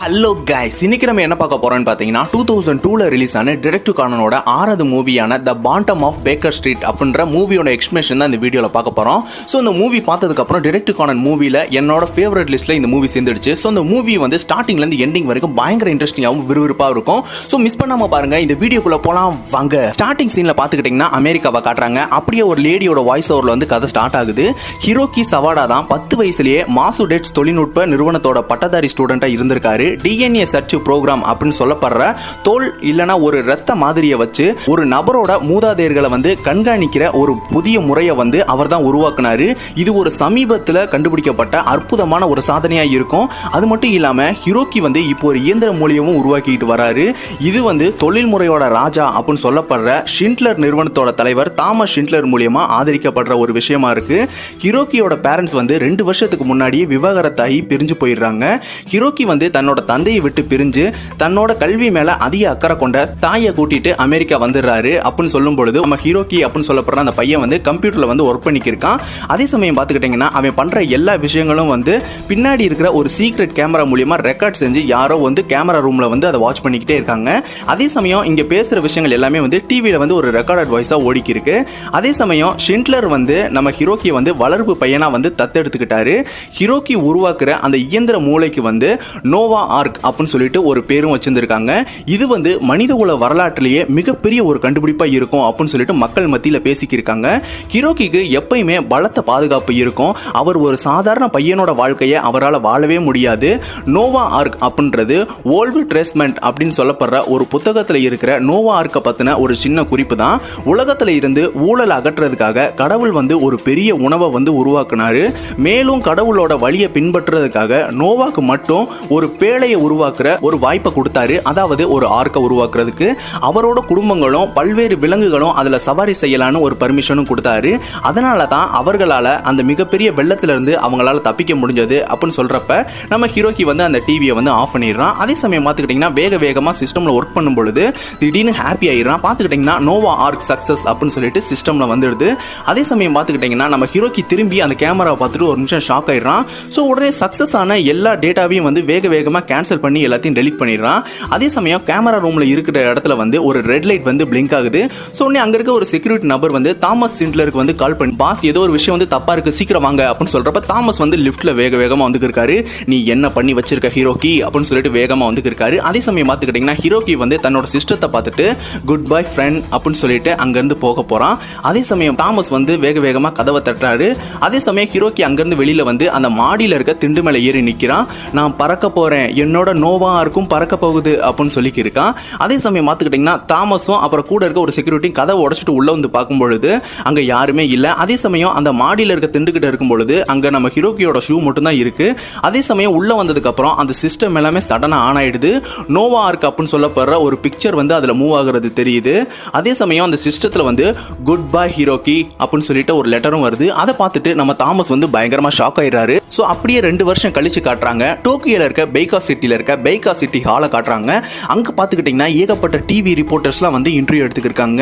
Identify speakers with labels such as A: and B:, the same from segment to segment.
A: Hello guys, இன்னைக்கு நம்ம என்ன பார்க்க போறோம்னு பார்த்தீங்கன்னா 2002ல ரிலீஸ் ஆன டிடெக்டிவ் கானனோட 6வது மூவியான த பாண்டம் ஆஃப் பேக்கர் ஸ்ட்ரீட் அப்படின்ற மூவியோட எக்ஸ்பிளேஷன் தான் இந்த வீடியோவில் பார்க்க போறோம். ஸோ இந்த மூவி பார்த்ததுக்கப்புறம் டிடெக்டிவ் கானன் மூவியில் என்னோட ஃபேவரட் லிஸ்ட்டில் இந்த மூவி சேர்ந்துடுச்சு. ஸோ இந்த மூவி வந்து ஸ்டார்டிங்லேருந்து எண்டிங் வரைக்கும் பயங்கர இன்ட்ரெஸ்டிங்காகவும் விறுவிறுப்பாக இருக்கும். ஸோ மிஸ் பண்ணாமல் பாருங்க, இந்த வீடியோக்குள்ளே போகலாம் வாங்க. ஸ்டார்டிங் சீனில் பார்த்துக்கிட்டிங்கன்னா அமெரிக்காவை காட்டுறாங்க. அப்படியே ஒரு லேடியோட வாய்ஸ் ஓவரில் வந்து கதை ஸ்டார்ட் ஆகுது. ஹிரோகி சவாடா தான் 10 வயசுலேயே மாசுடெட்ஸ் தொழில்நுட்ப நிறுவனத்தோட பட்டதாரி ஸ்டூடெண்ட்டாக இருந்திருக்காரு. டிஎன்ஏ சர்ச் ப்ரோக்ராம் அப்படின்னு சொல்லப்படுற தோல் இல்லைனா ஒரு ரத்த மாதிரியை வச்சு ஒரு நபரோட மூதாதையர்களை வந்து கண்காணிக்கிற ஒரு புதிய முறையை வந்து அவர் தான் உருவாக்குனாரு. இது ஒரு சமீபத்தில் கண்டுபிடிக்கப்பட்ட அற்புதமான ஒரு சாதனையாக இருக்கும். அது மட்டும் இல்லாமல் ஹிரோகி வந்து இப்போ ஒரு இயந்திர மூலியமும் உருவாக்கிட்டு வராரு. இது வந்து தொழில் முறையோட ராஜா அப்படின்னு சொல்லப்படுற ஷிண்ட்லர் நிறுவனத்தோட தலைவர் தாமஸ் ஷிண்ட்லர் மூலியமா ஆதரிக்கப்படுற ஒரு விஷயமா இருக்கு. ஹிரோகியோட பேரண்ட்ஸ் வந்து 2 வருஷத்துக்கு முன்னாடியே விவாகரத்தாகி பிரிஞ்சு போயிடுறாங்க. ஹிரோகி வந்து தன்னோட தந்தையை விட்டு பிரிஞ்சு தன்னோட கல்வி மேல அதிக அக்கறை கொண்ட தாயை கூட்டிட்டு அமெரிக்கா வந்துடுறாரு. அப்படின்னு சொல்லும் பொழுது நம்ம ஹிரோகி அப்படின்னு சொல்லப்படுற அந்த பையன் வந்து கம்ப்யூட்டர்ல வந்து ஒர்க் பண்ணிக்கிருக்கான். அதே சமயம் பார்த்துக்கிட்டீங்கன்னா அவன் பண்ற எல்லா விஷயங்களும் வந்து பின்னாடி இருக்கிற ஒரு சீக்ரெட் கேமரா மூலியமா ரெக்கார்ட் செஞ்சு யாரோ வந்து கேமரா ரூம்ல வந்து அதை வாட்ச் பண்ணிக்கிட்டே இருக்காங்க. அதே சமயம் இங்க பேசுற விஷயங்கள் எல்லாமே வந்து டிவியில வந்து ஒரு ரெக்கார்டட் வாய்ஸா ஓடிக்கி இருக்கு. அதே சமயம் ஷிண்ட்லர் வந்து நம்ம ஹிரோகி வந்து வளர்ப்பு பையனா வந்து தத்தெடுத்துக்கிட்டாரு. ஹிரோகி உருவாக்குற அந்த இயந்திர மூளைக்கு வந்து நோவா ஆர்க் அப்படின்னு சொல்லிட்டு ஒரு பேரும் வச்சிருந்திருக்காங்க. இது வந்து மனிதகுல வரலாற்றிலேயே மிகப்பெரிய ஒரு கண்டுபிடிப்பா இருக்கும் அப்படின்னு சொல்லிட்டு மக்கள் மத்தியில் பேசிக்கிருக்காங்க. ஹிரோகிக்கு எப்பயுமே பலத்த பாதுகாப்பு இருக்கும். அவர் ஒரு சாதாரண பையனோட வாழ்க்கையை அவரால் வாழவே முடியாது. நோவா ஆர்க் அப்படின்றது ஓல்வு ட்ரேஸ்மெண்ட் அப்படின்னு சொல்லப்படுற ஒரு புத்தகத்தில் இருக்கிற நோவா ஆர்க்கை பத்தின ஒரு சின்ன குறிப்பு தான். உலகத்தில் இருந்து ஊழல் அகற்றுறதுக்காக கடவுள் வந்து ஒரு பெரிய உணவை வந்து உருவாக்குனாரு. மேலும் கடவுளோட வழியை பின்பற்றுறதுக்காக நோவாக்கு மட்டும் ஒரு பேழையை உருவாக்குற ஒரு வாய்ப்பை கொடுத்தாரு. அதாவது ஒரு ஆர்க்கை உருவாக்குறதுக்கு அவரோட குடும்பங்களும் பல்வேறு விலங்குகளும் அதில் சவாரி செய்யலான்னு ஒரு பர்மிஷனும் கொடுத்தாரு. அதனால தான் அவர்களால் அந்த மிகப்பெரிய வெள்ளத்திலிருந்து அவங்களால தப்பிக்க முடிஞ்சது அப்படின்னு சொல்றப்ப நம்ம ஹிரோகி வந்து அந்த டிவியை வந்து ஆஃப் பண்ணிடுறான். அதே சமயம் பார்த்துக்கிட்டிங்கன்னா வேகமாக சிஸ்டமில் ஒர்க் பண்ணும் பொழுது திடீர்னு ஹாப்பி ஆயிடுறான். பார்த்துக்கிட்டிங்கன்னா நோவா ஆர்க் சக்ஸஸ் அப்படின்னு சொல்லிட்டு சிஸ்டமில் வந்துடுது. அதே சமயம் பார்த்துக்கிட்டிங்கன்னா நம்ம ஹிரோகி திரும்பி அந்த கேமராவை பார்த்துட்டு ஒரு நிமிஷம் ஷாக் ஆயிடுறான். ஸோ உடனே சக்ஸஸ் ஆன எல்லா டேட்டாவையும் வந்து வேகமாக கேன்சல் பண்ணி எல்லாத்தையும் டெலிட் பண்ணிடுறான். அதே சமயம் கேமரா ரூம்ல இருக்கிற இடத்துல வந்து ஒரு ரெட் லைட் வந்து பிளிங்க் ஆகுது. ஸோ உடனே அங்க இருக்க ஒரு செக்யூரிட்டி நபர் வந்து தாமஸ் ஷிண்ட்லருக்கு வந்து கால் பண்ணி, பாஸ் ஏதோ ஒரு விஷயம் வந்து தப்பா இருக்கு, சீக்கிரம் வாங்க அப்படின்னு சொல்றப்ப தாமஸ் வந்து லிஃப்ட்ல வேகமா வந்து இருக்காரு. நீ என்ன பண்ணி வச்சிருக்க ஹிரோகி அப்படின்னு சொல்லிட்டு வேகமா வந்து இருக்காரு. அதே சமயம் பார்த்துக்கிட்டீங்கன்னா ஹிரோகி வந்து தன்னோட சிஸ்டத்தை பார்த்துட்டு குட் பை ஃப்ரெண்ட் அப்படின்னு சொல்லிட்டு அங்கிருந்து போக போறான். அதே சமயம் தாமஸ் வந்து வேகமா கதவை தட்டுறாரு. அதே சமயம் ஹிரோகி அங்கிருந்து வெளியில வந்து அந்த மாடியில இருக்க திண்டு மேல ஏறி நிக்கிறான். நான் பறக்க போறேன், என்னோட நோவா இருக்கும் பறக்க போகுது அப்படின்னு சொல்லி இருக்கான். அதே சமயம் பார்த்துக்கிட்டிங்கன்னா தாமஸும் அப்புறம் கூட இருக்க ஒரு செக்யூரிட்டி கதவை உடைச்சிட்டு உள்ள வந்து பார்க்கும் பொழுது அங்க யாருமே இல்லை. அதே சமயம் அந்த மாடியில் இருக்க திண்டுகிட்ட இருக்கும் பொழுது அங்க நம்ம ஹிரோகியோட ஷூ மட்டும் தான் இருக்கு. அதே சமயம் உள்ள வந்ததுக்கு அப்புறம் அந்த சிஸ்டம் எல்லாமே சடனா ஆன் ஆயிடுது. நோவா ஆர்க் அப்படின்னு சொல்லப்படுற ஒரு பிக்சர் வந்து அதுல மூவ் ஆகுறது தெரியுது. அதே சமயம் அந்த சிஸ்டத்துல வந்து குட் பை ஹிரோகி அப்படின்னு சொல்லிட்டு ஒரு லெட்டரும் வருது. அதை பார்த்துட்டு நம்ம தாமஸ் வந்து பயங்கரமா ஷாக் ஆயிடுறாரு. ஸோ அப்படியே 2 வருஷம் கழிச்சு காட்டுறாங்க. டோக்கியோல இருக்க பெய்கா சிட்டில இருக்க பெய்கா சிட்டி ஹாலை காட்டுறாங்க. அங்கே பார்த்துக்கிட்டிங்கன்னா ஏகப்பட்ட டிவி ரிப்போர்ட்டர்ஸ்லாம் வந்து இன்டர்வியூ எடுத்துக்கிருக்காங்க.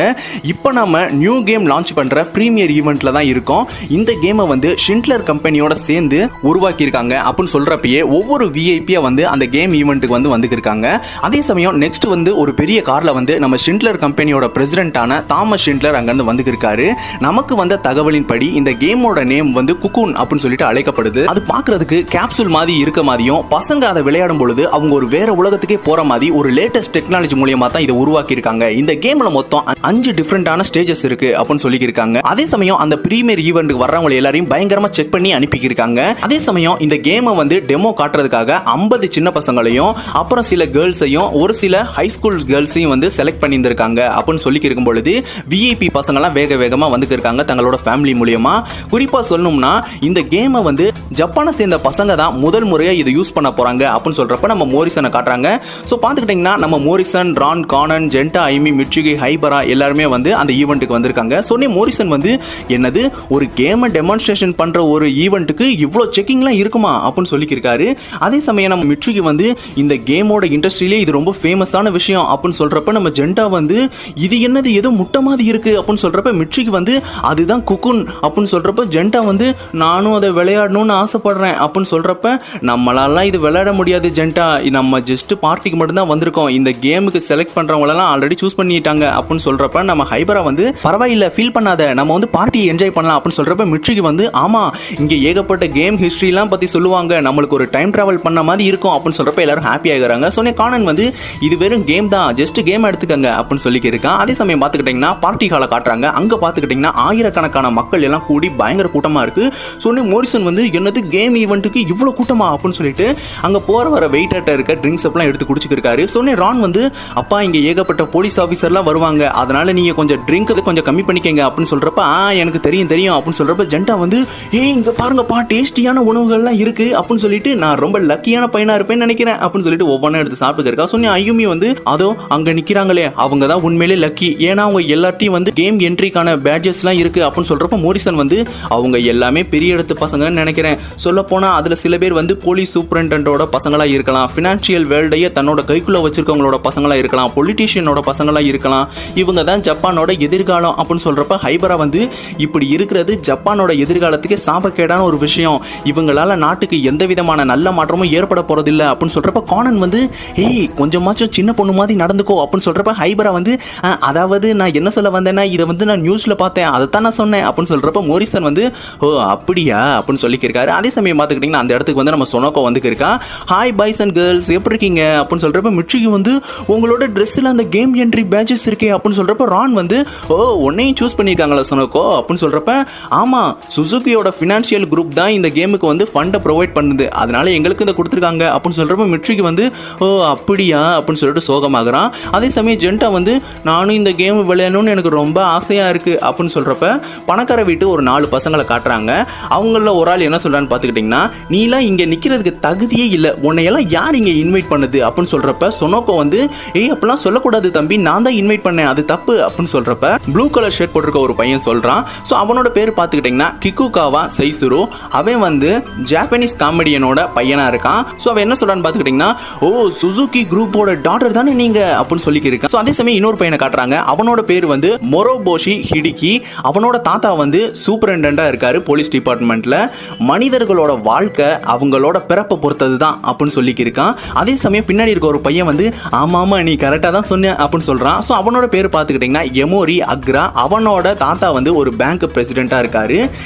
A: இப்போ நம்ம நியூ கேம் லான்ச் பண்ணுற ப்ரீமியர் ஈவெண்ட்டில் தான் இருக்கோம். இந்த கேமை வந்து ஷிண்ட்லர் கம்பெனியோட சேர்ந்து உருவாக்கியிருக்காங்க அப்படின்னு சொல்கிறப்பயே ஒவ்வொரு விஐபியாக வந்து அந்த கேம் ஈவெண்ட்டுக்கு வந்து வந்துருக்காங்க. அதே சமயம் நெக்ஸ்ட் வந்து ஒரு பெரிய காரில் வந்து நம்ம ஷிண்ட்லர் கம்பெனியோட பிரசிடென்ட்டான தாமஸ் ஷிண்ட்லர் அங்கேருந்து வந்துருக்காரு. நமக்கு வந்த தகவலின் படி இந்த கேமோட நேம் வந்து குக்கூன் அப்படின்னு சொல்லிட்டு அழைக்கப்படுது. அது பார்க்கறதுக்கு கேப்சூல் மாதிரி இருக்க மாதிரியும் பசங்க அதை விளையாடும் பொழுது அவங்க ஒரு வேற உலகத்துக்கே போற மாதிரி ஒரு லேட்டஸ்ட் டெக்னாலஜி மூலமா தான் இதை உருவாக்கி இருக்காங்க. இந்த கேம்ல மொத்தம் 5 டிஃபரெண்டான ஸ்டேஜஸ் இருக்கு அப்படின்னு சொல்லியிருக்காங்க. அதே சமயம் அந்த பிரீமியர் ஈவென்ட்க்கு வர்றவங்க எல்லாரையும் பயங்கரமா செக் பண்ணி அனுப்பியிருக்காங்க. அதே சமயம் இந்த கேமை வந்து டெமோ காட்டுறதுக்காக 50 சின்ன பசங்களையும் அப்புறம் சில கேர்ள்ஸையும் ஒரு சில ஹை ஸ்கூல் கேர்ள்ஸையும் வந்து செலக்ட் பண்ணியிருந்திருக்காங்க அப்படின்னு சொல்லி இருக்கும் பொழுது விஐபி பசங்களாம் வேகமா வந்து இருக்காங்க தங்களோட ஃபேமிலி மூலியமா. குறிப்பா சொல்லணும்னா இந்த கேமை வந்து ஜப்பானை சேர்ந்த பசங்க தான் முதல் முறையாக இதை யூஸ் பண்ண போறாங்க அப்படின்னு சொல்றப்ப நம்ம மோரிசனை காட்டுறாங்க. ஸோ பார்த்துக்கிட்டிங்கன்னா நம்ம மோரிசன், ரான், கானன், ஜென்டா, ஐமி, மிட்சுகி, ஹைபரா எல்லாருமே வந்து அந்த ஈவெண்ட்டுக்கு வந்திருக்காங்க. சொன்னே மோரிசன் வந்து என்னது ஒரு கேமை டெமான்ஸ்ட்ரேஷன் பண்ற ஒரு ஈவெண்ட்டுக்கு இவ்வளோ செக்கிங்லாம் இருக்குமா அப்படின்னு சொல்லியிருக்காரு. அதே சமயம் நம்ம மிட்சுகி வந்து இந்த கேமோட இண்டஸ்ட்ரியிலே இது ரொம்ப ஃபேமஸான விஷயம் அப்படின்னு சொல்றப்ப நம்ம ஜென்டா வந்து இது என்னது ஏதோ முட்டை மாதிரி இருக்கு அப்படின்னு சொல்றப்ப மிட்சுகி வந்து அதுதான் குக்குன் அப்படின்னு சொல்றப்ப ஜென்டா வந்து நானும் அதை விளையாடணும்னு ஆசைப்படுறேன் அப்படின்னு சொல்றப்ப நம்மளால இது விளையாட முடியாது ஜென்டா நம்ம ஜஸ்ட் பார்ட்டிக்கு மட்டும்தான் வந்திருக்கோம், இந்த கேமுக்கு செலக்ட் பண்றவங்களெல்லாம் ஆல்ரெடி சூஸ் பண்ணிட்டாங்க அப்படின்னு சொல்றப்ப நம்ம ஹைபரா வந்து பரவாயில்ல ஃபீல் பண்ணாத, நம்ம வந்து பார்ட்டியை என்ஜாய் பண்ணலாம் அப்படின்னு சொல்றப்ப மிட்ரிக்கு வந்து ஆமா இங்க ஏகப்பட்ட கேம் ஹிஸ்டரிலாம் பத்தி சொல்லுவாங்க, நம்மளுக்கு ஒரு டைம் டிராவல் பண்ண மாதிரி இருக்கும் அப்படின்னு சொல்றப்ப எல்லாரும் ஹாப்பி ஆகிறாங்க. சொன்ன கானன் வந்து இது வெறும் கேம் தான், ஜஸ்ட் கேம் எடுத்துக்கங்க அப்படின்னு சொல்லி இருக்கான். அதே சமயம் பார்த்துக்கிட்டீங்கன்னா பார்ட்டி ஹாலை காட்டுறாங்க. அங்க பார்த்துக்கிட்டீங்கன்னா ஆயிரக்கணக்கான மக்கள் எல்லாம் கூடி பயங்கர கூட்டமா இருக்கு. சொன்ன மோரிசன் வந்து என்னது கேம் ஈவெண்ட்டுக்கு இவ்வளவு கூட்டமா அப்படின்னு சொல்லிட்டு அங்க போற வர வெயிட்டர்ட்ட இருக்க ட்ரிங்க்ஸ் எல்லாம் எடுத்து குடிச்சிருக்காரு. சொன்ன ரான் வந்து அப்பா இங்க ஏகப்பட்ட போலீஸ் ஆஃபீஸர்லாம் வருவாங்க, அதனால நீங்க கொஞ்சம் ட்ரிங்க் கொஞ்சம் கம்மி பண்ணிக்கங்க அப்படின்னு சொல்றப்ப எனக்கு தெரியும் தெரியும் அப்படின்னு சொல்றப்ப ஜென்டா வந்து இங்க பாருங்கப்பா டேஸ்டியான உணவுகள்லாம் இருக்கு அப்படின்னு சொல்லிட்டு நான் ரொம்ப லக்கியான பையனா இருப்பேன்னு நினைக்கிறேன் அப்படின்னு சொல்லிட்டு ஒவ்வொன்றும் எடுத்து சாப்பிட்டு இருக்கா. சொன்ன ஐயுமி வந்து அதோ அங்க நிக்கிறாங்களே அவங்க தான் உண்மையிலே லக்கி, ஏன்னா அவங்க எல்லாத்தையும் வந்து கேம் என்ட்ரிக்கான பேட்ஜஸ்லாம் இருக்கு அப்படின்னு சொல்றப்ப மோரிசன் வந்து அவங்க எல்லாமே பெரிய இடத்து பசங்கன்னு நினைக்கிறேன், சொல்ல போனா அதுல சில பேர் வந்து போலீஸ் சூப்பரண்டோட பசங்களா இருக்கலாம், பினான்சியல் வேர்ல்டையே தன்னோட கைக்குள்ள வச்சிருக்கவங்களோட பசங்களா இருக்கலாம், பொலிட்டீஷியனோட பசங்களா இருக்கலாம், இவங்க தான் ஜப்பானோட எதிர்காலம் அப்படின்னு சொல்றப்ப ஹைபரா வந்து இப்படி இருக்கிறது ஜப்பானோட எதிர்காலத்துக்கு சாபக்கேடான ஒரு விஷயம், இவங்களால நாட்டுக்கு எந்த விதமான நல்ல மாற்றமும் ஏற்பட போறதில்லை அப்படின்னு சொல்றப்ப கானன் வந்து கொஞ்சமாச்சும் சின்ன பொண்ணு மாதிரி நடந்துக்கோ அப்படின்னு சொல்றப்ப ஹைபரா வந்து அதாவது நான் என்ன சொல்ல வந்தேன்னா இதை வந்து நான் நியூஸ்ல பார்த்தேன் அதைத்தான் நான் சொன்னேன் அப்படின்னு சொல்றப்ப மோரிசன் வந்து ஓ அப்படியா அப்படின்னு சொல்லியிருக்காரு. அதே சமயம் பார்த்துக்கிட்டிங்கன்னா அந்த இடத்துக்கு வந்து நம்ம சொனோக்கோ வந்து இருக்கா. ஹாய் பாய்ஸ் அண்ட் கேர்ள்ஸ் எப்படி இருக்கீங்க அப்படின்னு சொல்றப்ப மிட்ரிக்கு வந்து உங்களோட ட்ரெஸ்ஸில் அந்த கேம் என்ட்ரி பேட்சஸ் இருக்கே அப்படின்னு சொல்றப்ப ரான் வந்து ஓ உன்னையும் சூஸ் பண்ணியிருக்காங்களா சொனோக்கோ அப்படின்னு சொல்றப்ப ஆமா சுசுகியோட ஃபினான்ஷியல் குரூப் தான் இந்த கேமுக்கு வந்து ஃபண்டை ப்ரொவைட் பண்ணுது, அதனால எங்களுக்கு இதை கொடுத்துருக்காங்க அப்படின்னு சொல்றப்ப மிட்ரிக்கு வந்து ஓ அப்படியா அப்படின்னு சொல்லிட்டு சோகமாகறான். அதே சமயம் ஜென்டா வந்து நானும் இந்த கேம் விளையாடணும்னு எனக்கு ரொம்ப ஆசையா இருக்கு அப்படின்னு சொல்றப்ப பணக்கார வீட்டு ஒரு 4 பசங்களை காட்டுறாங்க. அவங்கள ஒரு ஆள் என்ன சொல்றான்னு பார்த்துக்கிட்டிங்கன்னா நீலாம் இங்க நிக்கிறதுக்கு தகுதியே இல்லை, உன்னையெல்லாம் யார் இங்க இன்வைட் பண்ணுது அப்படின்னு சொல்றப்ப சொனோக்கோ வந்து அப்படிலாம் சொல்லக்கூடாது தம்பி, நான் தான் இன்வைட் பண்ணேன், அது தப்பு அப்படின்னு சொல்றப்ப ப்ளூ கலர் ஷர்ட் போட்டிருக்க ஒரு பையன் சொல்றான். ஸோ அவனோட பேர் பார்த்துக்கிட்டிங்கன்னா கிக்குகாவா சைசுரு, அவன் வந்து ஜாப்பனீஸ் காமெடியனோட பையனா இருக்கான். ஸோ அவன் என்ன சொல்றான்னு பார்த்துக்கிட்டிங்கன்னா ஓ சுசுகி குரூப்போட டாட்டர் தானே நீங்க அப்படின்னு சொல்லியிருக்கான். ஸோ அதே சமயம் இன்னொரு பையனை காட்டுறாங்க. அவனோட பேர் வந்து மொரோபோஷி ஹிடிகி, அவனோட தாத்தா வந்து சூப்பரண்டா இருக்காரு போலீஸ் டிபார்ட்மெண்ட்ல, மனிதர்களோட வாழ்க்கை அவங்களோட பிறப்பை பொறுத்தது தான் அப்படின்னு சொல்லியிருக்கான். அதே சமயம் பின்னாடி இருக்க ஒரு பையன் வந்து ஆமா ஆமா நீ கரெக்டா தான் சொன்ன அப்படின்னு சொல்றான். ஸோ அவனோட பேர் பார்த்துக்கிட்டிங்கன்னா எமோரி அக்ரா, அவனோட தாத்தா வந்து ஒரு பேங்க் பிரசிடென்ட்டா இருக்காரு.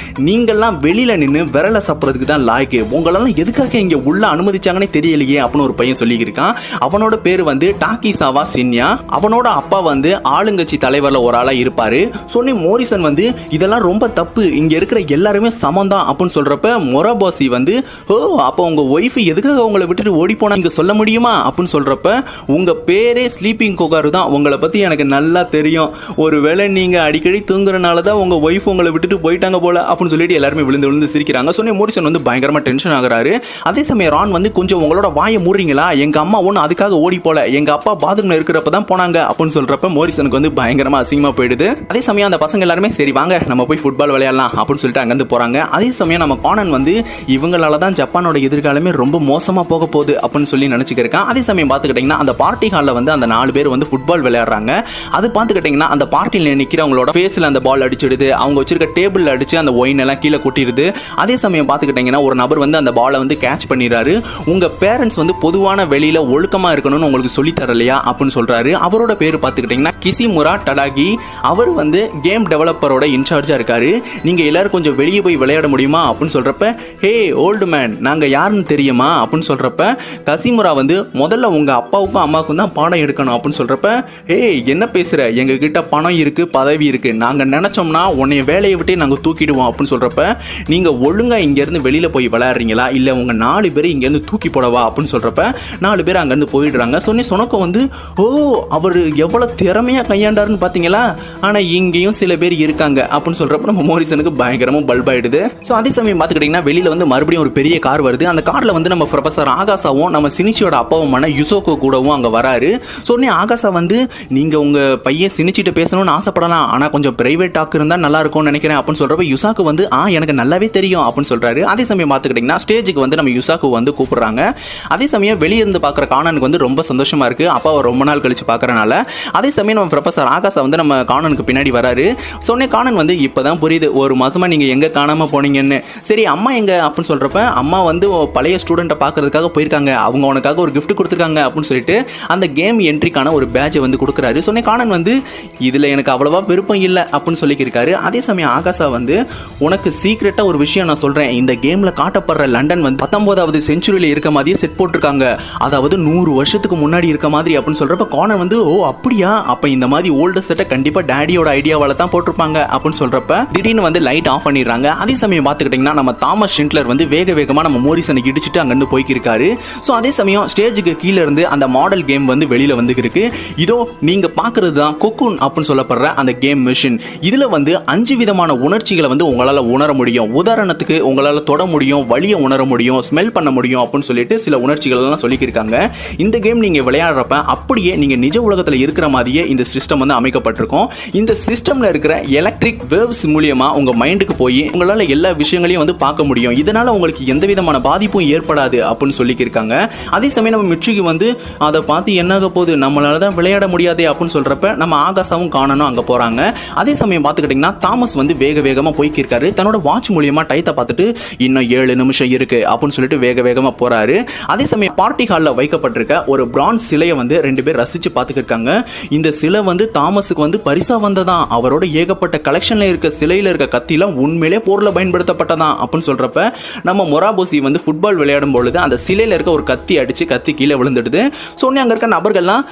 A: நீங்கள்லாம் வெளியில நின்று விரல சாப்பிட்றதுக்கு தான் லாய்க்கு, உங்களெல்லாம் எதுக்காக இங்க உள்ள அனுமதிச்சாங்கன்னே தெரியலையே அப்படின்னு ஒரு பையன் சொல்லியிருக்கான். அவனோட பேர் வந்து டாக்கிசாவா சின்யா, அவனோட அப்பா வந்து ஆளுங்கட்சி தலைவர்ல ஒரு ஆளா இருப்பாரு. சொன்னி மோரிசன் வந்து இதெல்லாம் ரொம்ப தப்பு, இங்க இருக்கிற எல்லாருமே சமம் தான் அப்படின்னு சொல்றப்ப மொரோபோசி வந்து ஓ அப்போ உங்க ஒய்ஃப் எதுக்காக உங்களை விட்டுட்டு ஓடி போனா இங்க சொல்ல முடியுமா அப்படின்னு சொல்றப்ப உங்க பேரே ஸ்லீப்பிங் கோகாரு தான், உங்களை பத்தி எனக்கு நல்லா தெரியும், ஒருவேளை நீங்க அடிக்கடி தூங்குறனால தான் உங்க ஒய்ஃப் உங்களை விட்டுட்டு போயிட்டாங்க போல அப்படின்னு சொல்லிட்டு எல்லாருமே விழுந்து விழுந்து சிரிக்கிறாங்க. சொன்ன மோரிசன் வந்து பயங்கரமா டென்ஷன் ஆகுறாரு. அதே சமயம் ரான் வந்து கொஞ்சம் உங்களோட வாயை மூடுறீங்களா, எங்க அம்மா ஒன்று அதுக்காக ஓடி போல, எங்க அப்பா பாத்ரூம்ல இருக்கிறப்ப தான் போனாங்க அப்படின்னு சொல்றப்ப மோரிசனுக்கு வந்து பயங்கரமா அசிங்கமா போயிடுது. அதே சமயம் அந்த பசங்க எல்லாருமே சரி வாங்க நம்ம போய் ஃபுட்பால் விளையாடலாம் அப்படின்னு சொல்லிட்டு அங்கிருந்து போறாங்க. அதே சமயம் நம்ம கானன் வந்து இவங்களால தான் ஜப்பானோட எதிர்காலமே ரொம்ப மோசமா போக போகுது அப்படின்னு சொல்லி நினைச்சுக்கிறேன். அதே சமயம் பார்த்துக்கிட்டிங்கன்னா அந்த பார்ட்டி ஹாலில் வந்து அந்த 4 பேர் வந்து ஃபுட்பால் விளையாடுறாங்க. அது பார்த்துக்கிட்டிங்கன்னா அந்த பார்ட்டியில் நிற்கிறவங்களோட ஃபேஸில் அந்த பால் அடிச்சிடுது, அவங்க வச்சிருக்க டேபிளில் அடிச்சு அந்த ஒயின் எல்லாம் கீழே கொட்டிடுது. அதே சமயம் பார்த்துக்கிட்டிங்கன்னா ஒரு நபர் வந்து அந்த பாலை வந்து கேட்ச் பண்ணிடுறாரு. உங்க பேரண்ட்ஸ் வந்து பொதுவான வெளியில ஒழுக்கமா இருக்கணும்னு உங்களுக்கு சொல்லி தரலையா அப்படின்னு சொல்றாரு. அவரோட பேர் பார்த்துக்கிட்டிங்கன்னா கிசிமுரா டடாகி, அவர் வந்து கேம் டெவலப்பரோட இன்சார்ஜா இருக்காரு. நீங்க எல்லாரும் கொஞ்சம் வெளியே போய் விளையாட முடியுமா அப்படின்னு சொல்றப்ப ஹே ஓல்டு மேன் நாங்க யாருன்னு தெரியுமா அப்படின்னு சொல்றப்ப கசிமுரா வந்து முதல்ல உங்க அப்பாவுக்கும் அம்மாவுக்கும் தான் பாடம் எடுக்கணும் அப்படின்னு சொல்றப்ப ஹே என்ன பேசுற, எங்க கிட்ட பணம் இருக்கு பதவி இருக்கு, நாங்க நினைச்சோம்னா உன்னைய வேலையை விட்டு நாங்க தூக்கிடுவோம் அப்படின்னு சொல்றப்ப நீங்க ஒழுங்கா இங்க இருந்து வெளியில போய் விளையாடுறீங்களா இல்ல உங்க 4 பேர் இங்க இருந்து தூக்கி போடவா அப்படின்னு சொல்றப்ப 4 பேர் அங்க இருந்து போயிடுறாங்க. சொனோக்கோ வந்து ஓ அவர் எவ்வளவு திறமையா கையாண்டாருன்னு பாத்தீங்களா, ஆனா இங்கேயும் சில பேர் இருக்காங்க அப்படின்னு சொல்றப்ப நம்ம மோரிசனுக்கு பயங்கரமா பல்ப் ஆயிடுது. ஸோ அதே சமயம் பார்த்துக்கிட்டிங்கன்னா வெளியில வந்து மறுபடியும் ஒரு பெரிய கார் வருது. அந்த கார்ல வந்து நம்ம ப்ரொஃபசர் ஆகாசாவும் நம்ம சினிச்சியோட அப்பாவுமான யுசோகோ கூடவும் அங்க வராரு. சொன்னே ஆகாசா வந்து நீங்க உங்க பையன் சினிச்சிட்டு பேசணும்னு ஆசைப்படலாம், ஆனா கொஞ்சம் பிரைவேட் டாக் இருந்தா நல்லா இருக்கும்னு நினைக்கிறேன் அப்படின்னு சொல்றப்ப யுசாக்கு வந்து எனக்கு நல்லாவே தெரியும் அப்படின்னு சொல்றாரு. அதே சமயம் பார்த்துக்கிட்டிங்கன்னா ஸ்டேஜுக்கு வந்து நம்ம யுசாக்கு வந்து கூப்பிடுறாங்க. அதே சமயம் வெளியே இருந்து பார்க்குற கானனுக்கு வந்து ரொம்ப சந்தோஷமா இருக்கு, அப்பாவை ரொம்ப நாள் கழிச்சு பார்க்கறனால. அதே சமயம் நம்ம ப்ரொஃபசர் ஆகாசா வந்து நம்ம கானனுக்கு பின்னாடி வராரு. சொன்னே கானன் வந்து இப்பதான் புரியுது 1 மாசமா நீங்க எங்க காணாம போனீங்கன்னு. சரி அம்மா எங்க அப்படின்னு சொல்றப்ப அம்மா வந்து பழைய ஸ்டூடெண்ட்டை பார்க்கறதுக்காக போயிருக்காங்க, அவங்க உனக்காக ஒரு gift கொடுத்துருக்காங்க அப்படின்னு சொல்லிட்டு அந்த கேம் என்ட்ரிக்கான ஒரு பேட்சை வந்து கொடுக்குறாரு. சொன்னே கானன் வந்து இதில் எனக்கு அவ்வளவா விருப்பம் இல்லை அப்படின்னு சொல்லியிருக்காரு. அதே சமயம் ஆகாஷா வந்து உனக்கு சீக்ரெட்டாக ஒரு விஷயம் நான் சொல்கிறேன், இந்த கேமில் காட்டப்படுற லண்டன் வந்து 19வது செஞ்சுரியில் இருக்க மாதிரியே செட் போட்டிருக்காங்க, அதாவது 100 வருஷத்துக்கு முன்னாடி இருக்க மாதிரி அப்படின்னு சொல்கிறப்ப கானன் வந்து ஓ அப்படியா, அப்போ இந்த மாதிரி ஓல்டு செட்டை கண்டிப்பாக டேடியோட ஐடியாவால் தான் போட்டிருப்பாங்க அப்படின்னு சொல்கிறப்ப திடீர்னு வந்து லைட் ஆஃப் பண்ணிடுறாங்க. அதே சமயம் பார்த்துக்கிட்டிங்கன்னா நம்ம தாமஸ் ஷிண்ட்லர் வந்து வேக வேகமாக நம்ம மோரிசனை இடிச்சிட்டு அங்கேருந்து போய்க்கிருக்காரு. ஸோ அதே சமயம் ஸ்டேஜுக்கு கீழே இருந்து அந்த மாடல் கேம் வந்து வெளியில் வந்துருக்கு. இதோ நீங்கள் பார்க்குறது தான் கொக்குன் அப்படின்னு சொல்லப்படுற அந்த கேம் மிஷின். இதில் வந்து 5 விதமான உணர்ச்சிகளை வந்து உங்களால் உணர முடியும். உதாரணத்துக்கு உங்களால் தொட முடியும், வலியை உணர முடியும், ஸ்மெல் பண்ண முடியும் அப்படின்னு சொல்லிட்டு சில உணர்ச்சிகள் எல்லாம் சொல்லியிருக்காங்க. இந்த கேம் நீங்கள் விளையாடுறப்ப அப்படியே நீங்கள் நிஜ உலகத்தில் இருக்கிற மாதிரியே இந்த சிஸ்டம் வந்து அமைக்கப்பட்டிருக்கும். இந்த சிஸ்டமில் இருக்கிற எலக்ட்ரிக் வேவ்ஸ் மூலியமாக உங்கள் மைண்டுக்கு போய் உங்களால் எல்லா விஷயங்களையும் வந்து பார்க்க முடியும். இதனால் உங்களுக்கு எந்த விதமான பாதிப்பும் ஏற்படாது அப்படின்னு சொல்லியிருக்காங்க. அதே சமயம் நம்ம மிட்சுக்கு வந்து அதை பார்த்து என்னாக போகுது, நம்மளால தான் விளையாட முடியாதே அப்படின்னு சொல்கிறப்ப நம்ம ஆகாஷாவும் காணனும் அங்கே போகிறாங்க. அதே சமயம் பார்த்துக்கிட்டிங்கன்னா தாமஸ் வந்து வேக வேகமாக போய்க்கிருக்காரு. தன்னோட வாட்ச் மூலியமாக டைத்தை பார்த்துட்டு இன்னும் 7 நிமிஷம் இருக்குது அப்படின்னு சொல்லிட்டு வேக வேகமாக போகிறாரு. அதே சமயம் பார்ட்டி ஹாலில் வைக்கப்பட்டிருக்க ஒரு பிரான்ஸ் சிலையை வந்து 2 பேர் ரசித்து பார்த்துக்கிருக்காங்க. இந்த சிலை வந்து தாமஸுக்கு வந்து பரிசாக வந்ததான், அவரோட ஏகப்பட்ட கலெக்ஷனில் இருக்க சிலையில் இருக்க கத்திலாம் உண்மையிலே போரில் பயன்படுத்தப்பட்டதான் அப்படின்னு சொல்கிறப்ப நம்ம மொராபோசி வந்து ஃபுட்பால் விளையாடும் பொழுது அந்த சிலையில் இருக்க ஒரு கத்தி அடித்து கத்தி கீழே விழுந்துடுது. ஸோ அங்கே இருக்க நபர்கள்லாம்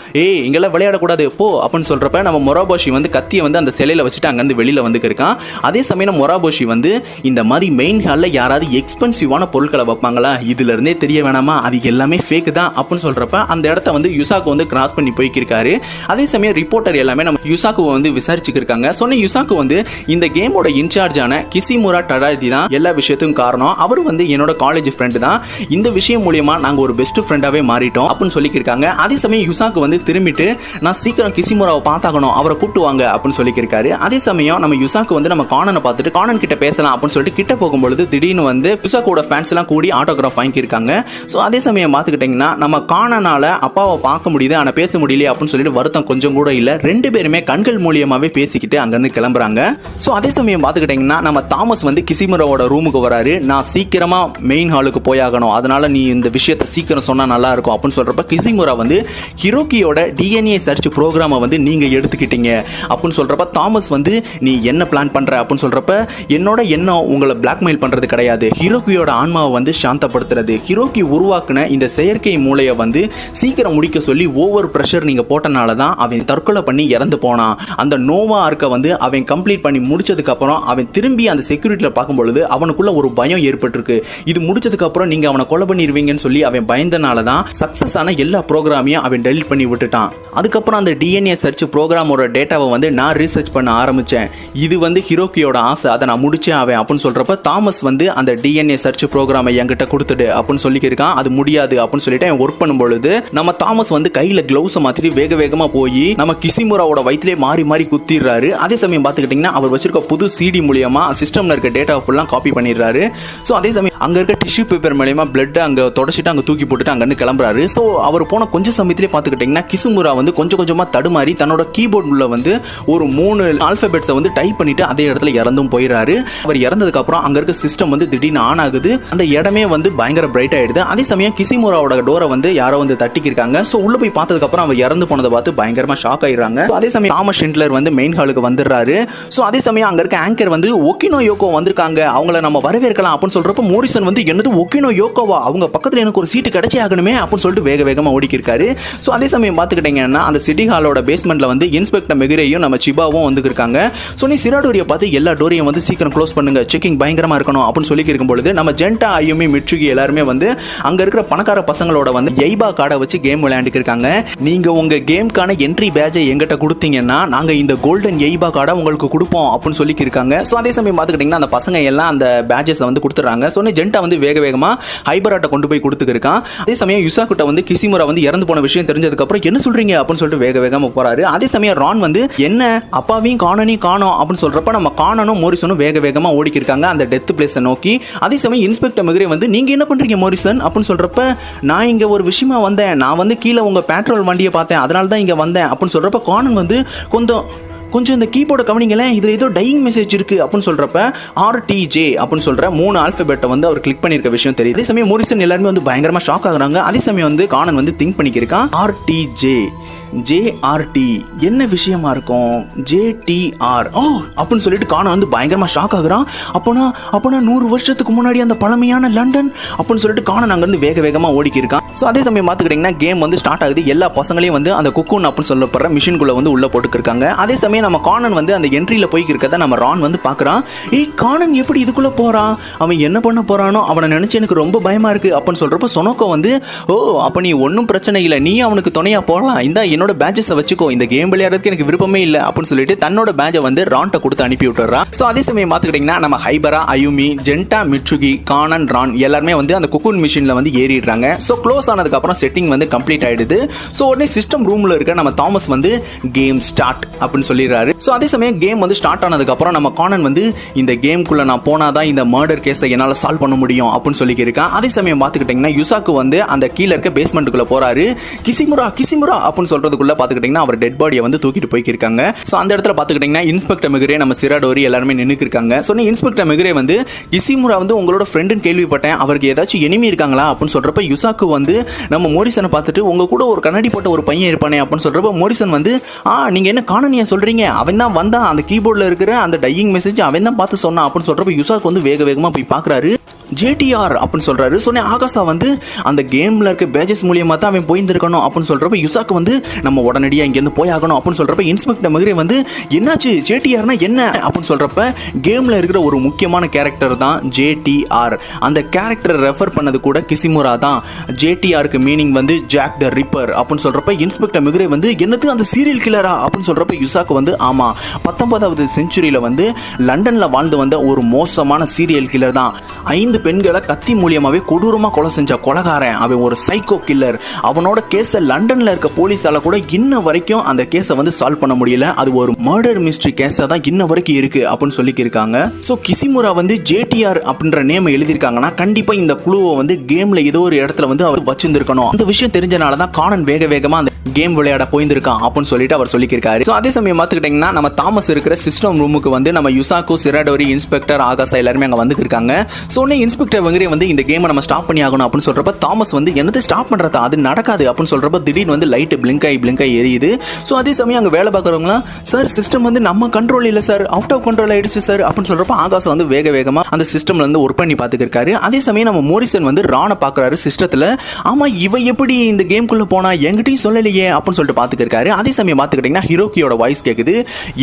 A: இங்கெல்லாம் விளையாடக்கூடாது போ அப்படின்னு சொல்கிறப்ப நம்ம மொராபோஷி வந்து கத்தியை வந்து அந்த சிலையில் வச்சுட்டு அங்கேருந்து வெளியில் வந்துருக்கான். அதே சமயம் மொராபோஷி வந்து இந்த மாதிரி மெயின் ஹாலில் யாராவது எக்ஸ்பென்சிவான பொருட்களை வைப்பாங்களா, இதுலேருந்தே தெரிய வேணாமா அது எல்லாமே ஃபேக்கு தான் அப்படின்னு சொல்கிறப்ப அந்த இடத்த வந்து யுசாக்கு வந்து கிராஸ் பண்ணி போய்க்கிருக்காரு. அதே சமயம் ரிப்போர்ட்டர் எல்லாமே நம்ம யுசாக்கு வந்து விசாரிச்சுக்கிருக்காங்க. சொன்ன யுசாக்கு வந்து இந்த கேமோட இன்சார்ஜான கிசிமுரா டடாதி தான் எல்லா விஷயத்துக்கும் காரணம், அவர் வந்து என்னோட காலேஜ் ஃப்ரெண்டு தான், இந்த விஷயம் மூலியமா நாங்கள் ஒரு பெஸ்ட் ஃப்ரெண்டாகவே மாறிட்டோம் அப்படின்னு சொல்லியிருக்காங்க. அதே சமயம் யுசாக்கு வந்து திரும்பிட்டு நான் சீக்கிரம் கிசிமுராவை பார்த்தாகணும், அவரை கூப்பிட்டு வாங்க அப்படின்னு சொல்லியிருக்காரு. அதே சமயம் நம்ம யுசாக்கு வந்து நம்ம கானனை பார்த்துட்டு கானன் கிட்ட பேசலாம் அப்படின்னு சொல்லிட்டு கிட்ட போகும்பொழுது திடீர்னு வந்து யுசாக்கோட ஃபேன்ஸ் எல்லாம் கூடி ஆட்டோகிராஃப் வாங்கியிருக்காங்க. ஸோ அதே சமயம் பார்த்துக்கிட்டிங்கன்னா நம்ம கானனால அப்பாவை பார்க்க முடியுது ஆனால் பேச முடியல அப்படின்னு சொல்லிட்டு வருத்தம் கொஞ்சம் கூட இல்லை. 2 பேருமே கண்கள் மூலியமாகவே பேசிக்கிட்டு அங்கேருந்து கிளம்புறாங்க. ஸோ அதே சமயம் பார்த்துக்கிட்டிங்கன்னா நம்ம தாமஸ் வந்து கிசிமுராவோட ரூமுக்கு வராரு. நான் சீக்கிரமாக மெயின் ஹாலுக்கு போயாகணும், அதனால நீ இந்த விஷயத்தை சீக்கிரம் சொன்னால் நல்லா இருக்கும் அப்படின்னு சொல்கிறப்ப கிசிமுரா வந்து ஹிரோக்கியோட டிஎன்ஏ சர்ச் ப்ரோக்ராமை வந்து நீங்கள் எடுத்துக்கிட்டீங்க அப்படின்னு சொல்கிறப்ப தாமஸ் வந்து நீ என்ன பிளான் பண்ணுற அப்படின்னு சொல்கிறப்ப என்னோட எண்ணம் உங்களை பிளாக்மெயில் பண்ணுறது கிடையாது, ஹிரோக்கியோட ஆன்மாவை வந்து சாந்தப்படுத்துறது, ஹிரோக்கி உருவாக்குன இந்த செயற்கை மூளையை வந்து சீக்கிரம் முடிக்க சொல்லி ஓவர் ப்ரெஷர் நீங்கள் போட்டனால தான் அவன் தற்கொலை பண்ணி இறந்து போனான். அந்த நோவா ஆர்க்கை வந்து அவன் கம்ப்ளீட் பண்ணி முடிச்சதுக்கப்புறம் அவன் திரும்பி அந்த செக்யூரிட்டியில் பார்க்கும்பொழுது அவனுக்குள்ள ஒரு பயம் ஏற்பட்டிருக்கு, இது முடிச்சதுக்கப்புறம் நீங்கள் அவனை கொலை பண்ணிடுவீங்கன்னு சொல்லி அவன் பயந்தனால தான் சக்ஸஸ் ஆன எல்லா ப்ரோக்ராமையும் அவன் டெலிட் பண்ணி விட்டுட்டான். அதுக்கப்புறம் அந்த டிஎன்ஏ சர்ச் ப்ரோக்ராமோட டேட்டாவை வந்து நான் ரீசர்ச் பண்ண ஆரம்பித்தேன், இது வந்து ஹிரோக்கியோட ஆசை, அதை நான் முடிச்சேன் அவன் அப்படின்னு சொல்கிறப்ப தாமஸ் வந்து அந்த டிஎன்ஏ சர்ச் ப்ரோக்ராமை என்கிட்ட கொடுத்துடு அப்படின்னு சொல்லியிருக்கான். அது முடியாது அப்படின்னு சொல்லிட்டு அவன் ஒர்க் பண்ணும்பொழுது நம்ம தாமஸ் வந்து கையில் க்ளவுஸை மாற்றிட்டு வேக வேகமாக போய் நம்ம கிசிமுராவோட வயிற்றிலே மாறி மாறி குத்திடுறாரு. அதே சமயம் பார்த்துக்கிட்டிங்கன்னா அவர் வச்சிருக்க புது சிடி மூலியமாக சிஸ்டமில் இருக்க டேட்டா ஃபுல்லாக காப்பி பண்ணிடுறாரு. ஸோ அதே சமயம் அங்கே இருக்க டிஷ்யூ பேப்பர் மூலியமாக பிளட் அங்கே தொடச்சிட்டு அங்கே தூக்கி போட்டுட்டு அங்கேருந்து கிளம்புறாரு. ஸோ அவர் போன கொஞ்சம் சமயத்திலே பார்த்துக்கிட்டிங்கன்னா கிசிமுரா வந்து கொஞ்சம் கொஞ்சமாக தடுமாறி தன்னோட கீபோர்டில் வந்து ஒரு 3 ஆல்ஃபபெட்ஸை வந்து டைப் பண்ணிட்டு அதே இடத்துல இறந்தும் போயிடுறாரு. அவர் இறந்ததுக்கப்புறம் அங்கே இருக்க சிஸ்டம் வந்து திடீர்னு ஆன் ஆகுது, அந்த இடமே வந்து பயங்கர பிரைட் ஆகிடுது. அதே சமயம் கிசிமுராவோட டோரை வந்து யாரோ வந்து தட்டிக்கிருக்காங்க. ஸோ உள்ளே போய் பார்த்ததுக்கப்புறம் அவர் இறந்து போனதை பார்த்து பயங்கரமாக ஷாக் ஆயிடுறாங்க. அதே சமயம் தாமஸ் ஷிண்ட்லர் வந்து மெயின் ஹாலுக்கு வந்துடுறாரு. ஸோ அதே சமயம் அங்கே இருக்க ஆங்கர் வந்து ஒகினோ யோகோ வந்திருக்காங்க, அவங்கள நம்ம வரவேற்கலாம் அப்படின்னு சொல்கிறப்ப மோரிசன் வந்து என்னது ஒகினோ யோகோவா, அவங்க பக்கத்தில் எனக்கு ஒரு சீட்டு கிடைச்சே ஆகணுமே அப்படின்னு சொல்லிட்டு வேக வேகமாக ஓடிக்கிருக்காரு. ஸோ அதே சமயம் பார்த்துக்கிட்டிங்கன்னா அந்த சிட்டி ஹாலோட பேஸ்மெண்ட்டில் வந்து இன்ஸ்பெக்டர் மெகிரேயும் நம்ம சிபாவும் வந்துருக்காங்க. ஸோ நீ சிராடோரியை பார்த்து எல்லா டோரையும் வந்து சீக்கிரம் க்ளோஸ் பண்ணுங்க, செக்கிங் பயங்கரமாக இருக்கணும் அப்படின்னு சொல்லி இருக்கும்பொழுது நம்ம ஜென்டா ஐயுமி மிட்சுகி எல்லாருமே வந்து அங்கே இருக்கிற பணக்கார பசங்களோட வந்து எய்பா கார்டை வச்சு கேம் விளையாண்டுக்கு இருக்காங்க. நீங்கள் உங்கள் கேமுக்கான என்ட்ரி பேட்சை எங்கிட்ட கொடுத்தீங்கன்னா நாங்கள் இந்த கோல்டன் எய்பா கார்டை உங்களுக்கு கொடுப்போம் அப்படின்னு சொல்லி இருக்காங்க. ஸோ அதே சமயம் பார்த்துக்கிட்டிங்கன்னா அந்த பசங்க எல்லாம் அந்த பேட்சஸை வந்து கொடுத்துட்றாங்க. ஸோ ஜென்டா வந்து வேக வேகமாக ஹைபராட்டை கொண்டு போய் கொடுத்துருக்கான். அதே சமயம் யுசாக்கிட்ட வந்து கிசிமுரா வந்து இறந்து போன விஷயம் தெரிஞ்சதுக்கப்புறம் என்ன சொல்கிறீங்க அப்படின்னு சொல்லிட்டு வேக வேகமாக போகிறாரு. அதே சமயம் ரான் வந்து என்ன அப்பாவையும் காணனையும் காணோம் அப்படின்னு சொல்கிறப்ப நம்ம காணனும் மோரிசனும் வேக வேகமாக ஓடிக்கிருக்காங்க அந்த டெத் பிளேஸை நோக்கி. அதே சமயம் இன்ஸ்பெக்டர் மெகிரே வந்து நீங்கள் என்ன பண்ணுறீங்க மோரிசன் அப்படின்னு சொல்கிறப்ப நான் இங்கே ஒரு விஷயமா வந்தேன், நான் வந்து கீழே உங்கள் பெட்ரோல் வண்டியை பார்த்தேன் அதனால தான் இங்கே வந்தேன் அப்படின்னு சொல்கிறப்ப காணன் வந்து கொஞ்சம் இந்த கீபோர்டை கவனிங்களேன், இதுல ஏதோ டையிங் மெசேஜ் இருக்கு அப்படின்னு சொல்றப்ப RTJ அப்படின்னு சொல்ற 3 ஆல்பபெட்டை வந்து அவர் கிளிக் பண்ணிருக்க விஷயம் தெரியுது. அதே சமயம் மோரிசன் எல்லாருமே வந்து பயங்கரமா ஷாக் ஆகுறாங்க. அதே சமயம் வந்து கானன் வந்து திங்க் பண்ணிக்கிருக்கான், RTJ JRT என்ன விஷயமா இருக்கும், JTR ஓ அப்படின்னு சொல்லிட்டு கானன் வந்து பயங்கரமா ஷாக் ஆகுறான். அப்போனா 100 வருஷத்துக்கு முன்னாடி அந்த பழமையான லண்டன் அப்படின்னு சொல்லிட்டு கானன் அங்கிருந்து வேக வேகமா ஓடிக்கி இருக்கான். ஸோ அதே சமயம் பார்த்துக்கிட்டிங்கன்னா கேம் வந்து ஸ்டார்ட் ஆகுது. எல்லா பசங்களையும் வந்து அந்த குக்கூன் அப்படின்னு சொல்லப்படுற மிஷின்குள்ளே வந்து உள்ளே போட்டுக்கிருக்காங்க. அதே சமயம் நம்ம கானன் வந்து அந்த என்ட்ரியில் போய்க்கு இருக்கிறத நம்ம ரான் வந்து பார்க்குறான். கானன் எப்படி இதுக்குள்ளே போகிறான், அவன் என்ன பண்ண போகிறானோ, அவனை நினச்சி எனக்கு ரொம்ப பயமாக இருக்குது அப்படின்னு சொல்கிறப்ப சொனோக்கோ வந்து ஓ அப்போ நீ ஒன்றும் பிரச்சனை இல்லை, நீ அவனுக்கு துணையாக போகலாம், இந்த என்னோட பேட்சஸை வச்சுக்கோ, இந்த கேம் விளையாடுறதுக்கு எனக்கு விருப்பமே இல்லை அப்படின்னு சொல்லிட்டு தன்னோட பேட்சை வந்து ரான்ட்ட கொடுத்து அனுப்பி விட்டுறான். ஸோ அதே சமயம் பார்த்துக்கிட்டிங்கன்னா நம்ம ஹைபரா, அயுமி, ஜென்டா, மிட்சுகி, கானன், ரான் எல்லாருமே வந்து அந்த குக்கூன் மிஷினில் வந்து ஏறிடுறாங்க. ஸோ க்ளோஸ் ஆனதுக்கப்புறம் செட்டிங் வந்து கம்ப்ளீட் ஆகிடுது. ஸோ உடனே சிஸ்டம் ரூமில் இருக்க நம்ம தாமஸ் வந்து கேம் ஸ்டார்ட் அப்படின்னு சொல்லிடுறாரு. ஸோ அதே சமயம் கேம் வந்து ஸ்டார்ட் ஆனதுக்கப்புறம் நம்ம கானன் வந்து இந்த கேம்குள்ளே நான் போனாதான் இந்த மர்டர் கேஸை என்னால் சால்வ் பண்ண முடியும் அப்படின்னு சொல்லியிருக்கான். அதே சமயம் பார்த்துக்கிட்டிங்கன்னா யுசாக்கு வந்து அந்த கீழே இருக்க பேஸ்மெண்ட்டுக்குள்ளே போகிறாரு. கிசிமுரா அப்படின்னு சொல்கிறதுக்குள்ளே பார்த்துக்கிட்டிங்கன்னா அவர் டெட் பாடியை வந்து தூக்கிட்டு போய்க்கிருக்காங்க. ஸோ அந்த இடத்துல பார்த்துக்கிட்டிங்கன்னா இன்ஸ்பெக்டர் மிகுரே, நம்ம சிராடோரி எல்லாருமே நின்றுக்கிருக்காங்க. ஸோ இன்ஸ்பெக்டர் மிகுரே வந்து கிசிமுரா வந்து உங்களோட ஃப்ரெண்டுன்னு கேள்விப்பட்டேன், அவருக்கு ஏதாச்சும் எனிமி இருக்காங்களா அப்படின்னு சொல்கிறப்ப யுசாக்கு வந்து நம்ம மோரிசனை பார்த்துட்டு உங்க கூட ஒரு கண்ணாடி போட்ட ஒரு பையன் இருப்பானே அப்படின்னு சொல்றப்ப மோரிசன் வந்து நீங்க என்ன காணனியா சொல்றீங்க, அவன் தான் வந்தான், அந்த கீபோர்டில் இருக்கிற அந்த டையிங் மெசேஜ் அவன் தான் பார்த்து சொன்னான் அப்படின்னு சொல்றப்ப யுசாக்கு வந்து வேக வேகமாக போய் பார்க்குறாரு. JTR அப்படின்னு சொல்றாரு. சொன்ன ஆகாசா வந்து அந்த கேம்ல இருக்க பேஜஸ் மூலியமா தான் அவன் போயிருந்திருக்கணும் அப்படின்னு சொல்றப்ப யுசாக்கு வந்து நம்ம உடனடியாக இங்கேருந்து போயாகணும் அப்படின்னு சொல்றப்ப இன்ஸ்பெக்டர் மிகுரே வந்து என்னாச்சு JTRனா என்ன அப்படின்னு சொல்றப்ப கேம்ல இருக்கிற ஒரு முக்கியமான கேரக்டர் தான் JTR. அந்த கேரக்டரை ரெஃபர் பண்ணது கூட கிசிமுரா தான். JTRக்கு மீனிங் வந்து ஜாக் த ரிப்பர் அப்படின்னு சொல்றப்ப இன்ஸ்பெக்டர் மிகுரே வந்து என்னது அந்த சீரியல் கில்லரா அப்படின்னு சொல்றப்ப யுசாக்கு வந்து ஆமா 19வது செஞ்சுரியில வந்து லண்டன்ல வாழ்ந்து வந்த ஒரு மோசமான சீரியல் கில்லர் தான். 5 பெண்களை கத்தி மூலியமாவே கொடூரமா கொலை செஞ்ச கொலைகாரன், அவன் ஒரு சைக்கோ கில்லர். அவனோட கேஸை லண்டன்ல இருக்க போலீஸால கூட இன்ன வரைக்கும் அந்த கேஸை வந்து சால்வ் பண்ண முடியல. அது ஒரு மர்டர் மிஸ்ட்ரி கேஸா தான் இன்ன வரைக்கும் இருக்கு அப்படின்னு சொல்லியிருக்காங்க. ஸோ கிசிமுரா வந்து JTR அப்படின்ற நேம் எழுதியிருக்காங்கன்னா கண்டிப்பா இந்த குழுவை வந்து கேம்ல ஏதோ ஒரு இடத்துல வந்து அவர் வச்சிருந்திருக்கணும். அந்த விஷயம் தெரிஞ்சனால தான் கானன் வேக வேகமா அந்த கேம் விளையாட போயிருக்கான் அப்படின்னு சொல்லிட்டு அவர் சொல்லியிருக்காரு. ஸோ அதே சமயம் பார்த்துக்கிட்டிங்கன்னா நம்ம தாமஸ் இருக்கிற சிஸ்டம் ரூமுக்கு வந்து நம்ம யுசாக்கு, சிராடோரி, இன்ஸ்பெக்டர், ஆகாசா எல்லாருமே அங்கே வந்துருக்காங்க. ஸோ இன்ஸ்பெக்டர் வெங்கரே வந்து இந்த கேமை நம்ம ஸ்டாப் பண்ணி ஆகணும் அப்படின்னு சொல்றப்ப தாமஸ் வந்து என்னது ஸ்டாப் பண்றதா, அது நடக்காது அப்படின்னு சொல்றப்ப திடீர்னு வந்து லைட் பிளிங்க் ஆகி எரியுது. ஸோ அதே சமயம் அங்கே வேலை பார்க்குறவங்களாம் சார் சிஸ்டம் வந்து நம்ம கண்ட்ரோல் இல்லை சார், அவுட் ஆஃப் கண்ட்ரோல் ஆயிடுச்சு சார் அப்படின்னு சொல்றப்ப ஆகாசம் வந்து வேக வேகமா அந்த சிஸ்டம்ல இருந்து ஒர்க் பண்ணி பார்த்துக்கிருக்காரு. அதே சமயம் நம்ம மோரிசன் வந்து ரானை பார்க்குறாரு சிஸ்டத்தில். ஆமா இவ எப்படி இந்த கேம்குள்ள போனா என்கிட்டயும் சொல்லலையே அப்படின்னு சொல்லிட்டு பார்த்துக்கிருக்காரு. அதே சமயம் பார்த்துக்கிட்டிங்கன்னா ஹிரோக்கியோட வாய்ஸ் கேட்குது,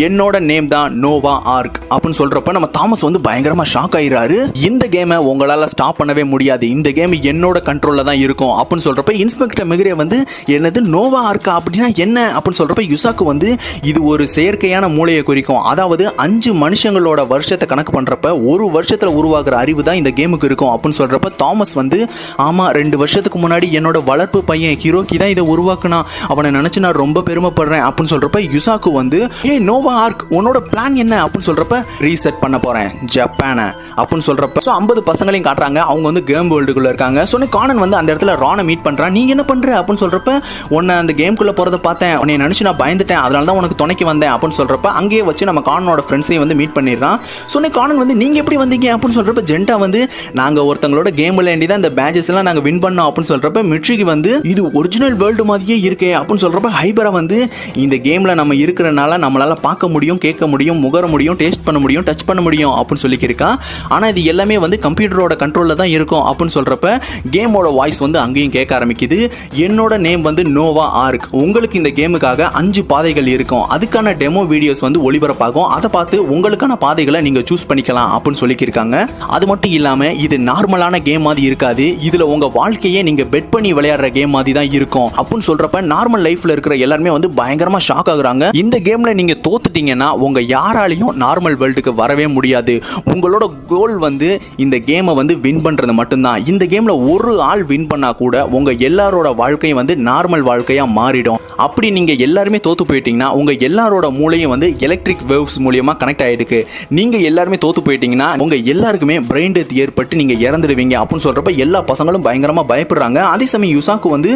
A: என்னோட நேம் தான் நோவா ஆர்க் அப்படின்னு சொல்றப்ப நம்ம தாமஸ் வந்து பயங்கரமா ஷாக் ஆயிடுறாரு. இந்த கேமை உங்களால் ஸ்டாப் பண்ணவே முடியாது, இந்த கேம் என்னோட கண்ட்ரோலில் தான் இருக்கும் அப்படின்னு சொல்றப்ப இன்ஸ்பெக்டர் மிகுரே வந்து என்னது நோவா ஆர்க்கா அப்படின்னா என்ன அப்படின்னு சொல்றப்ப யுசாக்கு வந்து இது ஒரு செயற்கையான மூளையை குறிக்கும், அதாவது 5 மனுஷங்களோட வருஷத்தை கணக்கு பண்றப்ப ஒரு வருஷத்துல உருவாகிற அறிவு தான் இந்த கேமுக்கு இருக்கும் அப்படின்னு சொல்றப்ப தாமஸ் வந்து ஆமா 2 வருஷத்துக்கு முன்னாடி என்னோட வளர்ப்பு பையன் ஹிரோக்கி தான் இதை உருவாக்குனா, அவனை நினைச்சு நான் ரொம்ப பெருமைப்படுறேன் அப்படின்னு சொல்றப்ப யுசாக்கு வந்து நோவா ஆர்க் உன்னோட பிளான் என்ன அப்படின்னு சொல்றப்ப ரீசெட் பண்ண போறேன் ஜப்பானை அப்படின்னு சொல்றப்ப 50 பசங்களையும் காட்டுறாங்க. அவங்க வந்து கேம் வேர்ல்டுக்குள்ள இருக்காங்க. சொன்ன கானன் வந்து அந்த இடத்துல ரானை மீட் பண்றான். நீங்க என்ன பண்ற அப்படின்னு சொல்றப்ப உன்னை அந்த கேம்குள்ள போறத பார்த்தேன், உன்னை நினைச்சு நான் பயந்துட்டேன், அதனால தான் உனக்கு துணைக்கு வந்தேன் அப்படின்னு சொல்றப்ப அங்கேயே வச்சு நம்ம கானனோட ஃப்ரெண்ட்ஸையும் வந்து மீட் பண்ணிடுறான். சொன்ன கானன் வந்து நீங்க எப்படி வந்தீங்க அப்படின்னு சொல்றப்ப ஜென்டா வந்து நாங்க ஒருத்தங்களோட கேம் விளையாண்டி தான் இந்த பேட்சஸ் எல்லாம் நாங்க வின் பண்ணோம் அப்படின்னு சொல்றப்ப மிட்ரிக்கு வந்து இது ஒரிஜினல் வேர்ல்டு மாதிரியே இருக்கே அப்படின்னு சொல்றப்ப ஹைபரா வந்து இந்த கேம்ல நம்ம இருக்கிறனால நம்மளால பார்க்க முடியும், கேட்க முடியும், முகர முடியும், டேஸ்ட் பண்ண முடியும், டச் பண்ண முடியும் அப்படின்னு சொல்லியிருக்கான். ஆனா இது எல்லாமே வந்து கம்ப்யூட்டரோட கண்ட்ரோல்ல தான் இருக்கும் அப்படின்னு சொல்றப்ப கேமோட வாய்ஸ் வந்து அங்கேயும் கேட்க ஆரம்பிக்குது. என்னோட நேம் வந்து நோவா ஆர்க், உங்களுக்கு இந்த கேமுக்காக 5 பாதைகள் இருக்கும், அதுக்கான டெமோ வீடியோஸ் வந்து ஒளிபரப்பாகும், அதை பார்த்து உங்களுக்கான பாதைகளை நீங்க சூஸ் பண்ணிக்கலாம் அப்படின்னு சொல்லியிருக்காங்க. அது மட்டும் இல்லாம இது நார்மலான கேம் மாதிரி இருக்காது, இதுல உங்க வாழ்க்கையே நீங்க பெட் பண்ணி விளையாடுற கேம் மாதிரி தான் இருக்கும் அப்படின்னு சொல்றப்ப நார்மல் லைஃப்ல இருக்கிற எல்லாருமே வந்து பயங்கரமா ஷாக் ஆகுறாங்க. இந்த கேம்ல நீங்க தோத்துட்டீங்கன்னா உங்க யாராலையும் நார்மல் வேர்ல்டுக்கு வரவே முடியாது. உங்களோட கோல் வந்து இந்த கேமை வந்து வின் பண்றது மட்டும்தான். இந்த கேம்ல ஒரு ஆள் வின் பண்ணா கூட உங்க எல்லாரோட வாழ்க்கையும் வந்து நார்மல் வாழ்க்கையா மாறிடும். அப்படி நீங்க எல்லாருமே தோத்து போயிட்டீங்கன்னா உங்க எல்லாரோட மூளையும் வந்து எலக்ட்ரிக் வேவ்ஸ் மூலியமா கனெக்ட் ஆயிடுக்கு. நீங்க எல்லாருமே தோத்து போயிட்டீங்கன்னா உங்க எல்லாருக்குமே பிரெயின் டெத் ஏற்பட்டு நீங்க இறந்துடுவீங்க அப்படின்னு சொல்றப்ப எல்லா பசங்களும் பயங்கரமா பயப்படுறாங்க. அதே சமயம் யுசாக்கு வந்து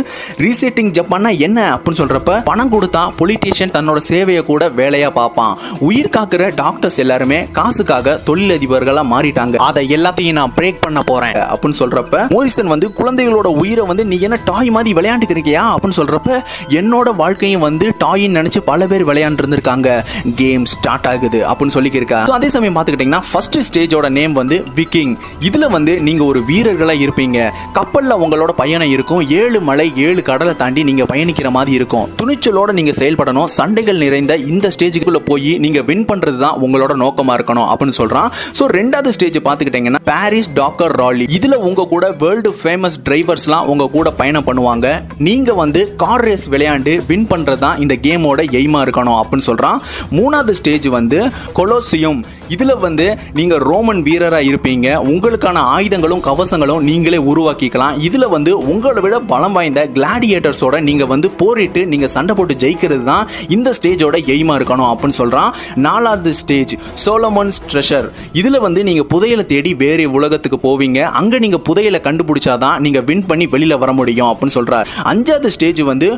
A: ரீசெட்டிங் ஜப்பான்னா என்ன என்ன அப்படின்னு சொல்றப்ப பணம் கொடுத்தா பொலிட்டீஷியன் தன்னோட சேவையை கூட வேலையா பார்ப்பான், உயிர் காக்குற டாக்டர்ஸ் எல்லாருமே காசுக்காக தொழிலதிபர்களா மாறிட்டாங்க, அதை எல்லாத்தையும் நான் பிரேக் பண்ண போறேன் அப்படின்னு சொல்றப்ப மோரிசன் வந்து குழந்தைகளோட உயிரை வந்து நீ என்ன டாய் மாதிரி விளையாண்டுக்கிறியா அப்படின்னு சொல்றப்ப என்னோட வாழ்க்கையும் வந்து டாயின்னு நினைச்சு பல பேர் விளையாண்டு இருந்திருக்காங்க, கேம் ஸ்டார்ட் ஆகுது அப்படின்னு சொல்லியிருக்கா. அதே சமயம் பார்த்துக்கிட்டீங்கன்னா ஃபர்ஸ்ட் ஸ்டேஜோட நேம் வந்து விக்கிங். இதுல வந்து நீங்க ஒரு வீரர்களா இருப்பீங்க, கப்பல்ல உங்களோட பயணம் இருக்கும், 7 மலை 7 கடலை தாண்டி நீங்க பயணிக்கிற மாதிரி இருக்கும், துணிச்சலோட நீங்க செயல்படணும், சண்டைகள் நிறைந்த இந்த ஸ்டேஜுக்குள்ள போய் நீங்க வின் பண்றது தான் உங்களோட நோக்கமா இருக்கணும் அப்படின்னு சொல்றான். சோ ரெண்டாவது ஸ்டேஜ் பார்த்துக்கிட்டீங்கன்னா பாரிஸ் டாக்கர் ராலி. இதுல உங்க கூட வேர்ல்டு ஃபேமஸ் டிரைவர்ஸ்லாம் உங்க கூட பயணம் பண்ணுவாங்க, நீங்க வந்து கார் ரேஸ் விளையாண்டு வின் பண்றது தான் இந்த கேமோட எய்மா இருக்கணும் அப்படின்னு சொல்றான். மூணாவது ஸ்டேஜ் வந்து கொலோசியம். இதுல வந்து நீங்க ரோமன் வீரரா இருப்பீங்க, உங்களுக்கான ஆயுதங்களும் கவசங்களும் நீங்களே உருவாக்கிக்கலாம், இதுல வந்து உங்களை விட பலம் வாய்ந்த கிளாடியேட்டர்ஸோட நீங்க வந்து போரிட்டு நீங்க சண்டை போட்டு ஜெயிக்கிறது தான் இந்த ஸ்டேஜோட எய்மா இருக்கணும் அப்படின்னு சொல்றான். நாலாவது ஸ்டேஜ் சோலமன்ஸ் ட்ரெஷர். இதுல வந்து நீங்க புதையலை தேடி வேற உலகத்துக்கு போவீங்க, அங்க நீங்க புதையலை கண்டுபிடிச்சாதான் நீங்க வின் பண்ணி வெளியில வர முடியும் அப்படின்னு சொல்றார். அஞ்சாவது ஸ்டேஜ் வந்து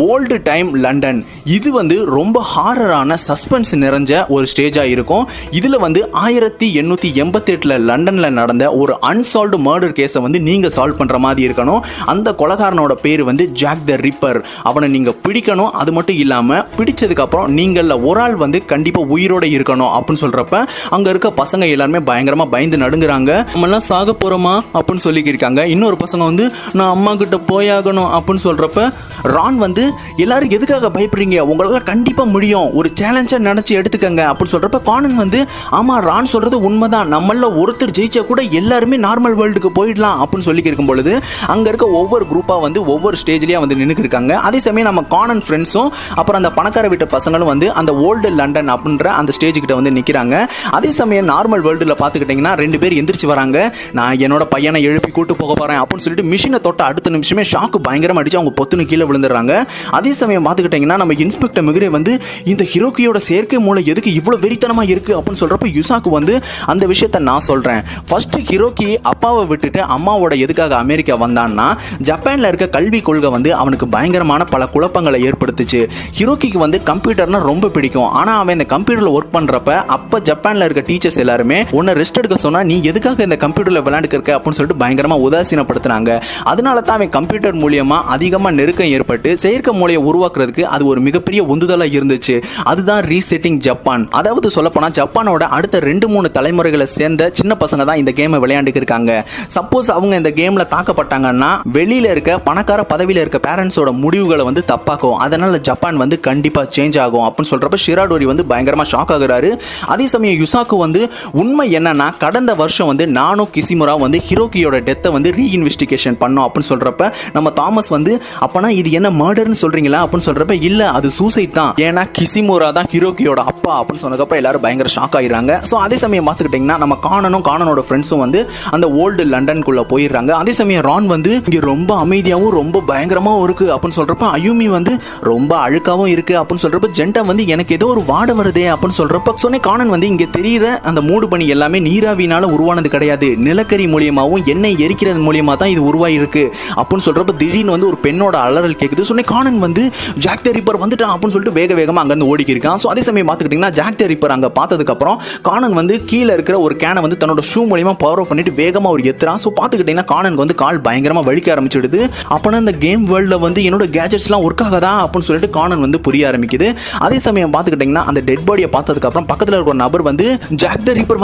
A: ஓல்டு டைம் லண்டன். இது வந்து ரொம்ப ஹாரரான சஸ்பென்ஸ் நிறைஞ்ச ஒரு ஸ்டேஜா இருக்கும். இதுல வந்து 1888 லண்டன்ல நடந்த ஒரு அன்சால்வ்டு மர்டர் கேஸை வந்து நீங்க சால்வ் பண்ற மாதிரி இருக்கணும். அந்த கொலைகாரனோட பேர் வந்து ஜாக் த ரிப்பர். அவனை நீங்க பிடிக்கணும், அது மட்டும் இல்லாம பிடிச்சதுக்கு அப்புறம் நீங்கள ஒரு ஆள் வந்து கண்டிப்பா உயிரோட இருக்கணும் அப்படின்னு சொல்றப்ப அங்க இருக்க பசங்க எல்லாருமே பயங்கரமா பயந்து நடுங்குறாங்க, நம்ம எல்லாம் சாக போறோமா அப்படின்னு சொல்லியிருக்காங்க. இன்னொரு பசங்க வந்து நான் அம்மா கிட்ட போயாகணும் அப்படின்னு சொல்றப்ப ரான் வந்து எல்லாரும் எதுக்காக பயப்படுறீங்க, உங்களால கண்டிப்பா முடியும், ஒரு சேலஞ்சா நினைச்சு எடுத்துக்கங்க அப்படின்னு சொல்றப்ப கானன் வந்து ஆமா ரான் சொல்றது உண்மைதான், நம்மள ஒருத்தர் ஜெயிச்சா கூட எல்லாருமே நார்மல் வேர்ல்டுக்கு போயிடலாம் அப்படின்னு சொல்லி இருக்கும் பொழுது அங்க இருக்க ஒவ்வொரு குரூப்பா வந்து ஒவ்வொரு ஸ்டேஜ்லயே வந்து நின்னுக்கு இருக்காங்க. அதே சமயம் நம்ம கானன் ஃப்ரெண்ட்ஸும் அப்புறம் அந்த பணக்கார வீட்டு பசங்களும் வந்து அந்த ஓல்டு லண்டன் அப்படின்ற அந்த ஸ்டேஜ் கிட்ட வந்து நிக்கிறாங்க. அதே சமயம் நார்மல் வேர்ல்டுல பாத்துக்கிட்டீங்கன்னா 2 பேர் எந்திரிச்சு வராங்க, நான் என்னோட பையனை எழுப்பி கூட்டு போக போறேன் அப்படின்னு சொல்லிட்டு மிஷினை தொட்ட அடுத்த நிமிஷமே ஷாக்கு பயங்கரமா அடிச்சு அவங்க பொத்துன்னு கீழே விழுந்துடுறாங்க. அதே சமயம் பாத்துக்கிட்டீங்கன்னா நம்ம இன்ஸ்பெக்டர் மிகுரே வந்து இந்த ஹிரோக்கியோட செயற்கை மூளை எதுக்கு இவ்வளவு வெறித்தனமா இருக்கு அப்படின்னு சொல்றப்ப யுசாக்கு வந்து அந்த விஷயத்தை நான் சொல்றேன். ஃபர்ஸ்ட் ஹிரோக்கி அப்பாவை விட்டுட்டு அம்மாவோட எதுக்காக அமெரிக்கா வந்தான்னா ஜப்பான்ல இருக்க கல்வி கொள்கை வந்து அவனுக்கு பயங்கரமான பல குழப்பங்களை ஏற்படுத்துச்சு. ஹிரோக்கிக்கு வந்து கம்ப்யூட்டர்னா ரொம்ப பிடிக்கும், ஆனா அவன் இந்த கம்ப்யூட்டர்ல ஒர்க் பண்றப்ப அப்ப ஜப்பான்ல இருக்க டீச்சர்ஸ் எல்லாருமே உன்னை ரெஸ்ட் எடுக்க சொன்னா நீ எதுக்காக இந்த கம்ப்யூட்டர்ல விளையாண்டுக்க இருக்க அப்படின்னு சொல்லிட்டு பயங்கரமா உதாசீனப்படுத்தினாங்க. அதனால தான் அவன் கம்ப்யூட்டர் மூலியமா அதிகமா நெருக்கம் ஏற்பட்டு செயற்கை மூளையை உருவாக்குறதுக்கு அது ஒரு மிகப்பெரிய உந்துதலா இருந்துச்சு. அதுதான் ரீசெட்டிங் ஜப்பான். அதாவது சொல்லப்போனா ஜப்பானோட அடுத்த 2-3 தலைமுறைகளை சேர்ந்த சின்ன பசங்க தான் இந்த கேமை விளையாண்டுக்கு இருக்காங்க. சப்போஸ் அவங்க இந்த கேம்ல தாக்கப்பட்டாங்கன்னா வெளியில இருக்க பணக்கார பதவியில இருக்க பேரண்ட்ஸோட முடிவுகளை வந்து தப்பாக்கும், அதனால ஜப்பான் வந்து கண்டிப்பா சேஞ்ச் ஆகும் அப்படின்னு சொல்றப்ப ஷிராடோரி வந்து பயங்கரமா ஷாக் ஆகுறாரு. அதே சமயம் யுசாக்கு வந்து உண்மை என்னன்னா கடந்த வருஷம் வந்து நானும் கிசிமுரா வந்து ஹிரோக்கியோட டெத்தை வந்து ரீஇன்வெஸ்டிகேஷன் பண்ணோம் அப்படின்னு சொல்றப்ப நம்ம தாமஸ் வந்து அப்பனா இது என்ன மர்டர்னு சொல்றீங்களா அப்படின்னு சொல்றப்ப இல்ல அது சூசைட் தான், ஏன்னா கிசிமுரா தான் ஹிரோக்கியோட அப்பா அப்படின்னு சொன்னதுக்கப்புறம் எல்லாரும் பயங்கர ஷாக் ஆயிடுறாங்க. ஸோ அதே சமயம் பார்த்துக்கிட்டிங்கன்னா நம்ம கானனோட ஃப்ரெண்ட்ஸும் வந்து அந்த ஓல்டு லண்டனுக்குள்ள போயிடுறாங்க. அதே சமயம் ரான் வந்து இங்கே ரொம்ப அமைதியாகவும் ரொம்ப பயங்கரமாகவும் இருக்கு அப்படின்னு சொல்றப்ப அயூமி வந்து ரொம்ப அழுக்காவும் இருக்கு அப்படின்னு சொல்றப்ப ஜென்டா வந்து எனக்கு ஏதோ ஒரு வாடை வருதே அப்படின்னு சொல்றப்ப சொன்ன கானன் வந்து இங்கே தெரியுற அந்த மூடு பனி எல்லாமே நீராவினால உருவானது கிடையாது, நிலக்கரி மூலியமாகவும் எண்ணெய் எரிக்கிறது மூலியமா தான் இது உருவாயிருக்கு அப்படின்னு சொல்றப்ப திடீர்னு வந்து ஒரு பெண்ணோட அலறல் கேட்குது. சொன்ன கானன் வந்து ஜாக் த ரிப்பர் வந்துட்டான் அப்படின்னு சொல்லிட்டு வேக வேகமாக அங்கேருந்து ஓடிக்கி இருக்கான். ஸோ அதே சமயம் பார்த்துக்கிட்டிங்கன்னா ஜாக் த ரிப்பர் அங்கே பார்த்ததுக்கு அப்புறம் கானன் வந்து கீழே இருக்கிற ஒரு கேனை வந்து தன்னோட ஷூ மூலியமா பவர் பண்ணிட்டு வேகமா ஒரு எத்துறான். ஸோ பார்த்துக்கிட்டீங்கன்னா கானனுக்கு வந்து கால் பயங்கரமா வலிக்க ஆரம்பிச்சிடுது. அப்போனா இந்த கேம் வேர்ல்டில் வந்து என்னோட கேஜெட்ஸ்லாம் ஒர்க் ஆகாதா அப்படின்னு சொல்லிட்டு கானன் வந்து புரிய ஆரம்பிக்குது. அதே சமயம் பார்த்துக்கிட்டிங்கன்னா அந்த டெட் பாடியை பார்த்ததுக்கு அப்புறம் பக்கத்தில் இருக்கிற நபர் வந்து ஜாக் த ரிப்பர்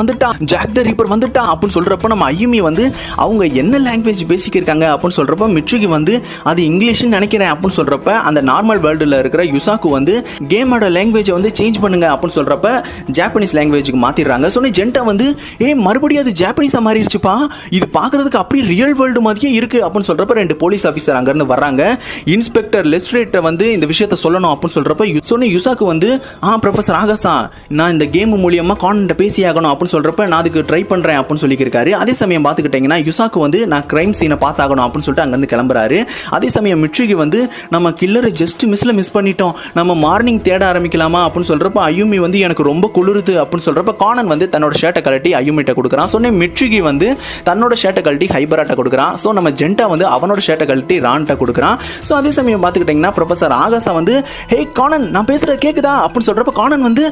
A: வந்துட்டான் அப்படின்னு சொல்றப்ப நம்ம ஐயுமி வந்து அவங்க என்ன லாங்குவேஜ் பேசிக்கிருக்காங்க அப்படின்னு சொல்றப்ப மிட்சுகி வந்து அது இங்கிலீஷ்னு நினைக்கிறேன் அப்படின்னு சொல்றப்ப அந்த நார்மல் வேர்ல்டில் இருக்கிற யுசாக்கு வந்து கேமோட லாங்குவேஜை வந்து சேஞ்ச் பண்ணுங்க அப்படின்னு சொல்றப்ப ஜாப்பனீஸ் லாங்குவேஜுக்கு மாத்திடுறாங்க. சொன்ன ஜென்டா வந்து மறுபடியும் அது ஜாப்பனீஸா மாறிடுச்சுப்பா, இது பார்க்கறதுக்கு அப்படியே ரியல் வேர்ல்டு மாதிரியே இருக்கு அப்படின்னு சொல்றப்ப 2 போலீஸ் ஆஃபீஸர் அங்கிருந்து வர்றாங்க. இன்ஸ்பெக்டர் லெஸ்ட்ரேட்ட வந்து இந்த விஷயத்த சொல்லணும் அப்படின்னு சொல்றப்ப சொன்ன யுசாக்கு வந்து ப்ரொஃபசர் ஆகாசா நான் இந்த கேம் மூலியமா கான்கிட்ட பேசி ஆகணும் அப்படின்னு சொல்றப்ப நான் அதுக்கு ட்ரை பண்றேன் அப்படின்னு சொல்லியிருக்காரு. அதே சமயம் பார்த்துக்கிட்டீங்கன்னா யுசாக்கு வந்து நான் கிரைம் சீனை பார்த்தாகணும் அப்படின்னு சொல்லிட்டு அங்கிருந்து கிளம்புறாரு. அதே சமயம் மிட்சுகி வந்து நம்ம கில்லரை ஜஸ்ட் மிஸ் பண்ணிட்டோம், நம்ம மார்னிங் தேட ஆரம்பிக்கலாமா அப்படின்னு சொல்றப்ப அயூமி வந்து எனக்கு ரொம்ப குளிருது அப்படின்னு சொல்றப்ப சொல்றப்ப கானன் வந்து தன்னோட ஷர்ட்டை கழட்டி அயுமிட்ட கொடுக்குறான். சொன்னே மிட்ரிகி வந்து தன்னோட ஷர்ட்டை கழட்டி ஹைபராட்ட கொடுக்குறான். ஸோ நம்ம ஜென்டா வந்து அவனோட ஷர்ட்டை கழட்டி ரான்ட்ட கொடுக்குறான். ஸோ அதே சமயம் பார்த்துக்கிட்டிங்கன்னா ப்ரொஃபசர் ஆகாசா வந்து ஹே கானன் நான் பேசுகிற கேட்குதா அப்படின்னு சொல்கிறப்ப கானன் வந்து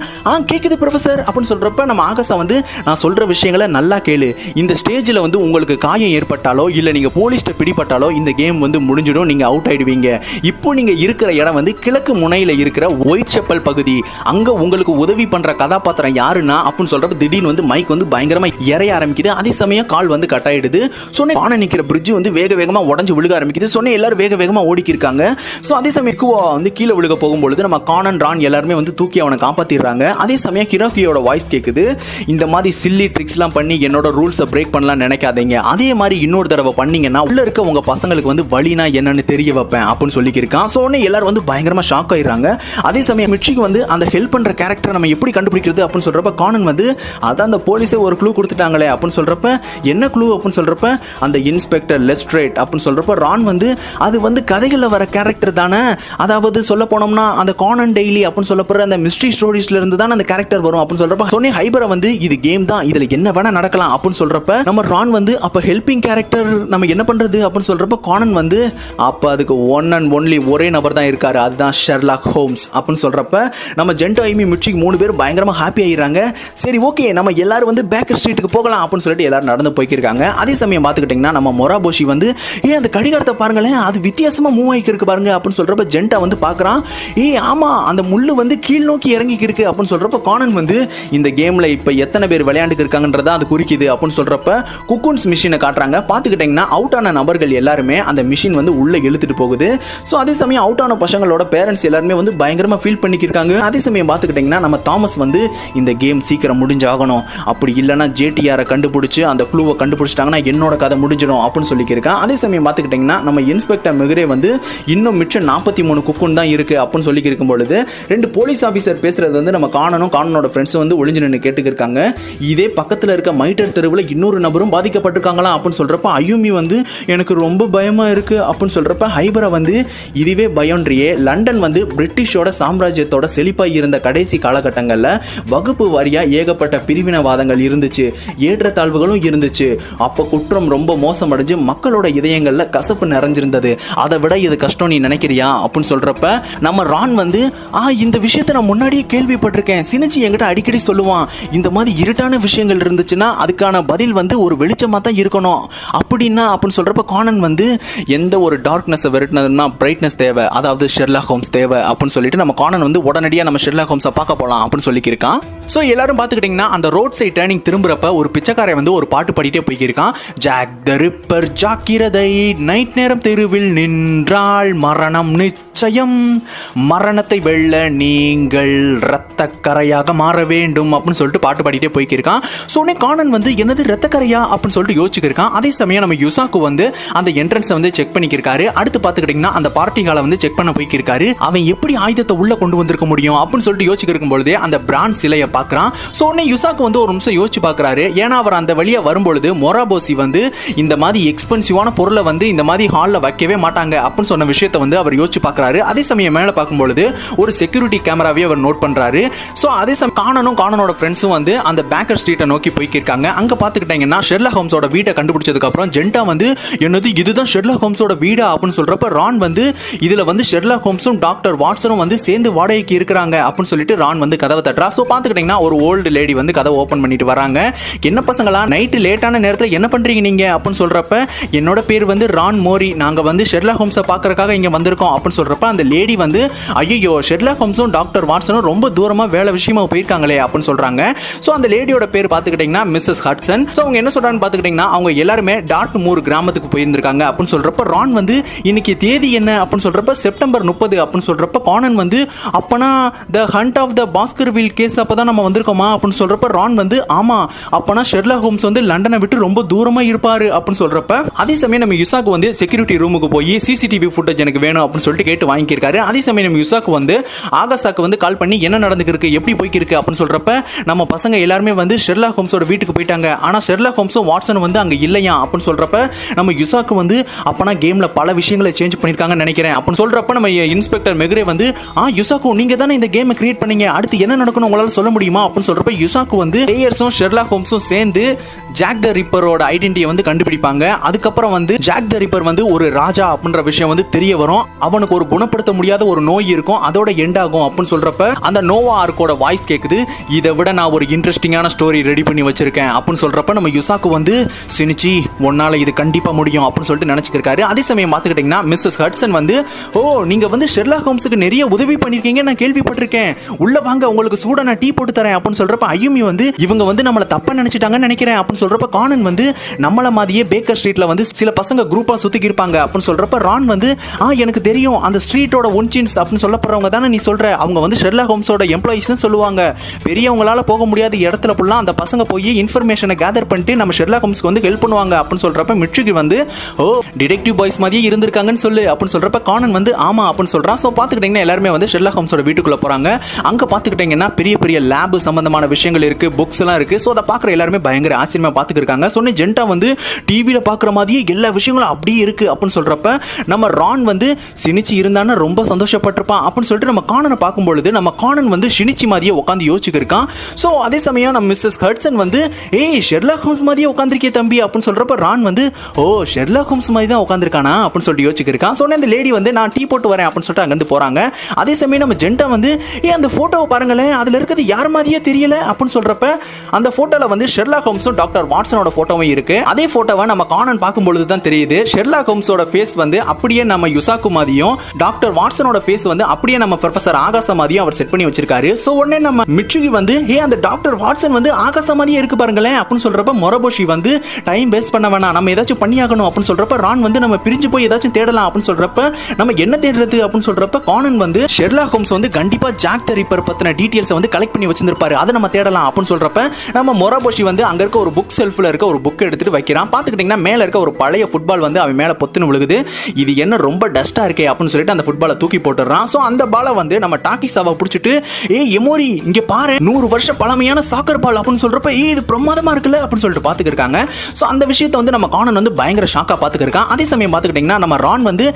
A: கேட்குது ப்ரொஃபசர் அப்படின்னு சொல்கிறப்ப நம்ம ஆகாசா வந்து நான் சொல்கிற விஷயங்களை நல்லா கேளு. இந்த ஸ்டேஜில் வந்து உங்களுக்கு காயம் ஏற்பட்டாலோ இல்லை நீங்கள் போலீஸ்ட்டை பிடிப்பட்டாலோ இந்த கேம் வந்து முடிஞ்சிடும், நீங்கள் அவுட் ஆகிடுவீங்க. இப்போ நீங்கள் இருக்கிற இடம் வந்து கிழக்கு முனையில் இருக்கிற ஒயிட் செப்பல் பகுதி. அங்கே உங்களுக்கு உதவி பண்ணுற கதாபாத்திரம் யாருன்னா அப்படின்னு சொல்கிறப்ப திடீர்னு வந்து மைக் வந்து பயங்கரமாக இறைய ஆரம்பிக்குது. அதே சமயம் கால் வந்து கட் ஆகிடுது. சொன்னே காண நிற்கிற பிரிட்ஜ் வந்து வேக வேகமாக உடஞ்சி விழுக ஆரம்பிக்குது. சொன்னே எல்லாரும் வேக வேகமாக ஓடிக்கி இருக்காங்க. ஸோ அதே சமயம் குவா வந்து கீழே விழுக போகும்பொழுது நம்ம கானன் ரான் எல்லாருமே வந்து தூக்கி அவனை காப்பாற்றிடுறாங்க. அதே சமயம் கிரோக்கியோட வாய்ஸ் கேட்குது, இந்த மாதிரி சில்லி ட்ரிக்ஸ்லாம் பண்ணி என்னோட ரூல்ஸை பிரேக் பண்ணலாம் நினைக்காதீங்க. அதே மாதிரி இன்னொரு தடவை பண்ணீங்கன்னா உள்ள இருக்க உங்க பசங்களுக்கு வந்து வலினா என்னன்னு தெரிய வைப்பேன் அப்படின்னு சொல்லியிருக்கான். ஸோ உடனே எல்லாரும் வந்து பயங்கரமாக ஷாக் ஆயிடுறாங்க. அதே சமயம் மிட்ரிக்கு வந்து அந்த ஹெல்ப் பண்ணுற கேரக்டரை நம்ம எப்படி கண்டுபிடிக்கிறது அப்படின்னு சொல்கிறப்ப கானன் வந்து அதான் அந்த போலீஸே ஒரு க்ளூ கொடுத்துட்டாங்களே அப்படின்னு சொல்கிறப்ப என்ன க்ளூ அப்படின்னு சொல்கிறப்ப அந்த இன்ஸ்பெக்டர் லெஸ்ட்ரேட் அப்படின்னு சொல்கிறப்ப ரான் வந்து அது வந்து கதைகளில் வர கேரக்டர் தானே, அதாவது சொல்ல போனோம்னா அந்த கானன் டெய்லி அப்படின்னு சொல்லப்படுற அந்த மிஸ்ட்ரி ஸ்டோரிஸ்ல இருந்து தான் அந்த கேரக்டர் வரும் அப்படின்னு சொல்கிறப்ப சொன்னே ஹைபரை வந்து இது கேம் தான், இதில் என்ன வேணா நடக்கலாம் அப்படின்னு சொல்கிறப்ப நம்ம ரான் வந்து அப்போ ஹெல்பிங் கேரக்டர் நம்ம என்ன பண்ணுறது அப்படின்னு சொல்கிறப்ப கானன் வந்து அப்போ அதுக்கு ஒன் அண்ட் ஒன்லி ஒரே நபர் தான் இருக்காரு, அதுதான் ஷெர்லாக் ஹோம்ஸ் அப்படின்னு சொல்கிறப்ப நம்ம ஜென்டோ ஐமி மிட்ரிக் 3 பேரும் பயங்கரமாக ஹாப்பி ஆகிடுறாங்க. சரி ஓகே நம்ம எல்லாரும் வந்து பேக்கர் ஸ்ட்ரீட்டுக்கு போகலாம் அப்படின்னு சொல்லிட்டு எல்லாரும் நடந்து போய்க்கிருக்காங்க. அதே சமயம் பார்த்துக்கிட்டிங்கன்னா நம்ம மொராபோஷி வந்து அந்த கடிகாரத்தை பாருங்களேன் அது வித்தியாசமாக மூவ் ஆகிருக்கு பாருங்க அப்படின்னு சொல்கிறப்ப ஜென்டா வந்து பார்க்குறான். ஆமாம் அந்த முள்ளு வந்து கீழ் நோக்கி இறங்கிக்கு இருக்கு அப்படின்னு சொல்கிறப்ப கானன் வந்து இந்த கேமில் இப்போ எத்தனை பேர் விளையாண்டுக்கு இருக்காங்கன்றதா அது குறிக்குது அப்படின்னு சொல்கிறப்ப குக்கூன்ஸ் மிஷினை காட்டுறாங்க. பார்த்துக்கிட்டிங்கன்னா அவுட் ஆன நபர்கள் எல்லாருமே அந்த மிஷின் வந்து உள்ளே இழுத்துட்டு போகுது. ஸோ அதே சமயம் அவுட் ஆன பசங்களோட பேரண்ட்ஸ் எல்லாருமே வந்து பயங்கரமாக ஃபீல் பண்ணிக்கிருக்காங்க. அதே சமயம் பார்த்துக்கிட்டிங்கன்னா நம்ம தாமஸ் வந்து இந்த கேம் சீக்கிரம் முடிஞ்சாகணும், அப்படி இல்லைனா ஜேடிஆரை கண்டுபிடிச்சி அந்த க்ளூவை கண்டுபிடிச்சிட்டாங்கன்னா என்னோட கதை முடிஞ்சிடும் அப்படின்னு சொல்லியிருக்கான். அதே சமயம் பார்த்துக்கிட்டிங்கன்னா நம்ம இன்ஸ்பெக்டர் மெகரே வந்து இன்னும் மிச்சம் 43 குக்குன் தான் இருக்கு அப்படின்னு சொல்லி இருக்கும் பொழுது 2 போலீஸ் ஆஃபீஸர் பேசுறது வந்து நம்ம கானனோட ஃப்ரெண்ட்ஸும் வந்து ஒளிஞ்சு நின்று கேட்டுக்கிருக்காங்க. இதே பக்கத்தில் இருக்க மைட்டர் தெருவில் இன்னொரு நபரும் பாதிக்கப்பட்டிருக்காங்களா அப்படின்னு சொல்கிறப்ப அயூமி வந்து எனக்கு ரொம்ப பயமாக இருக்குது அப்படின்னு சொல்கிறப்ப ஹைபரை வந்து இதுவே பயன்றியே லண்டன் வந்து பிரிட்டிஷோட சாம்ராஜ்யத்தோட செழிப்பாக இருந்த கடைசி காலகட்டங்களில் வகுப்பு வாரியாக ஏகப்பட்ட பிரிவினவாதங்கள் இருந்துச்சு, ஏற்றத்தாழ்வுகளும் இருந்துச்சு. அப்போ குற்றம் ரொம்ப மோசமடைஞ்சு மக்களோட இதயங்களில் கசப்பு நிறைஞ்சிருந்தது. அதை விட இது கஷ்டம் நீ நினைக்கிறியா அப்படின்னு சொல்கிறப்ப நம்ம ரான் வந்து இந்த விஷயத்தை நான் முன்னாடியே கேள்விப்பட்டிருக்கேன், சினிச்சி என்கிட்ட அடிக்கடி சொல்லுவான், இந்த மாதிரி இருட்டான விஷயங்கள் இருந்துச்சுன்னா அதுக்கான பதில் வந்து ஒரு வெளிச்சமாக தான் இருக்கணும் அப்படின்னா அப்படின்னு சொல்கிறப்ப கானன் வந்து எந்த ஒரு டார்க்னஸை விரட்டினதுன்னா பிரைட்னஸ் தேவை, அதாவது ஷெர்லாக் ஹோம்ஸ் தேவை அப்படின்னு சொல்லிட்டு நம்ம கானன் வந்து உடனடியாக நம்ம ஷெர்லாக் ஹோம்ஸை பார்க்க போகலாம் அப்படின்னு சொல்லியிருக்கான். ஸோ எல்லாரும் பார்த்துக்கிட்டிங்கன்னா அந்த ரோட் சைட் டேர்னிங் திரும்புறப்ப ஒரு பிச்சைக்காரை வந்து ஒரு பாட்டு பாடிட்டே போய்க்கிருக்கான். ஜாக் த ரிப்பர் ஜாக்கிரதை நைட் நேரம் தெருவில் நின்றால் மரணம் நிச்சயம், மரணத்தை வெல்ல நீங்கள் இரத்த கரையாக மாற வேண்டும் அப்படின்னு சொல்லிட்டு பாட்டு பாடிட்டே போய்க்கிருக்கான். ஸோ உடனே கானன் வந்து என்னது இரத்தக்கரையா அப்படின்னு சொல்லிட்டு யோசிச்சுக்கிருக்கான். அதே சமயம் நம்ம யுசாக்கு வந்து அந்த என்ட்ரன்ஸை வந்து செக் பண்ணிக்கிருக்காரு. அடுத்து பார்த்துக்கிட்டிங்கன்னா அந்த பார்ட்டி ஹாலை வந்து செக் பண்ண போய்க்கிருக்காரு. அவன் எப்படி ஆயுதத்தை உள்ள கொண்டு வந்திருக்க முடியும் அப்படின்னு சொல்லிட்டு யோசிச்சிருக்கும் பொழுதே அந்த பிராண்ட் சிலையை பார்க்குறான். ஸோ உடனே யுசாக்கு வந்து ஒரு நிமிஷம் யோசிச்சு பார்க்குறாரு. ஏன்னா அவர் அந்த வழியாக வரும்பொழுது மொராபோசி வந்து இந்த மாதிரி எக்ஸ்பென்சிவான பொருளை வந்து இந்த மாதிரி ஹாலில் வைக்கவே மாட்டாங்க அப்படின்னு சொன்ன விஷயத்தை வந்து அவர் யோசிச்சு பார்க்குறாரு. அதே சமயம் மேலே பார்க்கும்பொழுது ஒரு செக்யூரிட்டி கேமராவே அவர் நோட் பண்ணுறாரு. ஸோ அதே சமயம் கானனோட ஃப்ரெண்ட்ஸும் வந்து அந்த பேக்கர் ஸ்ட்ரீட்டை நோக்கி போய்க்கிருக்காங்க. அங்கே பார்த்துக்கிட்டிங்கன்னா ஷெர்லாக் ஹோம்ஸோட வீட்டை கண்டுபிடிச்சதுக்கப்புறம் ஜென்டா வந்து என்னது இதுதான் ஷெர்லாக் ஹோம்ஸோட வீடா அப்படின்னு சொல்கிறப்ப ரான் வந்து இதில் வந்து ஷெர்லாக் ஹோம்ஸும் டாக்டர் வாட்சனும் வந்து சேர்ந்து வாடகைக்கு இருக்கிறாங்க அப்படின்னு சொல்லிட்டு ரான் வந்து கதவை தட்டுறா. ஸோ பார்த்துக்கிட்டிங்கன்னா ஒரு ஓல்டு லேடி வந்து கதவை ஓப்பன் பண்ணிட்டு வராங்க. என்ன பசங்களா நைட்டு லேட்டான நேரத்தில் என்ன பண்ணுறீங்க நீங்கள் அப்படின்னு சொல்கிறப்ப என்னோட பேர் வந்து ரான் மோரி, நாங்கள் வந்து ஷெர்லாக் ஹோம்ஸை பார்க்கறதுக்காக இங்கே வந்திருக்கோம் அப்படின்னு சொல்கிறப்ப அந்த லேடி வந்து ஐயோ ஷெர்லாக் ஹோம்ஸும் டாக்டர் வாட்சனும் ரொம்ப தூரமாக வேலை விஷயமா போயிருக்காங்களே அப்படின்னு சொல்கிறாங்க. ஸோ அந்த லேடியோட பேர் பார்த்துக்கிட்டிங்கன்னா மிஸ்ஸஸ் ஹட்சன். ஸோ அவங்க என்ன சொல்கிறான்னு பார்த்துக்கிட்டிங்கன்னா அவங்க எல்லாருமே டார்ட் மூர் கிராமத்துக்கு போயிருந்திருக்காங்க அப்படின்னு சொல்கிறப்ப ரான் வந்து இன்னைக்கு தேதி என்ன அப்படின்னு சொல்கிறப்ப செப்டம்பர் 30 அப்படின்னு சொல்கிறப்ப கானன் வந்து அப்பனா the hound of the Baskerville case அப்போ தான் நம்ம வந்திருக்கோமா அப்படின்னு சொல்கிறப்ப ரான் வந்து ஆமாம் அப்பனா ஷெர்லாக் ஹோம்ஸ் வந்து லண்டனை விட்டு ரொம்ப தூரமாக இருப்பார் அப்படின்னு சொல்கிறப்ப அதே சமயம் நம்ம யுசாக்கு வந்து செக்யூரிட்டி ரூமுக்கு போய் சிசிடிவி ஃபுட்டேஜ் எனக்கு வேணும் அப்படின்னு சொல்லிட்டு கேட்டு வாங்கியிருக்காரு. அதே சமயம் நம்ம யுசாக்கு வந்து ஆகாசாக்கு வந்து கால் பண்ணி என்ன நடந்துருக்கு எப்படி போய்க்கிருக்கு அப்படின்னு சொல்கிறப்ப நம்ம பசங்க எல்லாருமே வந்து ஷெர்லாக் ஹோம்ஸோட வீட்டுக்கு போயிட்டாங்க, ஆனால் ஷெர்லாக் ஹோம்ஸும் வாட்சன் வந்து அங்கே இல்லையா அப்படின்னு சொல்கிறப்ப நம்ம யுசாக்கு வந்து அப்பனா கேமில் பல விஷயங்களை சேஞ்ச் பண்ணியிருக்காங்கன்னு நினைக்கிறேன் அப்படின்னு சொல்கிறப்ப நம்ம இன்ஸ்பெக்டர் மெகரே வந்து யுசாக்கு நீங்கள் தானே இந்த கேமை கிரியேட் பண்ணீங்க, அடுத்து என்ன நடக்கணும் உங்களால் சொல்ல முடியுமா அப்படின்னு அப்படின்னு சொல்றப்ப யுசாக்கு வந்து லேயர்ஸும் ஷெர்லாக் ஹோம்ஸும் சேர்ந்து ஜாக் த ரிப்பரோட ஐடென்டிட்டியை வந்து கண்டுபிடிப்பாங்க. அதுக்கப்புறம் வந்து ஜாக் த ரிப்பர் வந்து ஒரு ராஜா அப்படின்ற விஷயம் வந்து தெரிய வரும். அவனுக்கு ஒரு குணப்படுத்த முடியாத ஒரு நோய் இருக்கும், அதோட எண்ட் ஆகும் அப்படின்னு சொல்றப்ப அந்த நோவா ஆர்க்கோட வாய்ஸ் கேக்குது. இதை விட நான் ஒரு இன்ட்ரெஸ்டிங்கான ஸ்டோரி ரெடி பண்ணி வச்சிருக்கேன் அப்படின்னு சொல்றப்ப நம்ம யுசாக்கு வந்து சினிச்சி உன்னால இது கண்டிப்பா முடியும் அப்படின்னு சொல்லிட்டு நினைச்சிருக்காரு. அதே சமயம் பார்த்துக்கிட்டீங்கன்னா மிஸ்ஸஸ் ஹட்சன் வந்து ஓ நீங்க வந்து ஷெர்லாக் ஹோம்ஸுக்கு நிறைய உதவி பண்ணிருக்கீங்க நான் கேள்விப்பட்டிருக்கேன், உள்ள வாங்க உங்களுக்கு சூடா நான் டீ போட்டு தரேன் அப்படின்னு சொல்றப்ப ஐயுமி வந்து இவங்க வந்து நம்மள தப்பா நினைச்சிட்டாங்கன்னு நினைக்கிறேன் அப்படின்னு சொல்றப்ப கானன் வந்து நம்மள மாதிரியே பேக்கர் ஸ்ட்ரீட்ல வந்து சில பசங்க குரூப்பா சுத்திக்கி இருப்பாங்க அப்படின்னு சொல்றப்ப ரான் வந்து எனக்கு தெரியும் அந்த ஸ்ட்ரீட்டோட ஒன்சின்ஸ் அப்படின்னு சொல்லப்படுறவங்க தானே நீ சொல்ற, அவங்க வந்து ஷெர்லாக் ஹோம்ஸோட எம்ப்ளாயிஸ்னு சொல்லுவாங்க, பெரியவங்களால போக முடியாத இடத்துல ஃபுல்லா அந்த பசங்க போய் இன்ஃபர்மேஷனை கேதர் பண்ணிட்டு நம்ம ஷெர்லாக் ஹோம்ஸ்க்கு வந்து ஹெல்ப் பண்ணுவாங்க அப்படின்னு சொல்றப்ப மிட்சுகி வந்து ஓ டிடெக்டிவ் பாய்ஸ் மாதிரியே இருந்திருக்காங்கன்னு சொல்லு அப்படின்னு சொல்றப்ப கானன் வந்து ஆமா அப்படின்னு சொல்றான். ஸோ பார்த்துக்கிட்டீங்கன்னா எல்லாருமே வந்து ஷெர்லாக் ஹோம்ஸோட வீட்டுக்குள்ள போறாங்க. அங்க பார்த்துக்கிட்டீங்கன்னா பெரிய பெரிய லேப் சம்பந்தமான விஷயங்கள் இருக்கு, புக்ஸ் எல்லாம் இருக்கு. ஸோ அதை பார்க்குற எல்லாருமே பயங்கர ஆச்சரியமா பார்த்துக்கிட்டு இருக்காங்க. சொன்ன ஜென்டா வந்து டிவியில் பார்க்குற மாதிரியே எல்லா விஷயங்களும் அப்படியே இருக்கு அப்படின்னு சொல்றப்ப நம்ம ரான் வந்து சினிச்சி இருந்தான்னு ரொம்ப சந்தோஷப்பட்டிருப்பான் அப்படின்னு சொல்லிட்டு நம்ம கானனை பார்க்கும்பொழுது நம்ம கானன் வந்து சினிச்சி மாதிரியே உட்காந்து யோசிச்சுட்டு இருக்கான். ஸோ அதே சமயம் நம்ம மிஸ்ஸஸ் ஹட்சன் வந்து ஏய் ஷெர்லாக் ஹோம்ஸ் மாதிரியே உட்காந்துருக்கே தம்பி அப்படின்னு சொல்றப்ப ரான் வந்து ஓ ஷெர்லாக் ஹோம்ஸ் மாதிரி தான் உட்காந்துருக்கானா அப்படின்னு சொல்லிட்டு யோசிச்சுட்டு இருக்கான். சொன்ன இந்த லேடி வந்து நான் டீ போட்டு வரேன் அப்படின்னு சொல்லிட்டு அங்கேருந்து போறாங்க. அதே சமயம் நம்ம ஜென்டா வந்து அந்த போட்டோவை பாருங்களேன் அதுல இருக்கிறது யார் மாதிரியே தெரியல அப்படின்னு சொல்றப்ப அந்த போட்டோல வந்து ஷெர்லாக் ஹோம்ஸும் டாக்டர் வாட்சனோட போட்டோவும் இருக்கு. அதே போட்டோவை நம்ம கானன் பார்க்கும்பொழுது தான் தெரியுது ஷெர்லாக் ஹோம்ஸோட ஃபேஸ் வந்து அப்படியே நம்ம யுசாக்கு மாதிரியும் டாக்டர் வாட்சனோட ஃபேஸ் வந்து அப்படியே நம்ம ப்ரொஃபசர் ஆகாச மாதிரியும் அவர் செட் பண்ணி வச்சிருக்காரு. சோ உடனே நம்ம மிட்சுகி வந்து அந்த டாக்டர் வாட்சன் வந்து ஆகாச மாதிரியே இருக்கு பாருங்களேன் அப்படின்னு சொல்றப்ப மொரபோஷி வந்து டைம் வேஸ்ட் பண்ண வேணாம் நம்ம ஏதாச்சும் பண்ணியாகணும் அப்படின்னு சொல்றப்ப ரான் வந்து நம்ம பிரிஞ்சு போய் ஏதாச்சும் தேடலாம் அப்படின்னு சொல்றப்ப நம்ம என்ன தேடுறது அப்படின்னு சொல்றப்ப கானன் வந்து ஷெர்லாக் ஹோம்ஸ் வந்து கண்டிப்பா ஜாக் த ரிப்பர் பத்தின டீடைல்ஸ் வந்து கலெக்ட் பண்ணி வச்சிருப்பாரு, அதை நம்ம தேடலாம் அப்படின்னு சொல்றப்ப நம்ம மொரபோஷி வந்து அங்க இருக்க ஒரு புக் செல்ஃப்ல இருக்க ஒரு புக் எடுத்துட்டு வைக்கிறான். பாத்துக்கிட்டீங்கன்னா மேல இருக்க ஒரு பழைய ஃபுட்பால் வந்து அவன் மேல பொத்துன்னு விழுகுது. இது என்ன ரொம்ப டஸ்டா இருக்கே அப்படின்னு சொல்லிட்டு அந்த ஃபுட்பாலை தூக்கி போட்டுறான். சோ அந்த பாலை வந்து நம்ம டாக்கிசாவை பிடிச்சிட்டு எமோரி இங்க பாரு 100 வருஷம் பழமையான சாக்கர் பால் அப்படின்னு சொல்றப்ப இது பிரமாதமா இருக்குல்ல அப்படின்னு சொல்லிட்டு பாத்துக்கிட்டு இருக்காங்க. சோ அந்த விஷயத்தை வந்து நம்ம கானன் வந்து பயங்கர ஷாக்கா பாத்துக்கிட்டு இருக்கான். அதே சமயம் பாத்துக்கிட்டீங்கன்னா நம்ம ரான் வந்து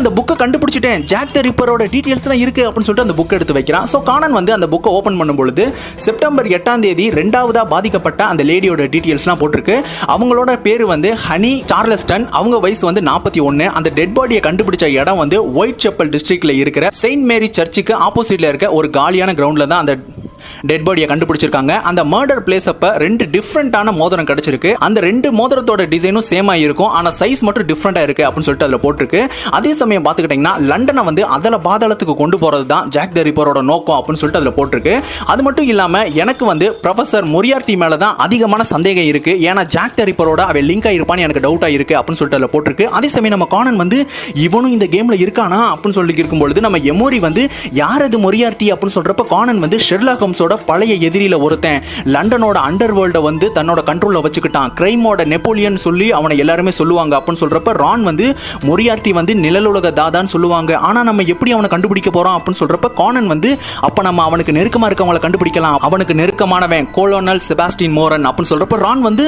A: அந்த புக்கை கண்டுபிடிச்சிட்டேன் ஜாக் த ரிப்பரோட டீடைல்ஸ் எல்லாம் இருக்கு அப்படின்னு சொல்லிட்டு அந்த புக் எடுத்து வைக்கிறான். சோ கானன் வந்து அந்த புக்கை ஓபன் பண்ணும்பொழுது செப்டம்பர் 8ஆம் தேதி ரெண்டாவதா பாதிக்கப்பட்ட அந்த லேடியோட டீடைல்ஸ்லாம் போட்டிருக்கு. அவங்களோட பேரு வந்து ஹனி சார்லஸ்டன், அவங்க வயசு வந்து 41. அந்த டெட் பாடியை கண்டுபிடிச்ச இடம் வந்து ஒயிட் செப்பல் டிஸ்ட்ரிக்ட்ல இருக்கிற செயின்ட் மேரி சர்ச்சுக்கு ஆப்போசிட்ல இருக்க ஒரு காலியான கிரவுண்ட்ல தான் அந்த டெட் பாடியை கண்டுபிடிச்சிருக்காங்க. அந்த மர்டர் பிளேஸ் அப்ப 2 டிஃபரெண்டான மோதிரம் கிடைச்சிருக்கு. அந்த 2 மோதிரத்தோட டிசைனும் சேமா இருக்கும், ஆனா சைஸ் மட்டும் டிஃபரெண்டா இருக்கு அப்படின்னு சொல்லிட்டு அதுல போட்டிருக்கு. அதே சமயம் பாத்துக்கிட்டீங்கன்னா லண்டனை வந்து அதல பாதாளத்துக்கு கொண்டு போறது தான் ஜாக் த ரிப்பரோட நோக்கம் அப்படின்னு சொல்லிட்டு அதுல போட்டிருக்கு. அது மட்டும் இல்லாம எனக்கு வந்து ப்ரொஃபசர் மொரியார்டி மேல தான் அதிகமான சந்தேகம் இருக்கு, ஏன்னா ஜாக் த ரிப்பரோட அவன் லிங்க் ஆயிருப்பான்னு எனக்கு டவுட்டா இருக்கு அப்படின்னு சொல்லிட்டு அதுல போட்டிருக்கு. அதே சமயம் நம்ம கானன் வந்து இவனும் இந்த கேம்ல இருக்கானா அப்படின்னு சொல்லி இருக்கும்பொழுது நம்ம எமோரி வந்து யார் அது மொரியார்டி அப்படின்னு சொல்றப்ப கானன் வந்து ஷெர்லாக் ஹோம்ஸோட பழைய எதிரில ஒருத்தன் லண்டனோட அண்டர் வேர்ல்ட வந்து தன்னோட கண்ட்ரோல்ல வச்சுக்கிட்டான், கிரைமோட நெப்போலியன் சொல்லி அவனை எல்லாருமே சொல்லுவாங்க அப்படின்னு சொல்றப்ப ரான் வந்து மொரியார்டி வந்து நிழலுலக தாதான்னு சொல்லுவாங்க, ஆனா நம்ம எப்படி அவனை கண்டுபிடிக்க போறோம் அப்படின்னு சொல்றப்ப கானன் வந்து அப்ப நம்ம அவனுக்கு நெருக்கமா இருக்கவங்களை கண்டுபிடிக்கலாம், அவனுக்கு நெருக்கமானவன் கோலோனல் செபாஸ்டின் மோரன் அப்படின்னு சொல்றப்ப ரான் வந்து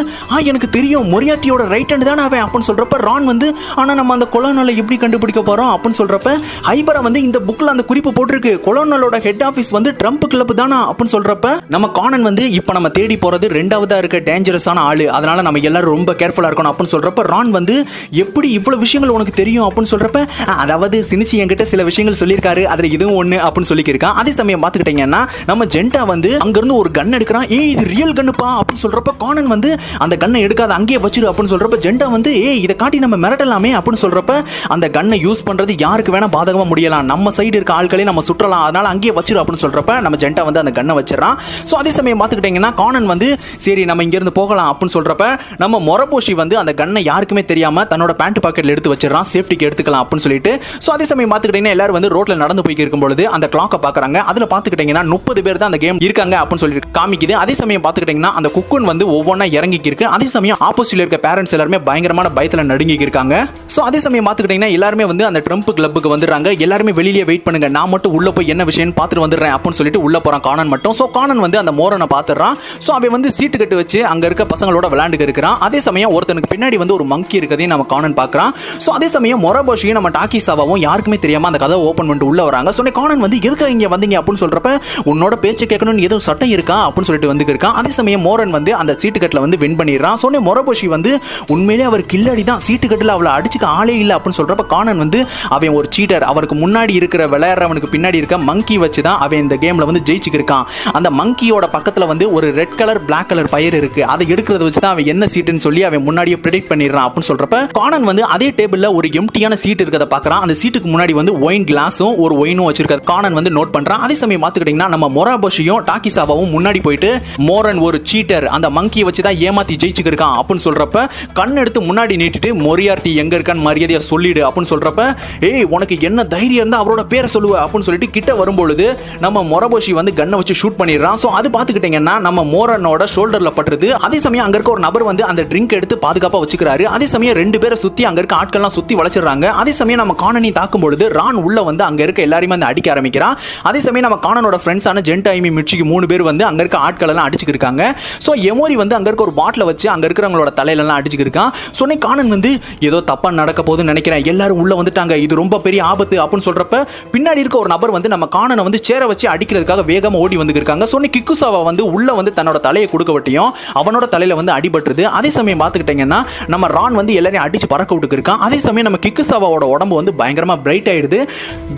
A: எனக்கு தெரியும் மொரியார்டியோட ரைட் ஹேண்ட் தானே அவன் அப்படின்னு சொல்றப்ப ரான் வந்து ஆனா நம்ம அந்த கொலோனலை எப்படி கண்டுபிடிக்க போறோம் அப்படின்னு சொல்றப்ப ஹைபரா வந்து இந்த புக்ல அந்த குறிப்பு போட்டிருக்கு கொலோனலோட ஹெட் ஆபீஸ் வந்து ட்ரம்ப் கிளப் தானா அப்படின்னு சொல்றப்ப நம்ம கானன் வந்து இப்ப நம்ம தேடி போறது ரெண்டாவதா இருக்க டேஞ்சரஸான ஆளு, அதனால நம்ம எல்லாரும் ரொம்ப கேர்ஃபுல்லா இருக்கணும் அப்படின்னு சொல்றப்ப ரான் வந்து எப்படி இவ்வளவு விஷயங்கள் உனக்கு தெரியும் அப்படின்னு சொல்றப்ப அதாவது சினிச்சி என்கிட்ட சில விஷயங்கள் சொல்லியிருக்காரு அதுல இதுவும் ஒண்ணு அப்படின்னு சொல்லியிருக்கான். அதே சமயம் பாத்துக்கிட்டீங்கன்னா நம்ம ஜென்டா வந்து அங்க இருந்து ஒரு கன் எடுக்கிறான், இது ரியல் கன்னுப்பா அப்படின்னு சொல்றப்ப கானன் வந்து அந்த கன்னை எடுக்காத அங்கேயே வச்சிரு அப்படின்னு சொல்றப்ப ஜென்டா வந்து இதை காட்டி நம்ம மிரட்டலாமே அப்படின்னு சொல்றப்ப அந்த கன்னை யூஸ் பண்றது யாருக்கு வேணா பாதகமா முடியலாம், நம்ம சைடு இருக்க ஆட்களை நம்ம சுற்றலாம், அதனால அங்கேயே வச்சிரு அப்படின்னு சொல்றப்ப நம்ம ஜென்டா வந்து அந்த கன்னை வச்சிடறான். சோ அதே சமயம் பாத்துக்கிட்டீங்கன்னா கானன் வந்து சரி நம்ம இங்க இருந்து போகலாம் அப்படின்னு சொல்றப்ப நம்ம மொரபோஷி வந்து அந்த கன்னை யாருக்குமே தெரியாம தன்னோட பேண்ட் பாக்கெட்ல எடுத்து வச்சிடறான், சேஃப்டிக்கு எடுத்துக்கலாம் அப்படின்னு சொல்லிட்டு. சோ அதே சமயம் பாத்துக்கிட்டீங்கன்னா எல்லாரும் வந்து ரோட்ல நடந்து போய்க்கு இருக்கும்போது அந்த கிளாக்கை பாக்குறாங்க, அதுல பாத்துக்கிட்டீங்கன்னா 30 பேர் தான் அந்த கேம் இருக்காங்க அப்படின்னு சொல்லிட்டு காமிக்குது. அதே சமயம் பாத்துக்கிட்டீங்கன்னா அந்த குக்குன் வந்து ஒவ்வொன்றா இறங்கிக்கு இருக்கு. அதே சமயம் ஆப்போசிட்ல இருக்க பேரண்ட்ஸ் எல்லாருமே பயங்கரமான பயத்துல நடுங்கி இருக்காங்க. சோ அதே சமயம் பாத்துக்கிட்டீங்கன்னா எல்லாருமே வந்து அந்த ட்ரம்ப் கிளப்புக்கு வந்துடுறாங்க, எல்லாருமே வெளியே வெயிட் பண்ணுங்க, நான் மட்டும் உள்ள போய் என்ன விஷயம்னு பார்த்துட்டு வந்துடுறேன் அப்படின்னு சொல்லிட்டு உள்ள போறான் கானன் மட்டும். ஸோ கானன் வந்து அந்த மோரனை பார்த்துறான். ஸோ அவன் வந்து சீட்டு கட்டு வச்சு அங்கே இருக்க பசங்களோட விளையாண்டுக்கு இருக்கிறான். அதே சமயம் ஒருத்தனுக்கு பின்னாடி வந்து ஒரு மங்கி இருக்கதையும் நம்ம கானன் பார்க்குறான். ஸோ அதே சமயம் மொரபோஷியும் நம்ம டாக்கிசாவாவும் யாருக்குமே தெரியாமல் அந்த கதவை ஓப்பன் பண்ணிட்டு உள்ள வராங்க. ஸோ கானன் வந்து எதுக்காக இங்கே வந்தீங்க அப்படின்னு சொல்கிறப்ப உன்னோட பேச்சு கேட்கணும்னு எதுவும் சட்டம் இருக்கா அப்படின்னு சொல்லிட்டு வந்து இருக்கான். அதே சமயம் மோரன் வந்து அந்த சீட்டு கட்டில் வந்து வின் பண்ணிடுறான். ஸோ மொரபோஷி வந்து உண்மையிலே அவர் கில்லாடி தான், சீட்டு கட்டில் அவளை அடிச்சுக்க ஆளே இல்லை அப்படின்னு சொல்கிறப்ப கானன் வந்து அவன் ஒரு சீட்டர், அவருக்கு முன்னாடி இருக்கிற விளையாடுறவனுக்கு பின்னாடி இருக்க மங்கி வச்சு தான் அவன் இந்த கேமில் வந்து ஜெயிச்சுக்கிருக்கான். அந்த மங்கியோட பக்கத்தில் வந்து ஒரு ரெட் கலர் பிளாக் கலர் பயிர் இருக்கு, அதை எடுக்கிறத வச்சு தான் அவன் என்ன சீட்டுன்னு சொல்லி அவன் முன்னாடியே ப்ரெடிக்ட் பண்ணிடுறான் அப்படின்னு சொல்றப்ப கானன் வந்து அதே டேபிள்ல ஒரு எம்டியான சீட் இருக்கிறத பார்க்கறான். அந்த சீட்டுக்கு முன்னாடி வந்து ஒயின் கிளாஸும் ஒரு ஒயினும் வச்சிருக்க கானன் வந்து நோட் பண்றான். அதே சமயம் பார்த்துக்கிட்டீங்கன்னா நம்ம மொராபோஷியும் டாக்கிசாவாவும் முன்னாடி போயிட்டு மோரன் ஒரு சீட்டர், அந்த மங்கியை வச்சு தான் ஏமாத்தி ஜெயிச்சுக்கிருக்கான் அப்படின்னு சொல்றப்ப கண் எடுத்து முன்னாடி நீட்டிட்டு மொரியார்டி எங்க இருக்கான்னு மரியாதையா சொல்லிடு அப்படின்னு சொல்றப்ப ஏய் உனக்கு என்ன தைரியம் இருந்தா அவரோட பேரை சொல்லுவ அப்படின்னு சொல்லிட்டு கிட்ட வரும்பொழுது நம்ம மொரபோஷி வந்து கண்ணை வச்சு ஷூட் பண்ணிடுறான். ஸோ அது பார்த்துக்கிட்டீங்கன்னா நம்ம மோரனோட ஷோல்டர்ல பட்டுருது. அதே சமயம் அங்க இருக்க ஒரு நபர் வந்து அந்த ட்ரிங்க் எடுத்து பாதுகாப்பா வச்சுக்கிறாரு. அதே சமயம் ரெண்டு பேரை சுத்தி அங்க இருக்க ஆட்கள்லாம் சுத்தி வளைச்சிடுறாங்க. அதே சமயம் நம்ம கானனை தாக்கும் பொழுது ரான் உள்ள வந்து அங்க இருக்க எல்லாரையுமே வந்து அடிக்க ஆரம்பிக்கிறான். அதே சமயம் நம்ம கானனோட ஃப்ரெண்ட்ஸான ஜென்டா ஐமி மிட்சிக்கு 3 பேர் வந்து அங்க இருக்க ஆட்கள் எல்லாம் அடிச்சுக்கிருக்காங்க. ஸோ எமோரி வந்து அங்க இருக்க ஒரு பாட்டில வச்சு அங்க இருக்கிறவங்களோட தலையிலெல்லாம் அடிச்சுக்கிருக்கான். சொன்னே கானன் வந்து ஏதோ தப்பா நடக்க போகுதுன்னு நினைக்கிறேன், எல்லாரும் உள்ள வந்துட்டாங்க, இது ரொம்ப பெரிய ஆபத்து அப்படின்னு சொல்றப்ப பின்னாடி இருக்க ஒரு நபர் வந்து நம்ம கானனை வந்து சேர வச்சு அடிக்கிறதுக்காக வேகமா ஓடி வந்து இருக்காங்க. சொன்னே கிக்குசாவா வந்து உள்ள வந்து தன்னோட தலையை கொடுக்க வட்டியும் அவனோட தலையில வந்து அடிபட்டுருது. அதே சமயம் பார்த்துக்கிட்டீங்கன்னா நம்ம ரான் வந்து எல்லாரையும் அடிச்சு பறக்க விட்டுக்கு இருக்கான். அதே சமயம் நம்ம கிக்குசாவாவோட உடம்பு வந்து பயங்கரமா பிரைட் ஆயிடுது.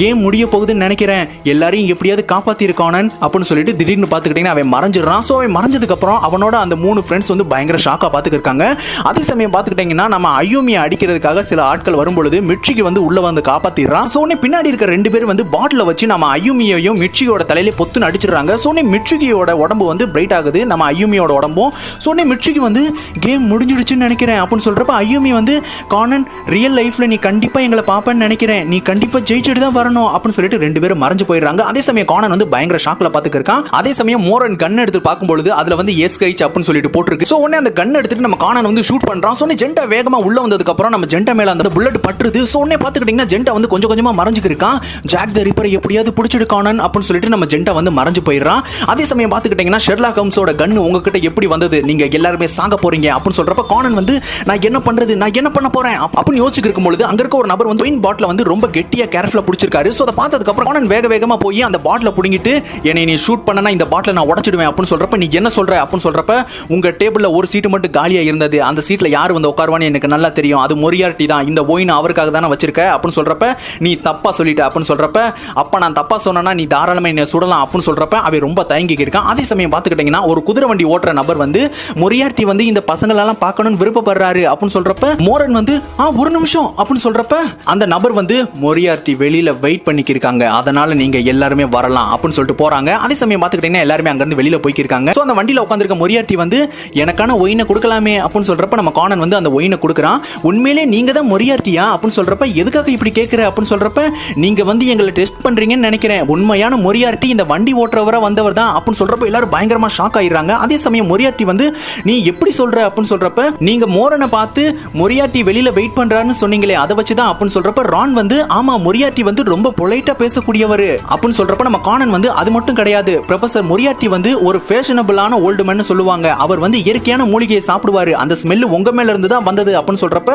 A: கேம் முடிய போகுதுன்னு நினைக்கிறேன், எல்லாரையும் எப்படியாவது காப்பாத்திருக்கானன் அப்படின்னு சொல்லிட்டு திடீர்னு பார்த்துக்கிட்டீங்கன்னா அவன் மறைஞ்சிடறான். ஸோ அவன் மறைஞ்சதுக்கு அப்புறம் அவனோட அந்த 3 ஃப்ரெண்ட்ஸ் வந்து பயங்கர ஷாக்கா பார்த்துக்கு இருக்காங்க. அதே சமயம் பார்த்துக்கிட்டீங்கன்னா நம்ம ஐயூமியை அடிக்கிறதுக்காக சில ஆட்கள் வரும்பொழுது மிட்சிக்கு வந்து உள்ள வந்து காப்பாத்திடுறான். ஸோ பின்னாடி இருக்க 2 பேர் வந்து பாட்டில வச்சு நம்ம ஐயூமியையும் மிட்சியோட தலையில பொத்துன்னு அடிச்சிடுறாங்க. ஸோ மிட்சியோட உடம்பு வந்து பிரைட் ஆகுது, நம்ம ஐயூமியோட உடம்பும். ஸோ மிட்சிக்கு வந்து கேம் முடிஞ்சிடுச்சுன்னு நினைக்கிறேன் அப்படின்னு சொல்றப்ப ஐயூமி வந்து கானன் ரியல் லைஃப்ல நீ கண்டிப்பா எங்களை பாப்பேன்னு நினைக்கிறேன், நீ கண்டிப்பா ஜெயிச்சுட்டு தான் வரணும் அப்படின்னு சொல்லிட்டு 2 பேரும் மறைஞ்சு போயிடுறாங்க. அதே சமயம் கானன் வந்து பயங்கர ஷாக்ல பாத்துக்க இருக்கான். அதே சமயம் மோரன் கன் எடுத்து பார்க்கும்போது அதுல வந்து எஸ்கைச் அப்படின்னு சொல்லிட்டு போட்டுருக்கு. ஸோ உடனே அந்த கன் எடுத்துட்டு நம்ம கானன் வந்து ஷூட் பண்றான். ஸோ ஜென்டா வேகமா உள்ள வந்ததுக்கு அப்புறம் நம்ம ஜென்டா மேல அந்த புல்லட் பட்டுருது. ஸோ உடனே பாத்துக்கிட்டீங்கன்னா ஜென்டா வந்து கொஞ்சம் கொஞ்சமா மறைஞ்சுக்கு இருக்கான். ஜாக் தி ரிப்பரை எப்படியாவது பிடிச்சிடு கானன் அப்படின்னு சொல்லிட்டு நம்ம ஜென்டா வந்து மறைஞ்சு போயிடுறான். அதே சமயம் பாத்துக்கிட்டீங்கன்னா ஷெர்லாக் ஹோம்ஸோட கன் உங்ககிட்ட எப்படி வந்தது, நீங்க எல்லாருமே சாக போறீங்க அப்படின்னு சொல்றப்ப கானன் வந்து நான் என்ன பண்றது, நான் என்ன பண்ண போறேன் அப்படின்னு யோசிச்சுட்டு இருக்கும்போது அங்க இருக்க ஒரு நபர் வந்து ஒயின் பாட்டில வந்து ரொம்ப கெட்டியா கேர்ஃபுல்லா பிடிச்சிருக்காரு. ஸோ அதை பார்த்ததுக்கு அப்புறம் கானன் வேகமா போய் அந்த பாட்டில புடிங்கிட்டு என்னை நீ ஷூட் பண்ணனா இந்த பாட்டில நான் உடைச்சிடுவேன் அப்படின்னு சொல்றப்ப நீ என்ன சொல்ற அப்படின்னு சொல்றப்ப உங்க டேபிள்ல ஒரு சீட்டு மட்டும் காலியா இருந்தது, அந்த சீட்ல யார் வந்து உட்காருவான்னு எனக்கு நல்லா தெரியும், அது மொரியார்டி தான், இந்த ஒயின் அவருக்காக தானே வச்சிருக்க அப்படின்னு சொல்றப்ப நீ தப்பா சொல்லிட்ட அப்படின்னு சொல்றப்ப அப்ப நான் தப்பா சொன்னா நீ தாராளமா என்ன சுடலாம் அப்படின்னு சொல்றப்ப அவன் ரொம்ப தயங்கி இருக்கான். அதே சமயம் பார்த்துக்கிட்டீங்கன்னா ஒரு குதிரை வண்டி ஓட்டுற நபர் வந்து மொரியார்டி வந்து இந்த பசங்களெல்லாம் பார்க்கணும்னு விருப்பப்படுறாரு அப்படின்னு சொல்றப்ப மோரன் வந்து ஒரு நிமிஷம் அப்படின்னு சொல்றப்ப அந்த நபர் வந்து மொரியார்டி வெளியில வெயிட் பண்ணிக்கிருக்காங்க, அதனால நீங்க எல்லாருமே வரலாம் அப்படின்னு சொல்லிட்டு போறாங்க. அதே சமயம் பார்த்துக்கிட்டீங்கன்னா எல்லாருமே அங்க இருந்து வெளியில போய்க்கிருக்காங்க. ஸோ அந்த வண்டியில உட்காந்துருக்க மொரியார்டி வந்து எனக்கான ஒயினை கொடுக்கலாமே அப்படின்னு சொல்றப்ப நம்ம கானன் வந்து அந்த ஒயினை கொடுக்குறான். உண்மையிலே நீங்க தான் மொரியார்டியா அப்படின்னு சொல்றப்ப எதுக்காக இப்படி கேட்கிற அப்படின்னு சொல்றப்ப நீங்க வந்து எங்களை டெஸ்ட் பண்றீங்கன்னு நினைக்கிறேன், உண்மையான மொரியார்டி இந்த வண்டி ஓட்டுறவரா வந்தவர் தான் அப்படின்னு சொல்றப்ப எல்லாரும் பயங்கரமா ஷாக் ஆயிடுறாங்க. அதே சமயம் மொரியார்டி வந்து நீ எப்படி சொல்ற அப்படின்னு சொல்றப்ப நீங்க மோரனை பார்த்து மொரியார்டி வெளியில வெயிட் பண்றாருன்னு சொன்னீங்களே அதை வச்சுதான் அப்படின்னு சொல்றப்ப ரான் வந்து ஆமா மொரியார்டி வந்து ரொம்ப பொலைட்டா பேசக்கூடியவர் அப்படின்னு சொல்றப்ப நம்ம கானன் வந்து அது மட்டும் கிடையாது, ப்ரொஃபசர் மொரியார்டி வந்து ஒரு ஃபேஷனபிளான ஓல்டு மேன் சொல்லுவாங்க, அவர் வந்து இயற்கையான மூலிகையை சாப்பிடுவாரு, அந்த ஸ்மெல் உங்க மேல இருந்து தான் வந்தது அப்படின்னு சொல்றப்ப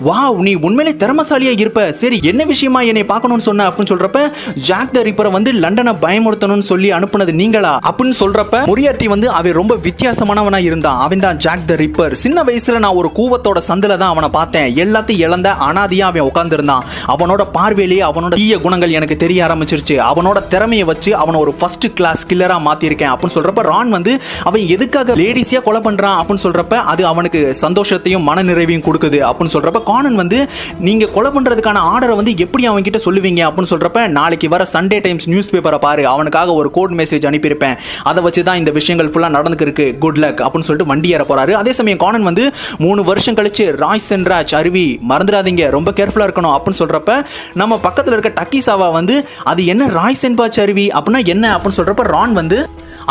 A: வாவ் நீ உண்மையிலே திறமசாலியா இருப்ப, சரி என்ன விஷயமா என்னை பார்க்கணும்னு சொன்ன அப்படின்னு சொல்றப்ப ஜாக் தி ரிப்பரை வந்து லண்டனை பயமுறுத்தணும்னு சொல்லி அனுப்புனது நீங்களா அப்படின்னு சொல்றப்ப மொரியார்டி வந்து அவன் ரொம்ப வித்தியாசமானவனா இருந்தான், அவன் தான் ஜாக் தி ரிப்பர், சின்ன வயசுல நான் ஒரு கூவத்தோட சந்தில தான் அவனை பார்த்தேன், எல்லாத்தையும் இழந்த அனாதியா அவன் உட்கார்ந்திருந்தான், அவனோட பார்வையிலேயே அவனோட தீய குணங்கள் எனக்கு தெரிய ஆரம்பிச்சிருச்சு, அவனோட திறமையை வச்சு அவனை ஒரு ஃபர்ஸ்ட் கிளாஸ் கில்லரா மாத்திருக்கேன் அப்படின்னு சொல்றப்ப ரான் வந்து அவன் எதுக்காக லேடிஸியா கொலை பண்றான் அப்படின்னு சொல்றப்ப அது அவனுக்கு சந்தோஷத்தையும் மன நிறைவையும் கொடுக்குது அப்படின்னு சொல்றப்ப கானன் வந்து நீங்க கொலை பண்றதுக்கான ஆர்டரை வந்து எப்படி அவன் கிட்ட சொல்லுவீங்க அப்படின்னு சொல்றப்ப நாளைக்கு வர சண்டே டைம்ஸ் நியூஸ் பேப்பரை பாரு, அவனுக்காக ஒரு கோட் மெசேஜ் அனுப்பியிருப்பேன், அதை வச்சு தான் இந்த விஷயங்கள் ஃபுல்லா நடந்துருக்கு, குட் லக் அப்படின்னு சொல்லிட்டு வண்டி ஏற போறாரு. அதே சமயம் கானன் வந்து 3 வருஷம் கழிச்சு ராய் சென்ராஜ் அருவி மறந்துடாதீங்க ரொம்ப கேர்ஃபுல்லா இருக்கணும் அப்படின்னு சொல்றப்ப நம்ம பக்கத்துல இருக்க டக்கிசாவா வந்து அது என்ன ராய் சென்பாச் அருவி அப்படின்னா என்ன அப்படின்னு சொல்றப்ப ரான் வந்து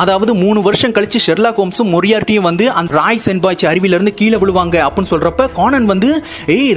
A: அதாவது 3 வருஷம் கழிச்சு ஷெர்லாக் ஹோம்ஸும் மொரியார்ட்டியும் வந்து அந்த ராய் சென்பாய்ச்சி அருவியிலிருந்து கீழே விழுவாங்க அப்படின்னு சொல்றப்ப கானன் வந்து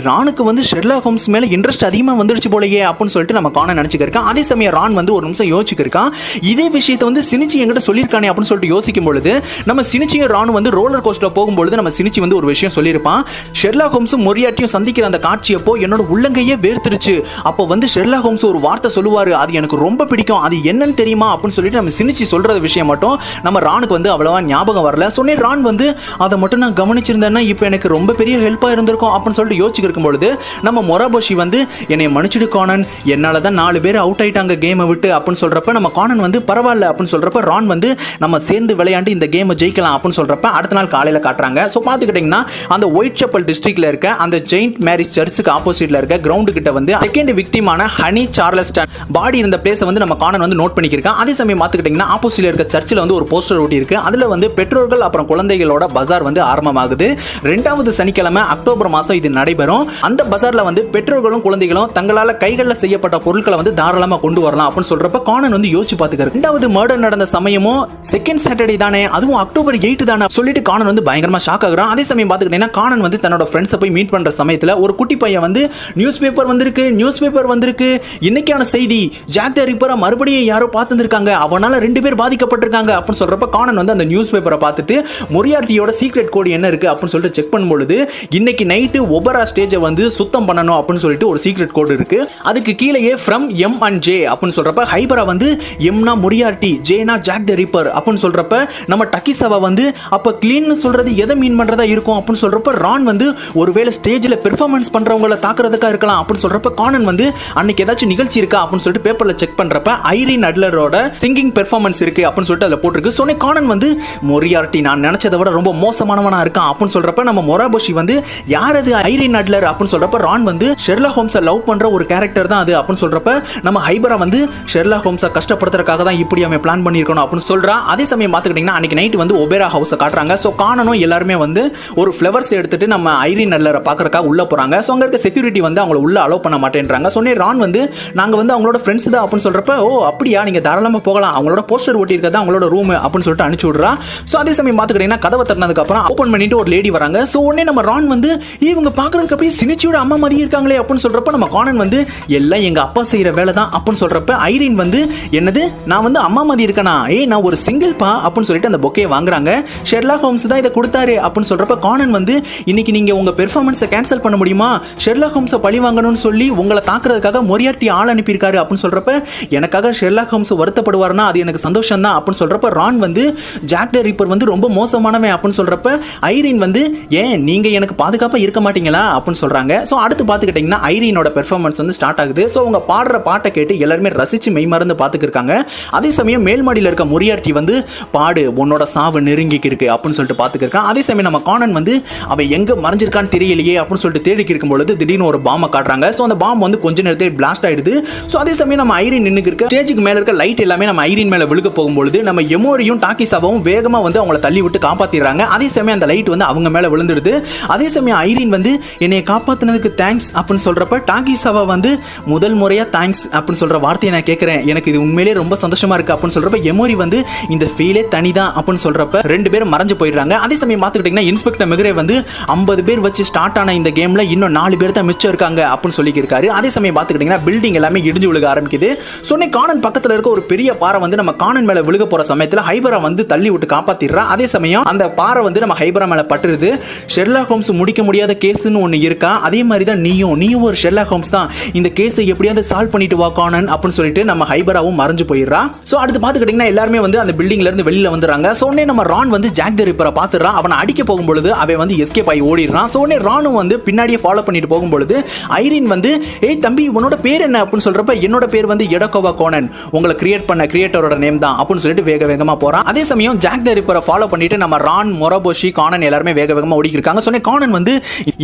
A: ரானுக்கு வந்து ஷெர்லாக் ஹோம்ஸ் மேல இன்ட்ரெஸ்ட் அதிகமா வந்துடுச்சு போலயே அப்படின்னு சொல்லிட்டு நம்ம கானன் நினைச்சுக்கிருக்கான். அதே சமயம் ரான் வந்து ஒரு நிமிஷம் யோசிச்சிருக்கான், இதே விஷயத்தை வந்து சினிச்சி என்கிட்ட சொல்லியிருக்கானே அப்படின்னு சொல்லிட்டு யோசிக்கும் பொழுது நம்ம சினிச்சியும் ரானும் வந்து ரோலர் கோஸ்டர்ல போகும்பொழுது நம்ம சினிச்சி வந்து ஒரு விஷயம் சொல்லியிருப்பான், ஷெர்லாக் ஹோம்ஸும் மொரியார்ட்டியும் சந்திக்கிற அந்த காட்சியப்போ என்னோட உள்ளங்கையே வேர்த்துருச்சு. அப்போ வந்து ஷெர்லாக் ஹோம்ஸ் ஒரு வார்த்தை சொல்லுவாரு, அது எனக்கு ரொம்ப பிடிக்கும், அது என்னன்னு தெரியுமா அப்படின்னு சொல்லிட்டு நம்ம சினிச்சி சொல்ற விஷயம் மட்டும் நம்ம ரானுக்கு வந்து அவ்வளவா ஞாபகம் வரல. சொன்னே ரான் வந்து அதை மட்டும் நான் கவனிச்சிருந்தேன்னா இப்போ எனக்கு ரொம்ப பெரிய ஹெல்ப்பா இருந்திருக்கும் அப்படின்னு சொல்லிட்டு யோசிச்சிருக்கும் பொழுது நம்ம மொராபோஷி வந்து என்னை மன்னிச்சிடு கானன், என்னால தான் 4 பேர் அவுட் ஆயிட்டாங்க கேமை விட்டு அப்படின்னு சொல்றப்ப நம்ம கானன் வந்து பரவாயில்ல அப்படின்னு சொல்றப்ப ரான் வந்து நம்ம சேர்ந்து விளையாண்டு இந்த கேமை ஜெயிக்கலாம் அப்படின்னு சொல்றப்ப அடுத்த நாள் காலையில காட்டுறாங்க. ஸோ பார்த்துக்கிட்டீங்கன்னா அந்த ஒயிட் செப்பல் டிஸ்ட்ரிக்ட்ல இருக்க அந்த ஜெயின்ட் மேரிஸ் சர்ச்சுக்கு ஆப்போசிட்ல இருக்க கிரவுண்டு கிட்ட வந்து செகண்ட் விக்டிமான ஹனி சார்லஸ்டன் பாடி இருந்த பிளேஸை வந்து நம்ம கானன் வந்து நோட் பண்ணிக்கிருக்கான். அதே சமயம் பார்த்துக்கிட்டீங்கன்னா ஆப்போசிட்ல இருக்க சர்ச்சில் வந்து ஒரு போஸ்டர் ஒட்டி இருக்கு, அதுல வந்து பெற்றோர்கள் அப்புறம் குழந்தைகளோட பஜார் வந்து ஆரம்பமாகுது. 2வது சனிக்கிழமை அக்டோபர் மாசம் இது நடைபெறும். அந்த பஜார்ல வந்து பெற்றோர்களும் குழந்தைகளும் தங்களால கைகளில் செய்யப்பட்ட பொருட்களை வந்து தாராளமா கொண்டு வரலாம் அப்படின்னு சொல்றப்ப கானன் வந்து யோசிச்சு பார்த்துக்காரு. 2வது மர்டர் நடந்த சமயமும் செகண்ட் சாட்டர்டே தானே, அதுவும் அக்டோபர் 8 தானே சொல்லிட்டு கானன் வந்து பயங்கரமா ஷாக் ஆகுறான். அதே சமயம் பார்த்துக்கிட்டீங்கன்னா கானன் வந்து தன்னோட ஃப்ரெண்ட்ஸை போய் மீட் பண்ற சமயத்துல ஒரு குட்டி பையன் வந்து நியூஸ் பேப்பர் வந்திருக்கு இன்னைக்கான செய்தி, ஜாக் தி ரிப்பரை மறுபடியும் யாரோ பார்த்துருக்காங்க, அவனால 2 பேர் பாதிக்கப்பட்டிருக்காங்க அப்படின்னு சொல்றப்ப கானன் வந்து அந்த நியூஸ் பேப்பரை பார்த்துட்டு மொரியார்ட்டியோட சீக்ரெட் கோட் என்ன இருக்கு அப்படின்னு சொல்லிட்டு செக் பண்ணும்பொழுது இன்னைக்கு நைட்டு ஒபரா ஸ்டேஜை வந்து சுத்தம் பண்ணணும் அப்படின்னு சொல்லிட்டு ஒரு சீக்ரெட் கோட் இருக்கு. அதுக்கு கீழேயே ஃப்ரம் எம் அண்ட் ஜே அப்படின்னு சொல்றப்ப ஹைபரா வந்து எம்னா மொரியார்ட்டி, ஜேனா ஜாக் தி ரிப்பர் அப்படின்னு சொல்றப்ப நம்ம டக்கிசாவா வந்து அப்ப கிளீன் சொல்றது எதை மீன் பண்றதா இருக்கும் அப்படின்னு சொல்றப்ப ரான் வந்து ஒருவேளை ஸ்டேஜ்ல பெர்ஃபார்மன்ஸ் பண்றவங்கள தாக்குறதுக்கா இருக்கலாம் அப்படின்னு சொல்றப்ப கானன் வந்து அன்னைக்கு ஏதாச்சும் நிகழ்ச்சி இருக்கா அப்படின்னு சொல்லிட்டு பேப்பர்ல செக் பண்றப்ப ஐரின் அட்லரோட சிங்கிங் பெர்ஃபார்மன்ஸ் இருக்கு அப்படின்னு சொல்லிட்டு அதுல போட்டிருக்கு. சொன்ன கானன் வந்து மொரியார்ட்டி நான் நினைச்சதை விட ரொம்ப மோசமானவனா இருக்கான் அப்படின்னு சொல்றப்ப நம்ம மொராபோஷி வந்து யார் அது ஐரின் அட்லர் அப்படின்னு சொல்றப்ப ரான் வந்து ஷெர்லாக் ஹோம்ஸை லவ் பண்ற ஒரு கேரக்டர் தான் அது அப்படின்னு சொல்றப்ப நம்ம ஹைபரா வந்து ஷெர்லாக் ஹோம்ஸை கஷ்டப்படுத்துறதுக்காக தான் இப்படி அவன் பிளான் பண்ணியிருக்கணும் அப்படின்னு சொல்றான். அதே சமயம் பார்த்துக்கிட்டீங்கன்னா அன்னைக்கு நைட் வந்து ஒபேரா ஹவுஸை காட்டுறாங்க. ஸோ கானனும் எல்லாருமே வந்து ஒரு ஃப்ளவர்ஸ் எடுத்துட்டு நம்ம ஐரின் அட்லரை பார்க்கறதுக்காக உள்ள போறாங்க. ஸோ அங்க இருக்க செக்யூரிட்டி வந்து அவங்களை உள்ள அலோவ் பண்ண மாட்டேன்றாங்க. சொன்னே ரான் வந்து நாங்க வந்து அவங்களோட ஃப்ரெண்ட்ஸ் தான் அப்படின்னு சொல்றப்ப ஓ அப்படியா நீங்க தாராளமா போகலாம், அவங்களோட போஸ்டர் ஒட்டி இருக்கிறதா அவங்களோட ரூம் அப்படின்னு சொல்லிட்டு அனுப்பிச்சு விடுறா. ஸோ அதே சமயம் பார்த்துக்கிட்டீங்கன்னா கதவை திறந்ததுக்கு அப்புறம் ஓப்பன் பண்ணிட்டு ஒரு லேடி வராங்க. ஸோ உடனே நம்ம ரான் வந்து இவங்க பார்க்கறதுக்கு அப்படியே சினிச்சியோட அம்மா மாதிரி இருக்காங்களே அப்படின்னு சொல்றப்ப நம்ம கானன் வந்து எல்லாம் எங்க அப்பா செய்யற வேலை தான் அப்படின்னு சொல்றப்ப ஐரின் வந்து என்னது நான் வந்து அம்மா மாதிரி இருக்கனா, நான் ஒரு சிங்கிள் பா அப்படின்னு சொல்லிட்டு அந்த பொக்கையை வாங்குறாங்க. ஷெர்லாக் ஹோம்ஸ் தான் இதை கொடுத்தாரு அப்படின்னு சொல்றப்ப கானன் வந்து இன்னைக்கு நீங்க உங்க பெர்ஃபார்மன்ஸை கேன்சல் பண்ண முடியுமா, ஷெர்லாக் ஹோம்ஸை பழி வாங்கணும்னு சொல்லி உங்களை தாக்குறதுக்காக மொரியார்ட்டி ஆள் அனுப்பியிருக்காரு அப்படின்னு சொல்றப்ப எனக்காக ஷெர்லாக் ஹோம்ஸ் வருத்தப்படுவார்னா அது எனக்கு சந்தோஷம் தான் அப்படின்னு சொல்றப்ப ரான் வந்து ஜாக் தி ரிப்பர் வந்து ரொம்ப மோசமானவன் அப்படின்னு சொல்றப்ப ஐரின் வந்து ஏன் நீங்க எனக்கு பாதுகாப்பா இருக்க மாட்டீங்களா அப்படின்னு சொல்றாங்க. ஸோ அடுத்து பார்த்துக்கிட்டீங்கன்னா ஐரினோட பெர்ஃபார்மன்ஸ் வந்து ஸ்டார்ட் ஆகுது. ஸோ அவங்க பாடுற பாட்டை கேட்டு எல்லாருமே ரசிச்சு மெய்மறந்து பார்த்துக்கிருக்காங்க. அதே சமயம் மேல்மாடியில் இருக்க மொரியார்ட்டி வந்து பாடு உன்னோட சாவு நெருங்கிக்கு இருக்கு அப்படின்னு சொல்லிட்டு பார்த்துக்கிருக்கான். அதே சமயம் நம்ம கானன் வந்து அவன் எங்க மறைஞ்சிருக்கான்னு தெரியலையே அப்படின்னு சொல்லிட்டு தேடிக்கு இருக்கும் பொழுது திடீர்னு ஒரு பாம்பை காட்டுறாங்க. ஸோ அந்த பாம்பு வந்து கொஞ்ச நேரத்தில் பிளாஸ்ட் ஆயிடுது. ஸோ அதே சமயம் நம்ம ஐரின் நின்னுக்கு இருக்க ஸ்டேஜுக்கு மேல இருக்க லைட் எல்லாமே நம்ம ஐரின் மேல விழுக போகும்பொழுது நம்ம எமோரியும் டாக்கிசாவும் வேகமா வந்து அவங்கள தள்ளி விட்டு காப்பாத்திடுறாங்க. அதே சமயம் அந்த லைட் வந்து அவங்க மேல விழுந்துடுது. அதே சமயம் ஐரின் வந்து என்னை காப்பாத்தினதுக்கு தேங்க்ஸ் அப்படின்னு சொல்றப்ப டாக்கிசாவா வந்து முதல் முறையா தேங்க்ஸ் அப்படின்னு சொல்ற வார்த்தையை நான் கேட்கிறேன், எனக்கு இது உண்மையிலேயே ரொம்ப சந்தோஷமா இருக்கு அப்படின்னு சொல்றப்ப எமோரி வந்து இந்த ஃபீலே தனிதான் அப்படின்னு சொல்றப்ப 2 பேரும் மறைஞ்சு போயிடுறாங்க. அதே சமயம் பார்த்துக்கிட்டீங்கன்னா இன்ஸ்பெக்டர் மெக்ரே வந்து 50 பேர் வச்சு ஸ்டார்ட் ஆன இந்த கேம்ல இன்னும் 4 பேர் தான் மிச்சம் இருக்காங்க அப்படின்னு சொல்லியிருக்காரு. அதே சமயம் பார்த்துக்கிட்டீங்கன்னா பில்டிங் எல்லாமே இடிஞ்சு விழுக ஆரம்பிக்குது. சொன்ன கானன் பக்கத்துல இருக்க ஒரு பெரிய பாறை வந்து நம்ம கானன் மேல விழுக போற சமயத்துல ஹைபரா வந்து தள்ளி விட்டு காப்பாத்திடுறா. அதே சமயம் அந்த பாறை வந்து நம்ம ஹைபரா மேல பட்டுருது. ஷெர்லாக் ஹோம்ஸ் முடிக்க முடியாத கேஸ்னு ஒன்னு இருக்கா, அதே மாதிரி தான் நீயும் ஒரு ஷெர்லாக் ஹோம்ஸ் தான், இந்த கேஸை எப்படியாவது சால்வ் பண்ணிட்டு வா கானன் அப்படின்னு சொல்லிட்டு நம்ம ஹைபராவும் மறைஞ்சு போயிடுறா. சோ அடுத்து பாத்துக்கிட்டீங்கன்னா எல்லாருமே வந்து அந்த பில்டிங்ல இருந்து வெளியில வந்துறாங்க. சோ உடனே நம்ம ரான் வந்து ஜாக் தி ரிப்பரை பாத்துறான். அவனை அடிக்க போகும்பொழுது அவன் வந்து எஸ்கேப் ஆகி ஓடிடுறான். சோ உடனே ரானும் வந்து பின்னாடியே ஃபாலோ பண்ணிட்டு போகும்பொழுது ஐரின் வந்து ஏய் தம்பி உன்னோட பேர் என்ன அப்படின்னு சொல்றப்ப என்னோட பேர் வந்து எடகோவா கோனன், உங்களை கிரியேட் பண்ண கிரியேட்டரோட நேம் தான் அப்படின்னு சொல்லிட்டு வேகமா போறான். அதே சமயம் ஜாக் தி ரிப்பரை ஃபாலோ பண்ணிட்டு நம்ம ரான், மொராபோஷி, கானன் எல்லாருமே வேகமா ஓடி இருக்காங்க. சொன்ன கானன் வந்து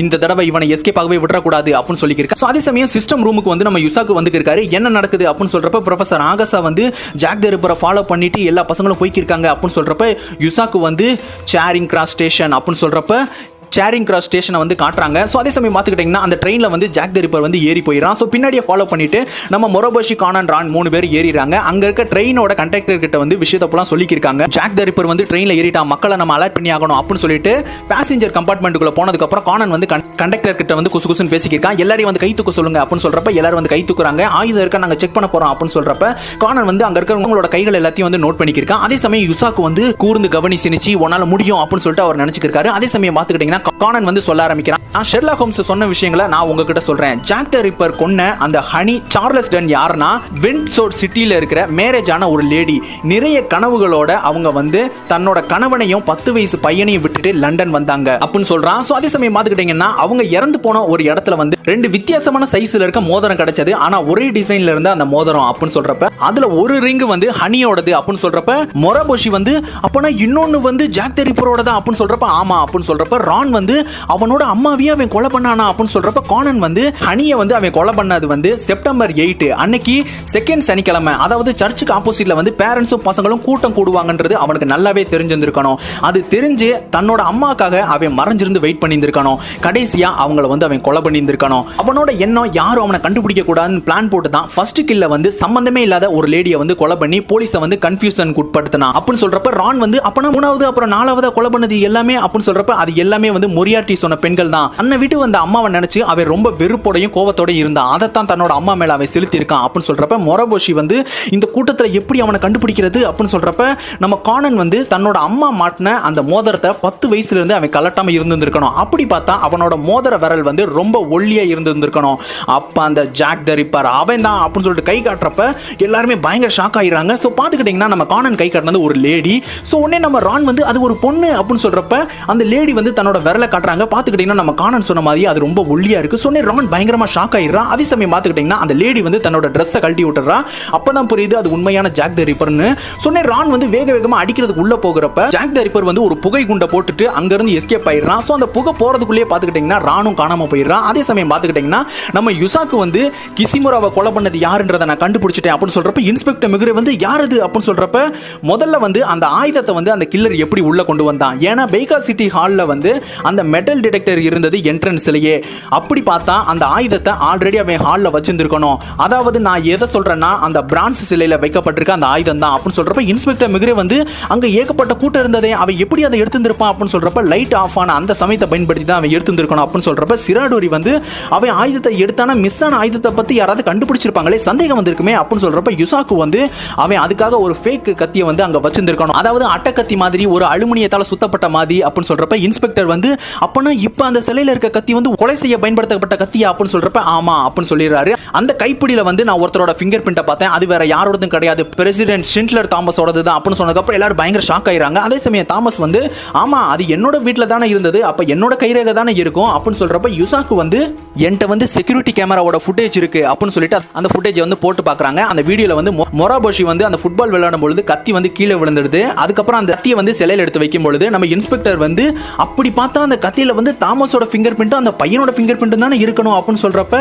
A: இந்த தடவை இவனை எஸ்கேப் ஆகவே விடக்கூடாது அப்படின்னு சொல்லியிருக்காரு. சோ அதே சமயம் சிஸ்டம் ரூமுக்கு வந்து நம்ம யுசாக்கு வந்து இருக்காரு. என்ன நடக்குது அப்படின்னு சொல்றப்ப ப்ரொஃபசர் ஆகசா வந்து ஜாக் தி ரிப்பரை ஃபாலோ பண்ணிட்டு எல்லா பசங்களும் போய்க்கிருக்காங்க அப்படின்னு சொல்றப்ப யுசாக்கு வந்து சேரிங் கிராஸ் ஸ்டேஷன் அப்படின்னு சொல்றப்ப சேரிங் கிராஸ் ஸ்டேஷனை வந்து காட்டுறாங்க. ஸோ அதே சமயம் பார்த்துக்கிட்டிங்கன்னா அந்த ட்ரெயினில் வந்து ஜாக் த ரிப்பர் வந்து ஏறி போயிடறான். ஸோ பின்னாடியே ஃபாலோ பண்ணிட்டு நம்ம மொரோபோஷி, கானான், ரான் 3 பேர் ஏறிறாங்க. அங்க இருக்க ட்ரெயினோட கண்டக்டர் கிட்ட வந்து விஷயத்தப்பெல்லாம் சொல்லிக்கிருக்காங்க. ஜாக் த ரிப்பர் வந்து ட்ரெயினில் ஏறிட்டான், மக்களை நம்ம அலர்ட் பண்ணி ஆகணும் அப்படின்னு சொல்லிட்டு பேசஞ்சர் கம்பார்ட்மெண்ட்டுக்குள்ள போனதுக்கு அப்புறம் கானான் வந்து கண்டக்டர் கிட்ட வந்து குசு குசுன்னு பேசிக்கிருக்கான். எல்லாரையும் வந்து கை தூக்க சொல்லுங்க அப்படின்னு சொல்றப்ப எல்லாரும் வந்து கை தூக்குறாங்க. ஆயுதம் இருக்கா நாங்க செக் பண்ண போறோம் அப்படின்னு சொல்றப்ப கானான் வந்து அங்க இருக்கிறவங்களோட கைகள் எல்லாத்தையும் வந்து நோட் பண்ணிக்கிருக்கான். அதே சமயம் யுசாக்கு வந்து கூர்ந்து கவனிச்சு உன்னால முடியும் அப்படின்னு சொல்லிட்டு அவர் நினைச்சுக்கிருக்காரு. அதே சமயம் பார்த்துக்கிட்டீங்கன்னா கானான் வந்து சொல்ல ஆரம்பிக்கிறான், நான் ஷெர்லாக் ஹோம்ஸ் சொன்ன விஷயங்களை நான் உங்ககிட்ட சொல்றேன். ஜாக் த ரிப்பர் கொன்ன அந்த ஹனி சார்லஸ் டன் யாருன்னா விண்ட்சோர் சிட்டில இருக்கிற மேரேஜ் ஆன ஒரு லேடி. நிறைய கனவுகளோட அவங்க வந்து தன்னோட கணவனையும் 10 வயசு பையனையும் விட்டுட்டு லண்டன் வந்தாங்க அப்படின்னு சொல்றான். சோ அதே சமயம் பார்த்துக்கிட்டீங்கன்னா அவங்க இறந்து போன ஒரு இடத்துல வந்து 2 வித்தியாசமான சைஸ்ல இருக்க மோதிரம் கிடைச்சது. ஆனா ஒரே டிசைன்ல இருந்த அந்த மோதிரம் அப்படின்னு சொல்றப்ப அதுல ஒரு ரிங் வந்து ஹனியோடது அப்படின்னு சொல்றப்ப மொரோபோஷி வந்து அப்பனா இன்னொன்னு வந்து ஜாக் த ரிப்பரோட தான் அப்படின்னு சொல்றப்ப ஆமா அப்படின்னு சொல்றப்ப ரான் வந்து அவனோட அம்மாவையே அவன் கொலை பண்ணானா அப்படின்னு சொல்றப்ப கானன் வந்து ஹனியை வந்து அவன் கொலை பண்ணது வந்து செப்டம்பர் 8 அன்னைக்கு செகண்ட் சனிக்கிழமை, அதாவது சர்ச்சுக்கு ஆப்போசிட்ல வந்து பேரண்ட்ஸும் பசங்களும் கூட்டம் கூடுவாங்கன்றது அவனுக்கு நல்லாவே தெரிஞ்சிருக்கணும். அது தெரிஞ்சு தன்னோட அம்மாக்காக அவன் மறைஞ்சிருந்து வெயிட் பண்ணியிருந்திருக்கணும். கடைசியா அவங்கள வந்து அவன் கொலை பண்ணியிருந்திருக்கணும். அவனோட எண்ணம் யாரும் அவனை கண்டுபிடிக்க கூடாதுன்னு பிளான் போட்டு தான் ஃபர்ஸ்ட் கில்ல வந்து சம்பந்தமே இல்லாத ஒரு லேடியை வந்து கொலை பண்ணி போலீஸை வந்து கன்ஃபியூஷனுக்கு உட்படுத்தினான் அப்படின்னு சொல்றப்ப ரான் வந்து அப்பனா 3வது அப்புறம் 4வது கொலை பண்ணது எல்லாமே அப்படின்னு சொல்றப்ப அது எல்லாமே வந்து மொரியார்ட்டி சொன்ன பெண்கள் தான். அன்னை விட்டு வந்த அம்மாவை நினைச்சு அவன் ரொம்ப வெறுப்போடையும் கோவத்தோடையும் இருந்தான். அதைத்தான் தன்னோட அம்மா மேல அவன் செலுத்தி இருக்கான் அப்படின்னு சொல்றப்ப மொரோபோஷி வந்து இந்த கூட்டத்தில் எப்படி அவனை கண்டுபிடிக்கிறது அப்படின்னு சொல்றப்ப நம்ம கானன் வந்து தன்னோட அம்மா மாட்டின அந்த மோதிரத்தை 10 வயசுல இருந்து அவன் கலட்டாம இருந்திருக்கணும். அப்படி பார்த்தா அவனோட மோதிர விரல் வந்து ரொம்ப ஒல்லியா இருந்திருக்கணும். அப்ப அந்த ஜாக் த ரிப்பர் அவன் தான் அப்படின்னு சொல்லிட்டு கை காட்டுறப்ப எல்லாருமே பயங்கர ஷாக் ஆயிடுறாங்க. ஸோ பார்த்துக்கிட்டிங்கன்னா நம்ம கானன் கை காட்டினது ஒரு லேடி. ஸோ உடனே நம்ம ரான் வந்து அது ஒரு பொண்ணு அப்படின்னு சொல்றப்ப அந்த லேடி வந்து தன்னோட விரலை காட்டுறாங்க. பார்த்துக்கிட்டிங்கன்னா நம்ம கானன் சொன்ன மாதிரி அது ரொம்ப ஒல்லியா இருக்கு. சொன்னே ரான் பயங்கரமா ஷாக் ஆயிடுறான். அதே சமயம் பார்த்துக்கிட்டிங்கன்னா அந்த லேடி வந்து தன்னோட ட்ரெஸ்ஸை கழட்டி விட்டுறா. அப்பதான் புரியுது அது உண்மையான ஜாக் த ரிப்பர்னு. சொன்னே ரான் வந்து வேக வேகமா அடிக்கிறதுக்கு உள்ள போகிறப்ப ஜாக் த ரிப்பர் வந்து ஒரு புகை குண்டை போட்டுட்டு அங்க இருந்து எஸ்கேப் ஆயிடுறான். ஸோ அந்த புகை போறதுக்குள்ளேயே பார்த்துக்கிட்டிங்கன்னா ரானும் காணாம போயிடுறான். அதே சமயம் பார்த்துக்கிட்டிங்கன்னா நம்ம யுசாக்கு வந்து கிசிமுராவை கொலை பண்ணது யாருன்றதை நான் கண்டுபிடிச்சிட்டேன் அப்படின்னு சொல்றப்ப இன்ஸ்பெக்டர் மிகுரே வந்து யார் இது அப்படின்னு சொல்றப்ப முதல்ல வந்து அந்த ஆயுதத்தை வந்து அந்த கில்லர் எப்படி உள்ள கொண்டு வந்தான். ஏன்னா பேக்கர் சிட்டி ஹால்ல வந்து அந்த மெட்டல் டிடெக்டர் இருந்தது என்ட்ரன்ஸ்லயே. அப்படி பார்த்தா அந்த ஆயுதத்தை ஆல்ரெடி அவன் ஹால்ல வச்சிருந்திருக்கணும். அதாவது நான் எதை சொல்றேன்னா அந்த பிரான்ஸ் சிலையில வைக்கப்பட்டிருக்க அந்த ஆயுதம் தான் அப்படின்னு சொல்றப்ப இன்ஸ்பெக்டர் மிகுரே வந்து அங்க ஏகப்பட்ட கூட்டம் இருந்ததே அவன் எப்படி அதை எடுத்துருப்பான் அப்படின்னு சொல்றப்ப லைட் ஆஃப் ஆன அந்த சமயத்தை பயன்படுத்தி தான் அவன் எடுத்துருக்கணும் அப்படின்னு சொல்றப்ப சிராடோரி வந்து அவன் ஆயுதத்தை எடுத்தானா மிஸ் ஆன ஆயுதத்தை பத்தி யாராவது கண்டுபிடிச்சிருப்பாங்களே சந்தேகம் வந்திருக்குமே அப்படின்னு சொல்றப்ப யுசாக்கு வந்து அவன் அதுக்காக ஒரு ஃபேக் கத்தியை வந்து அங்க வச்சிருந்திருக்கணும். அதாவது அட்டக்கத்தி மாதிரி ஒரு அலுமினியத்தால சுத்தப்பட்ட மாதிரி அப்படின்னு சொல்றப்ப இன்ஸ்பெக்டர் வந்து அப்பனா இப்ப அந்த சிலையில இருக்க கத்தி வந்து கொலை செய்ய பயன்படுத்தப்பட்ட கத்தியா அப்படின்னு சொல்றப்ப ஆமா அப்படின்னு சொல்லிடுறாரு. அந்த கைப்பிடியில வந்து நான் ஒருத்தரோட ஃபிங்கர் பிரிண்ட்டை பார்த்தேன், அது வேற யாரோடதும் கிடையாது, பிரசிடென்ட் ஷிண்ட்லர் தாமஸோடது தான் அப்படின்னு சொன்னதுக்கப்புறம் எல்லாரும் பயங்கர ஷாக் ஆயிடுறாங்க. அதே சமயம் தாமஸ் வந்து ஆமா அது என்னோட வீட்டில் தானே இருந்தது, அப்ப என்னோட கைரேகை தானே இருக்கும் அப்படின்னு சொல்றப்ப யுசாக்கு வந்து என்கிட்ட வந்து செக்யூரிட்டி கேமராவோட ஃபுட்டேஜ் இருக்கு அப்படின்னு சொல்லிட்டு அந்த ஃபுட்டேஜ் வந்து போட்டு பார்க்குறாங்க. அந்த வீடியோல வந்து மொரோபோஷி வந்து அந்த ஃபுட்பால் விளையாடும் பொழுது கத்தி வந்து கீழே விழுந்துடுது. அதுக்கப்புறம் அந்த கத்தியை வந்து சிலையில் எடுத்து வைக்கும் பொழுது நம்ம இன்ஸ்பெக்டர் வந்து அப்படி பார்த்தா அந்த கத்தியில வந்து தாமஸோட ஃபிங்கர் பிரிண்ட் அந்த பையனோட ஃபிங்கர் பிரிண்ட் தானே இருக்கணும் அப்படின்னு சொல்றப்ப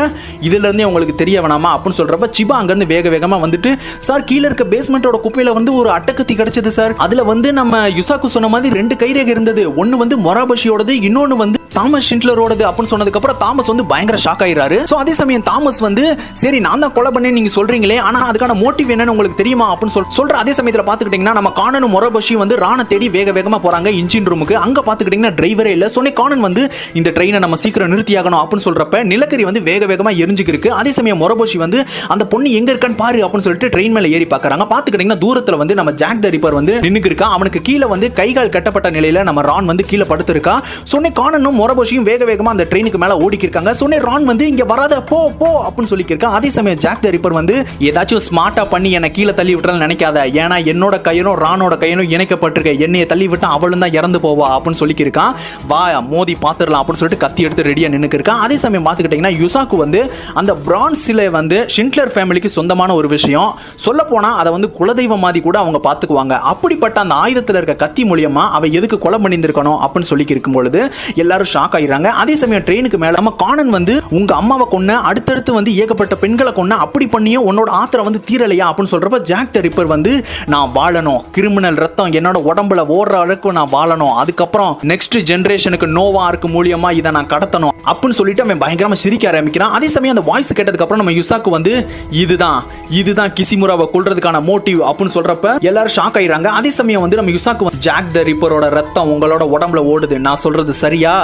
A: இதுல இருந்தே உங்களுக்கு தெரிய வேணாமா அப்படின்னு சொல்றப்ப சிபா அங்கிருந்து வேக வேகமா வந்துட்டு சார் கீழே இருக்க பேஸ்மெண்டோட குப்பையில வந்து ஒரு அட்டக்கத்தி கிடைச்சது சார், அதுல வந்து நம்ம யுசாக்கு சொன்ன மாதிரி 2 கைரேகை இருந்தது, ஒன்னு வந்து மொரோபோஷியோடது இன்னொன்னு வந்து தாமஸ் ஷிண்ட்லரோடது அப்படின்னு சொன்னதுக்கு அப்புறம் தாமஸ் வந்து பயங்கர ஷாக் ஆயிராரு. சோ அதே சமயம் தாமஸ் வந்து சரி நான் தான் கொலை பண்ணேன்னு நீங்க சொல்றீங்களே ஆனா அதுக்கான மோட்டிவ் என்னன்னு உங்களுக்கு தெரியுமா அப்படின்னு சொல்ற அதே சமயத்துல பாத்துக்கிட்டீங்கன்னா நம்ம கானனும் மொரோபோஷியும் வந்து ரானை தேடி வேக வேகமா போறாங்க இன்ஜின் ரூமுக்கு. அங்க பாத்துக்கிட்டீங்கன்னா டிரைவரே இல்ல. சொன்னே கானன் வந்து இந்த ட்ரெயினை நம்ம சீக்கிரம் நிறுத்தியாகணும் அப்படின்னு சொல்றப்ப நிலக்கரி வந்து வேக வேகமா எரிஞ்சுக்கிருக்கு. அதே சமயம் மொரோபோஷி வந்து அந்த பொண்ணு எங்க இருக்கான்னு பாரு அப்படின்னு சொல்லிட்டு ட்ரெயின் மேல ஏறி பாக்குறாங்க. பாத்துக்கிட்டீங்கன்னா தூரத்துல வந்து நம்ம ஜாக் த ரிப்பர் வந்து நின்னுக்கு இருக்கா. அவனுக்கு கீழே வந்து கைகால் கட்டப்பட்ட நிலையில நம்ம ரான் வந்து கீழே படுத்திருக்கா. சொன்னே கானனும் மொரோபோஷியும் வேக வேகமா அந்த ட்ரெயினுக்கு மேல ஓடிக்கி இருக்காங்க. சொன்னே ரான் வந்து இங்க வராத போ போ அப்படின்னு சொல்லியிருக்கான். அதே சமயம் ஜாக் த ரிப்பர் வந்து ஏதாச்சும் ஸ்மார்ட்டா பண்ணி என்ன கீழே தள்ளி விட்டுறன்னு நினைக்காத, ஏன்னா என்னோட கையனும் ரானோட கையனும் இணைக்கப்பட்டிருக்க, என்னைய தள்ளி விட்டா அவளும் தான் இறந்து போவா அப்படின்னு சொல்லியிருக்கான். வா மோதி பாத்துடலாம் அப்படின்னு சொல்லிட்டு கத்தி எடுத்து ரெடியா நின்னுக்கு இருக்கா. அதே சமயம் பார்த்துக்கிட்டீங்கன்னா யுசாக்கு வந்து அந்த பிரான்ஸ் சிலை வந்து ஷிண்ட்லர் ஃபேமிலிக்கு சொந்தமான ஒரு விஷயம். சொல்ல போனா அதை வந்து குலதெய்வம் மாதிரி கூட அவங்க பார்த்துக்குவாங்க. அப்படிப்பட்ட அந்த ஆயுதத்தில் இருக்க கத்தி மூலியமா அவ எதுக்கு கொலை பண்ணியிருக்கணும் அப்படின்னு சொல்லி இருக்கும் பொழுது எல்லாரும் ஷாக் ஆயிடுறாங்க. அதே சமயம் ட்ரெயினுக்கு மேல நம்ம கானன் வந்து உங்க அம்மாவை கொன்ன, அடுத்தடுத்து வந்து ஏகப்பட்ட பெண்களை கொன்ன, அப்படி பண்ணியும் உன்னோட ஆத்திரம் வந்து தீரலையா அப்படின்னு சொல்றப்ப ஜாக் த ரிப்பர் வந்து நான் வாழணும், கிரிமினல் ரத்தம் என்னோட உடம்புல ஓடுற அளவுக்கு நான் வாழணும், அதுக்கப்புறம் நெக்ஸ்ட் ஜெனரேஷனுக்கு நோவா இருக்கு மூலியமா இதை நான் கடத்தணும் அப்படின்னு சொல்லிட்டு அவன் பயங்கரமா சிரிக்க ஆரம்பிக்கிறான். அதே சமயம் அந்த வாய்ஸ் கேட்டதுக்கு அப்புறம் நம்ம யுசாக்கு வந்து இதுதான் கிசிமுராவை கொல்றதுக்கான மோட்டிவ் அப்படின்னு சொல்றப்ப எல்லாரும் ஷாக் ஆயிடுறாங்க. அதே சமயம் வந்து நம்ம யுசாக்கு ஜாக் த ரிப்பரோட ரத்தம் உங்களோட உடம்புல ஓடுது, நான் சொல்றது சரியா,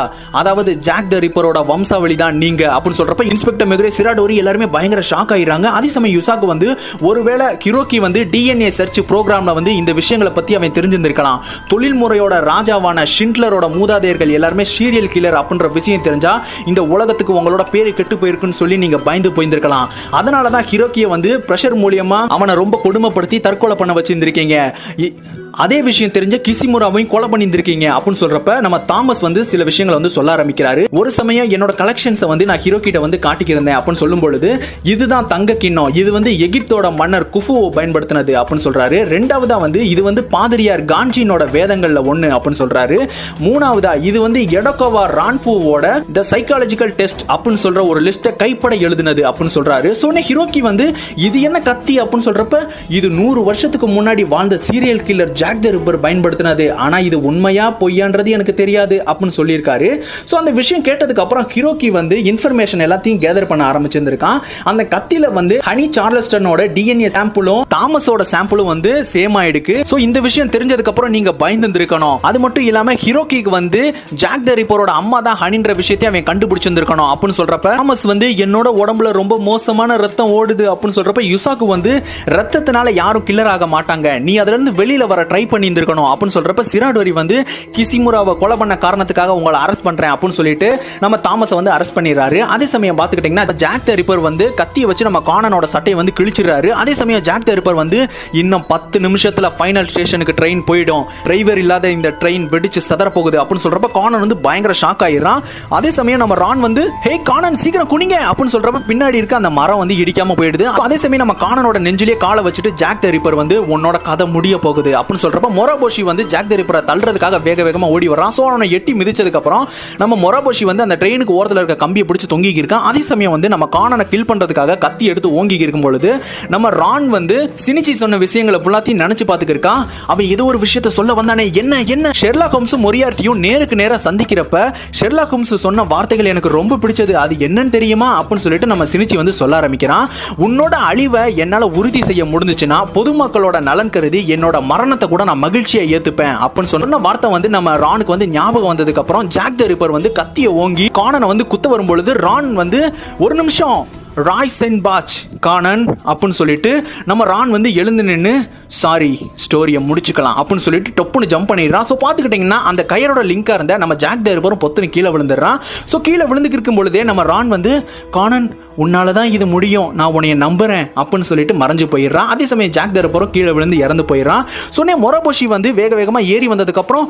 A: அதாவது ஜாக் த ரிப்பரோட வம்சாவளி தான் நீங்க அப்படின்னு சொல்றப்ப இன்ஸ்பெக்டர் மெகுரே, சிராடோரி எல்லாருமே பயங்கர ஷாக் ஆயிடுறாங்க. அதே சமயம் யுசாக்கு வந்து ஒருவேளை ஹிரோகி வந்து டிஎன்ஏ சர்ச் ப்ரோக்ராம்ல வந்து இந்த விஷயங்களை பத்தி அவன் தெரிஞ்சிருந்திருக்கலாம். தொழில்முறையோட ராஜாவான ஷிண்ட்லரோட மூதாதையர்கள் எல்லாருமே சீரியல் கில்லர் அப்படின்ற விஷயம் தெரிஞ்சா இந்த உலகத்துக்கு உங்களோட பேரு கெட்டு போயிருக்குன்னு சொல்லி நீங்க பயந்து போயிருந்திருக்கலாம். அதனால தான் ஹிரோகியை வந்து பிரஷர் மூலியமா அவனை ரொம்ப கொடுமைப்படுத்தி தற்கொலை பண்ண வச்சிருந்திருக்கீங்க. அதே விஷயம் தெரிஞ்ச கிசிமுராவையும் கொலை பண்ணியிருக்கீங்க அப்படின்னு சொல்றப்ப நம்ம தாமஸ் வந்து சில விஷயங்களை வந்து சொல்ல ஆரம்பிக்கிறாரு. ஒரு சமயம் என்னோட கலெக்ஷன்ஸை வந்து நான் ஹிரோகிட்ட வந்து காட்டிக்கிறேன் அப்படின்னு சொல்லும் பொழுது இதுதான் தங்க கிண்ணம், இது வந்து எகிப்தோட மன்னர் குஃபுவை பயன்படுத்தினது அப்படின்னு சொல்றாரு. ரெண்டாவதா வந்து இது வந்து பாதிரியார் கான்ஜினோட வேதங்கள்ல ஒண்ணு அப்படின்னு சொல்றாரு. மூணாவதா இது வந்து எடோகோவா ரான்ஃபுவோட தி சைக்காலஜிக்கல் டெஸ்ட் அப்படின்னு சொல்ற ஒரு லிஸ்ட்டை கைப்பட எழுதுனது அப்படின்னு சொல்றாரு. சொன்ன ஹிரோகி வந்து இது என்ன கத்தி அப்படின்னு சொல்றப்ப இது 100 வருஷத்துக்கு முன்னாடி வாழ்ந்த serial killer Jack the Ripper பயன்படுத்தினது, ஆனா இது உண்மையா பொய்யான்றது எனக்கு தெரியாது அப்படின்னு சொல்லியிருக்காரு. ஸோ அந்த விஷயம் கேட்டதுக்கு அப்புறம் ஹிரோகி வந்து இன்ஃபர்மேஷன் எல்லாத்தையும் கேதர் பண்ண ஆரம்பிச்சிருந்திருக்கான். அந்த கத்தில வந்து ஹனி சார்லஸ்டனோட டிஎன்ஏ சாம்பிளும் தாமஸோட சாம்பிளும் வந்து சேம் ஆயிடுக்கு. ஸோ இந்த விஷயம் தெரிஞ்சதுக்கு அப்புறம் நீங்க பயந்துருக்கணும். அது மட்டும் இல்லாம ஹிரோகிக்கு வந்து ஜாக் த ரிப்பரோட அம்மா தான் ஹனின்ற விஷயத்தை அவன் கண்டுபிடிச்சிருந்திருக்கணும் அப்படின்னு சொல்றப்ப தாமஸ் வந்து என்னோட உடம்புல ரொம்ப மோசமான ரத்தம் ஓடுது அப்படின்னு சொல்றப்ப யுசாக்கு வந்து ரத்தத்தினால யாரும் கில்லர் ஆக மாட்டாங்க, நீ அதுல இருந்து வெளியில வர ட்ரை பண்ணியிருக்கணும் அப்படின்னு சொல்றப்ப சிராடோரி வந்து கிசிமுராவை கொலை பண்ண காரணத்துக்காக உங்களை அரெஸ்ட் பண்றேன் அப்படின்னு சொல்லிட்டு நம்ம தாமஸை வந்து அரெஸ்ட் பண்ணிடுறாரு. அதே சமயம் பார்த்துக்கிட்டீங்கன்னா ஜாக் த ரிப்பர் வந்து கத்தியை வச்சு நம்ம கானனோட சட்டையை வந்து கிழிச்சிடுறாரு. அதே சமயம் ஜாக் த ரிப்பர் வந்து இன்னும் 10 நிமிஷத்துல ஃபைனல் ஸ்டேஷனுக்கு ட்ரெயின் போயிடும், டிரைவர் இல்லாத இந்த ட்ரெயின் வெடிச்சு சதற போகுது அப்படின்னு சொல்றப்ப கானன் வந்து பயங்கர ஷாக் ஆயிடுறான். அதே சமயம் நம்ம ரான் வந்து ஹே கானன் சீக்கிரம் குனிங்க அப்படின்னு சொல்றப்ப பின்னாடி இருக்க அந்த மரம் வந்து இடிக்காம போயிடுது. அதே சமயம் நம்ம கானனோட நெஞ்சிலே காலை வச்சுட்டு ஜாக் த ரிப்பர் வந்து உன்னோட கதை முடிய போகுது அப்படின்னு சொல்றப்ப மொராபோஷி வந்து ஜாக் த ரிப்பரை தள்ளுறதுக்காக வேக வேகமா ஓடி வரான். சோ அவனை எட்டி மிதிச்சதுக்கு அப்புறம் நம்ம மொராபோஷி வந்து அந்த ட்ரெயினுக்கு ஓரத்தில் இருக்க கம்பியை பிடிச்சு தொங்கிக்கி இருக்கான். அதே சமயம் வந்து நம்ம கானனை கில் பண்றதுக்காக கத்தி எடுத்து ஓங்கிக்கி இருக்கும் பொழுது நம்ம ரான் வந்து சினிச்சி சொன்ன விஷயங்களை ஃபுல்லாத்தையும் நினைச்சு பார்த்துக்கு இருக்கான். அவன் ஏதோ ஒரு விஷயத்தை சொல்ல வந்தானே, என்ன ஷெர்லாக் ஹோம்ஸும் மொரியார்ட்டியும் நேருக்கு நேரா சந்திக்கிறப்ப ஷெர்லாக் ஹோம்ஸ் சொன்ன வார்த்தைகள் எனக்கு ரொம்ப பிடிச்சது, அது என்னன்னு தெரியுமா அப்படின்னு சொல்லிட்டு நம்ம சினிச்சி வந்து சொல்ல ஆரம்பிக்கிறான். உன்னோட அழிவை என்னால உறுதி செய்ய முடிஞ்சுச்சுன்னா பொதுமக்களோட நலன் கருதி என்னோட மரணத்தை கூட நான் மகிழ்ச்சியை ஏத்துப்பேன் அப்படின்னு சொன்ன வார்த்தை வந்து நம்ம ரானுக்கு வந்து ஞாபகம் வந்ததுக்கு அப்புறம் ஜாக் த ரிப்பர் வந்து கத்தியை ஓங்கி கானனை வந்து குத்த வரும்பொழுது ரான் வந்து ஒரு நிமிஷம் ராய் சென் பாச் கானன் அப்படின்னு சொல்லிட்டு நம்ம ரான் வந்து எழுந்து நின்று சாரி ஸ்டோரியை முடிச்சுக்கலாம் அப்படின்னு சொல்லிட்டு டொப்புன்னு ஜம்ப் பண்ணிடுறான். ஸோ பார்த்துக்கிட்டிங்கன்னா அந்த கயரோட லிங்காக இருந்த நம்ம ஜாக் த ரிப்பரும் பொத்துன்னு கீழே விழுந்துடுறான். ஸோ கீழே விழுந்துக்கு இருக்கும் பொழுதே நம்ம ரான் வந்து கானன் உன்னால தான் இது முடியும், நான் உன்னைய நம்புறேன் அப்படின்னு சொல்லிட்டு மறைஞ்சு போயிடுறான். அதே சமயம் ஜாக் த ரிப்பரும் கீழே விழுந்து இறந்து போயிடுறான். சொன்னே மொராபோஷி வந்து வேக வேகமாக ஏறி வந்ததுக்கப்புறம்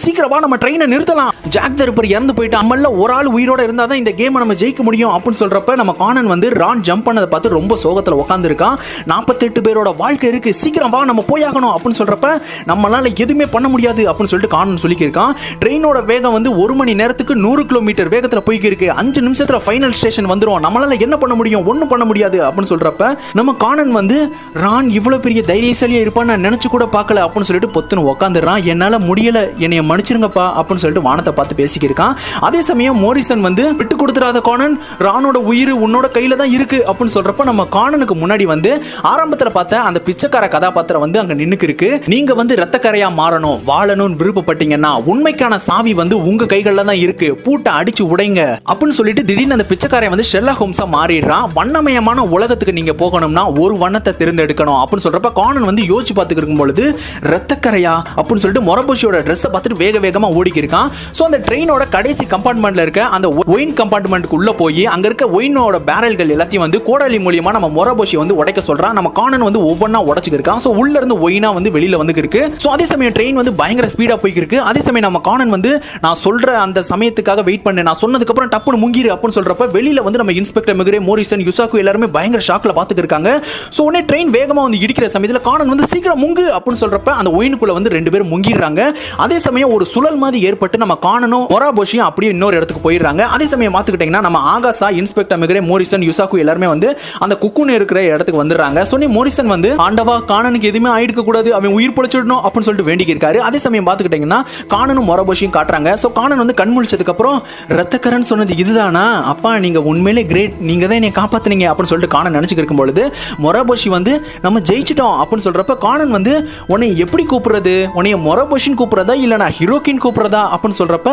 A: சீக்கிரமா நம்ம ட்ரெயினை நிறுத்தலாம், ஜாக் த ரிப்பர் இறந்து போயிட்டு நம்மள ஒரு ஆள் உயிரோட இருந்தால் தான் இந்த கேமை நம்ம ஜெயிக்க முடியும் அப்படின்னு சொல்றப்ப நம்ம கானன் வந்து ரான் ஜம்ப் பண்ணதை பார்த்து ரொம்ப சோகத்தில் உட்காந்துருக்கான். 48 பேரோட வாழ்க்கை இருக்கு, சீக்கிரம் வா நம்ம போயாகணும் அப்படின்னு சொல்றப்ப நம்மளால எதுவுமே பண்ண முடியாது அப்படின்னு சொல்லிட்டு கானன் சொல்லிக்கிருக்கான். ட்ரெயினோட வேகம் வந்து 1 மணி நேரத்துக்கு 100 கிலோமீட்டர் வேகத்தில் போய்க்கு இருக்கு, 5 நிமிஷத்துல ஃபைனல் ஸ்டேஷன் வந்துடும், நம்மளால என்ன பண்ண முடியும், ஒன்றும் பண்ண முடியாது அப்படின்னு சொல்றப்ப நம்ம கானன் வந்து ரான் இவ்வளவு பெரிய தைரியசாலியா இருப்பான்னு நான் நினைச்சு கூட பார்க்கல அப்படின்னு சொல்லிட்டு பொத்துன்னு உட்காந்துறான். என்னால முடியல, என்னைய மன்னிச்சிருங்கப்பா அப்படின்னு சொல்லிட்டு வானத்தை பார்த்து பேசிக்கிருக்கான். அதே சமயம் மோரிசன் வந்து விட்டு கொடுத்துறாத கானன், ரானோட உயிர் உன்னோட கையில தான் இருக்கு அப்படின்னு சொல்றப்ப நம்ம கானனுக்கு முன்னாடி வந்து ஆரம்பத்துல பார்த்த அந்த பிச்சைக்கார கதாபாத்திரம் வந்து அங்க நின்னுக்கு இருக்கு. நீங்க வந்து ரத்தக்கரையா மாறணும், வாழணும்னு விருப்பப்பட்டீங்கன்னா உண்மைக்கான சாவி வந்து உங்க கைகள்ல தான் இருக்கு, பூட்டை அடிச்சு உடைங்க அப்படின்னு சொல்லிட்டு திடீர்னு அந்த பிச்சைக்காரன் வந்து ஷெர்லாக் ஹோம்ஸா மாறிடுறான். வண்ணமயமான உலகத்துக்கு நீங்க போகணும்னா ஒரு வண்ணத்தை தேர்ந்தெடுக்கணும் அப்படின்னு சொல்றப்ப கானன் வந்து யோசிச்சு பார்த்துட்டு இருக்கும் பொழுது ரத்தக்கரையா அப்படின்னு சொல்லிட்டு மொரபோஷியோட ட்ரெஸ்ஸை பார்த்துட்டு வேக வேகமா ஓடிக்கி இருக்கான். ஸோ அந்த ட்ரெயினோட கடைசி கம்பார்ட்மெண்ட்ல இருக்க அந்த ஒயின் கம்பார்ட்மெண்ட்டுக்கு உள்ள போய் அங்க இருக்க ஒயினோட பேரல்கள் எல்லாத்தையும் வந்து கோடாலி மூலியமா நம்ம மொரபோஷி வந்து உடைக்க சொல்றான். நம்ம கானன் வந்து ஒவ்வொன்றா உடைச்சுக்கு இருக்கான். ஸோ உள்ள இருந்து ஒயினா வந்து வெளியில வந்து இருக்கு. ஸோ அதே சமயம் ட்ரெயின் வந்து பயங்கர ஸ்பீடா போய்க்கு இருக்கு. அதே சமயம் நம்ம கானன் வந்து நான் சொல்ற அந்த சமயத்துக்காக வெயிட் பண்ணு, நான் சொன்னதுக்கு அப்புறம் டப்புனு முங்கிரு அப்படின்னு சொல்றப்ப வெளியில வந்து நம்ம இன்ஸ்பெக்டர் மிகுரே, மோரிசன், யுசாக்கு எல்லாருமே பயங்கர ஷாக்ல பாத்துக்கு இருக்காங்க. ஸோ உடனே ட்ரெயின் வேகமா வந்து இடிக்கிற சமயத்தில் கானன் வந்து சீக்கிரம் முங்கு அப்படின்னு சொல்றப்ப அந்த ஒயினுக்குள்ள வந்து ரெண்டு பேரும் முங்கிடுறாங்க. அதே சமயம் ஒரு சுழல் மாதிரி ஏற்பட்டு நம்ம கானனும் மொராபோஷியும் அப்படியே இன்னொரு இடத்துக்கு போயிடுறாங்க. அதே சமயம் பார்த்துக்கிட்டீங்கன்னா நம்ம ஆகாசா, இன்ஸ்பெக்டர் மிகுரே, மோரிசன், யுசாக்கு எல்லாருமே வந்து அந்த குக்குன் இருக்கிற இடத்துக்கு வந்துடுறாங்க. சொன்னி மோரிசன் வந்து ஆண்டவா கானனுக்கு எதுவுமே ஆயிடுக்க கூடாது, அவன் உயிர் பொழைச்சிடணும் அப்படின்னு சொல்லிட்டு வேண்டிக்கு இருக்காரு. அதே சமயம் பார்த்துக்கிட்டீங்கன்னா கானனும் மொராபோஷியும் காட்டுறாங்க. ஸோ கானன் வந்து கண் முழிச்சதுக்கு அப்புறம் ரத்தக்கரன் சொன்னது இதுதானா அப்பா, நீங்க உண்மையிலே கிரேட், நீங்க தான் என்னை காப்பாத்துனீங்க அப்படின்னு சொல்லிட்டு கானன் நினைச்சுட்டு இருக்கும் பொழுது மொராபோஷி வந்து நம்ம ஜெயிச்சிட்டோம் அப்படின்னு சொல்றப்ப கானன் வந்து உன்னை எப்படி கூப்பிடுறது, உன்னைய மொராபோஷின்னு கூப்பிடுறதா இல்ல நான் ஹீரோக்கின் கூப்பிடுறதா அப்படின்னு சொல்றப்ப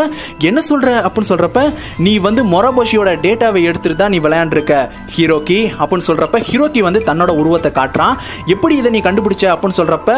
A: என்ன சொல்ற அப்படின்னு சொல்றப்ப நீ வந்து மொராபோஷியோட டேட்டாவை எடுத்துட்டு தான் நீ விளையாண்டுருக்க ஹீரோக்கி அப்படின்னு சொல்றப்ப ஹீரோக்கி வந்து தன்னோட உருவத்தை காட்டுறான். எப்படி இதை நீ கண்டுபிடிச்ச அப்படின்னு சொல்றப்ப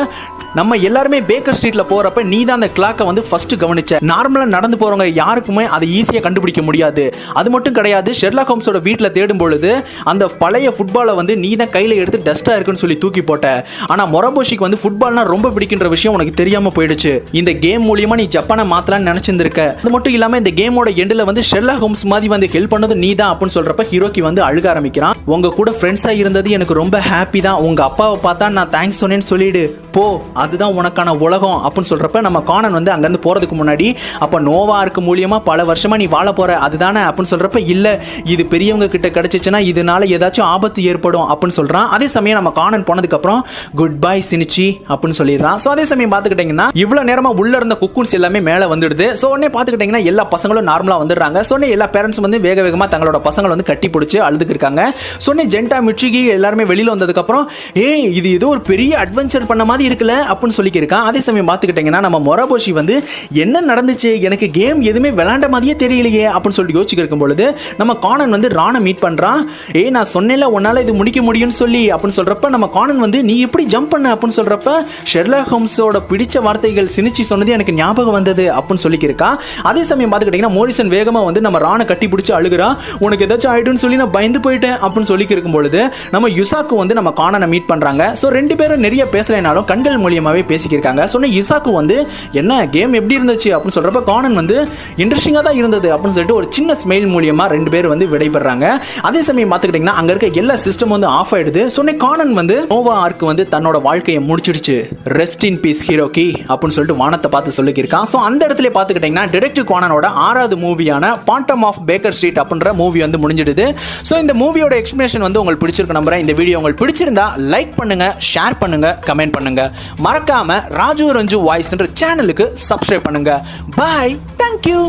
A: நம்ம எல்லாருமே பேக்கர் ஸ்ட்ரீட்ல போறப்ப நீ தான் அந்த கிளாக்கை வந்து ஃபர்ஸ்ட் கவனிச்ச. நார்மலா நடந்து போறவங்க யாருக்குமே அதை ஈஸியா கண்டுபிடிக்க முடியாது. அது மட்டும் கிடையாது, ஷெர்லாக் ஹோம்ஸோட வீட்டில் தேடும் பொழுது அந்த பழைய ஃபுட்பாலை வந்து நீ தான் கையில எடுத்து டஸ்டா இருக்குன்னு சொல்லி தூக்கி போட்ட. ஆனா மொராபோஷிக்கு வந்து ஃபுட்பால்னா ரொம்ப பிடிக்கின்ற விஷயம் உனக்கு தெரியாம போயிடுச்சு. இந்த கேம் மூலியமா நீ ஜப்பானை மாத்தலாம்னு நினைச்சிருந்திருக்க. அது மட்டும் இல்லாம இந்த கேமோட எண்டில் வந்து ஷெர்லாக் ஹோம்ஸ் மாதிரி வந்து ஹெல்ப் பண்ணது நீ தான் அப்படின்னு சொல்றப்ப ஹீரோக்கி வந்து அழுக ஆரம்பிக்கிறான். உங்க கூட ஃப்ரெண்ட்ஸா இருந்தது எனக்கு ரொம்ப ஹாப்பி தான். உங்க அப்பாவை பார்த்தா நான் தேங்க்ஸ் சொன்னேன்னு சொல்லிடு போ, அதுதான் உனக்கான உலகம் அப்படின்னு சொல்றப்ப நம்ம கானன் வந்து அங்கிருந்து போறதுக்கு முன்னாடி அப்ப நோவா இருக்கு மூலியமா பல வருஷமா நீ வாழ போற அதுதானே அப்படின்னு சொல்றப்ப இல்ல, இது பெரியவங்க கிட்ட கிடைச்சிச்சுன்னா இதனால ஏதாச்சும் ஆபத்து ஏற்படும் அப்படின்னு சொல்றான். அதே சமயம் நம்ம கானன் போனதுக்கு அப்புறம் குட் பை சினிச்சி அப்படின்னு சொல்லிடுறான். ஸோ அதே சமயம் பார்த்துக்கிட்டீங்கன்னா இவ்வளவு நேரமா உள்ள இருந்த குக்குன்ஸ் எல்லாமே மேலே வந்துடுது. ஸோ உடனே பார்த்துக்கிட்டீங்கன்னா எல்லா பசங்களும் நார்மலா வந்துடுறாங்க. ஸோ எல்லா பேரண்ட்ஸ் வந்து வேக வேகமா தங்களோட பசங்களை வந்து கட்டி பிடிச்சி அழுதுக்கு இருக்காங்க. சொன்னே ஜென்டா, மிட்சுகி எல்லாருமே வெளியில வந்ததுக்கு அப்புறம் ஏய் இது ஏதோ ஒரு பெரிய அட்வென்ச்சர் பண்ண மாதிரி இருக்குல்ல அப்படின்னு சொல்லி இருக்கான். அதே சமயம் பார்த்துக்கிட்டீங்கன்னா நம்ம மொராபோஷி வந்து என்ன நடந்துச்சு, எனக்கு கேம் எதுவுமே விளையாண்ட மாதிரியே தெரியலையே அப்படின்னு சொல்லிட்டு யோசிச்சு இருக்கும் பொழுது நம்ம கானன் வந்து ராணை மீட் பண்றான். ஏய் நான் சொன்னேன்ல உன்னால இது முடிக்க முடியும்னு சொல்லி அப்படின்னு சொல்றப்ப நம்ம கானன் வந்து நீ எப்படி ஜம்ப் பண்ண அப்படின்னு சொல்றப்ப ஷெர்லாக் ஹோம்ஸோட பிடிச்ச வார்த்தைகள் சினிச்சி சொன்னது எனக்கு ஞாபகம் வந்தது அப்படின்னு சொல்லி இருக்கா. அதே சமயம் பார்த்துக்கிட்டீங்கன்னா மோரிசன் வேகமா வந்து நம்ம ராணை கட்டி பிடிச்சி அழுகுறா. உனக்கு ஏதாச்சும் ஆயிடுன்னு சொல்லி நான் பயந்து போயிட்டேன் அப்படின்னு சொல்லி இருக்கும் பொழுது நம்ம யுசாக்கு வந்து நம்ம கானனை மீட் பண்றாங்க. ஸோ ரெண்டு பேரும் நிறைய பேசலைனாலும் கண்கள் மூலியமாவே பேசிக்கிருக்காங்க. சொன்ன யுசாக்கு வந்து என்ன கேம் எப்படி இருந்துச்சு அப்படின்னு சொல்றப்ப கானன் வந்து இன்ட்ரெஸ்டிங்கா தான் இருந்தது அப்படின்னு சொல்லிட்டு ஒரு சின்ன ஸ்மைல் மூலியமா ரெண்டு பேர் வந்து விடைபெறாங்க. அதே சமயம் பார்த்துக்கிட்டீங்கன்னா அங்க இருக்க எல்லா சிஸ்டம் வந்து ஆஃப் ஆயிடுது. சொன்ன கானன் வந்து நோவா ஆர்க் வந்து தன்னோட வாழ்க்கையை முடிச்சிடுச்சு, ரெஸ்ட் இன் பீஸ் ஹீரோக்கி அப்படின்னு சொல்லிட்டு வானத்தை பார்த்து சொல்லியிருக்கான். ஸோ அந்த இடத்துல பார்த்துக்கிட்டீங்கன்னா டிடெக்டிவ் கானனோட 6வது மூவியான பாண்டம் ஆஃப் பேக்கர் ஸ்ட்ரீட் அப்படின்ற மூவி வந்து முடிஞ்சிடுது. ஸோ இந்த மூவியோட எக்ஸ்பிளேஷன் வந்து உங்களுக்கு பிடிச்சிருக்கு நம்புறேன். இந்த வீடியோ உங்களுக்கு பிடிச்சிருந்தா லைக் பண்ணுங்க, ஷேர் பண்ணுங்க, கமெண்ட் பண்ணுங்க. மறக்காம ராஜு ரஞ்சு வாய்ஸ்ன்ற சேனலுக்கு சப்ஸ்கிரைப் பண்ணுங்க. பாய், தேங்க்யூ.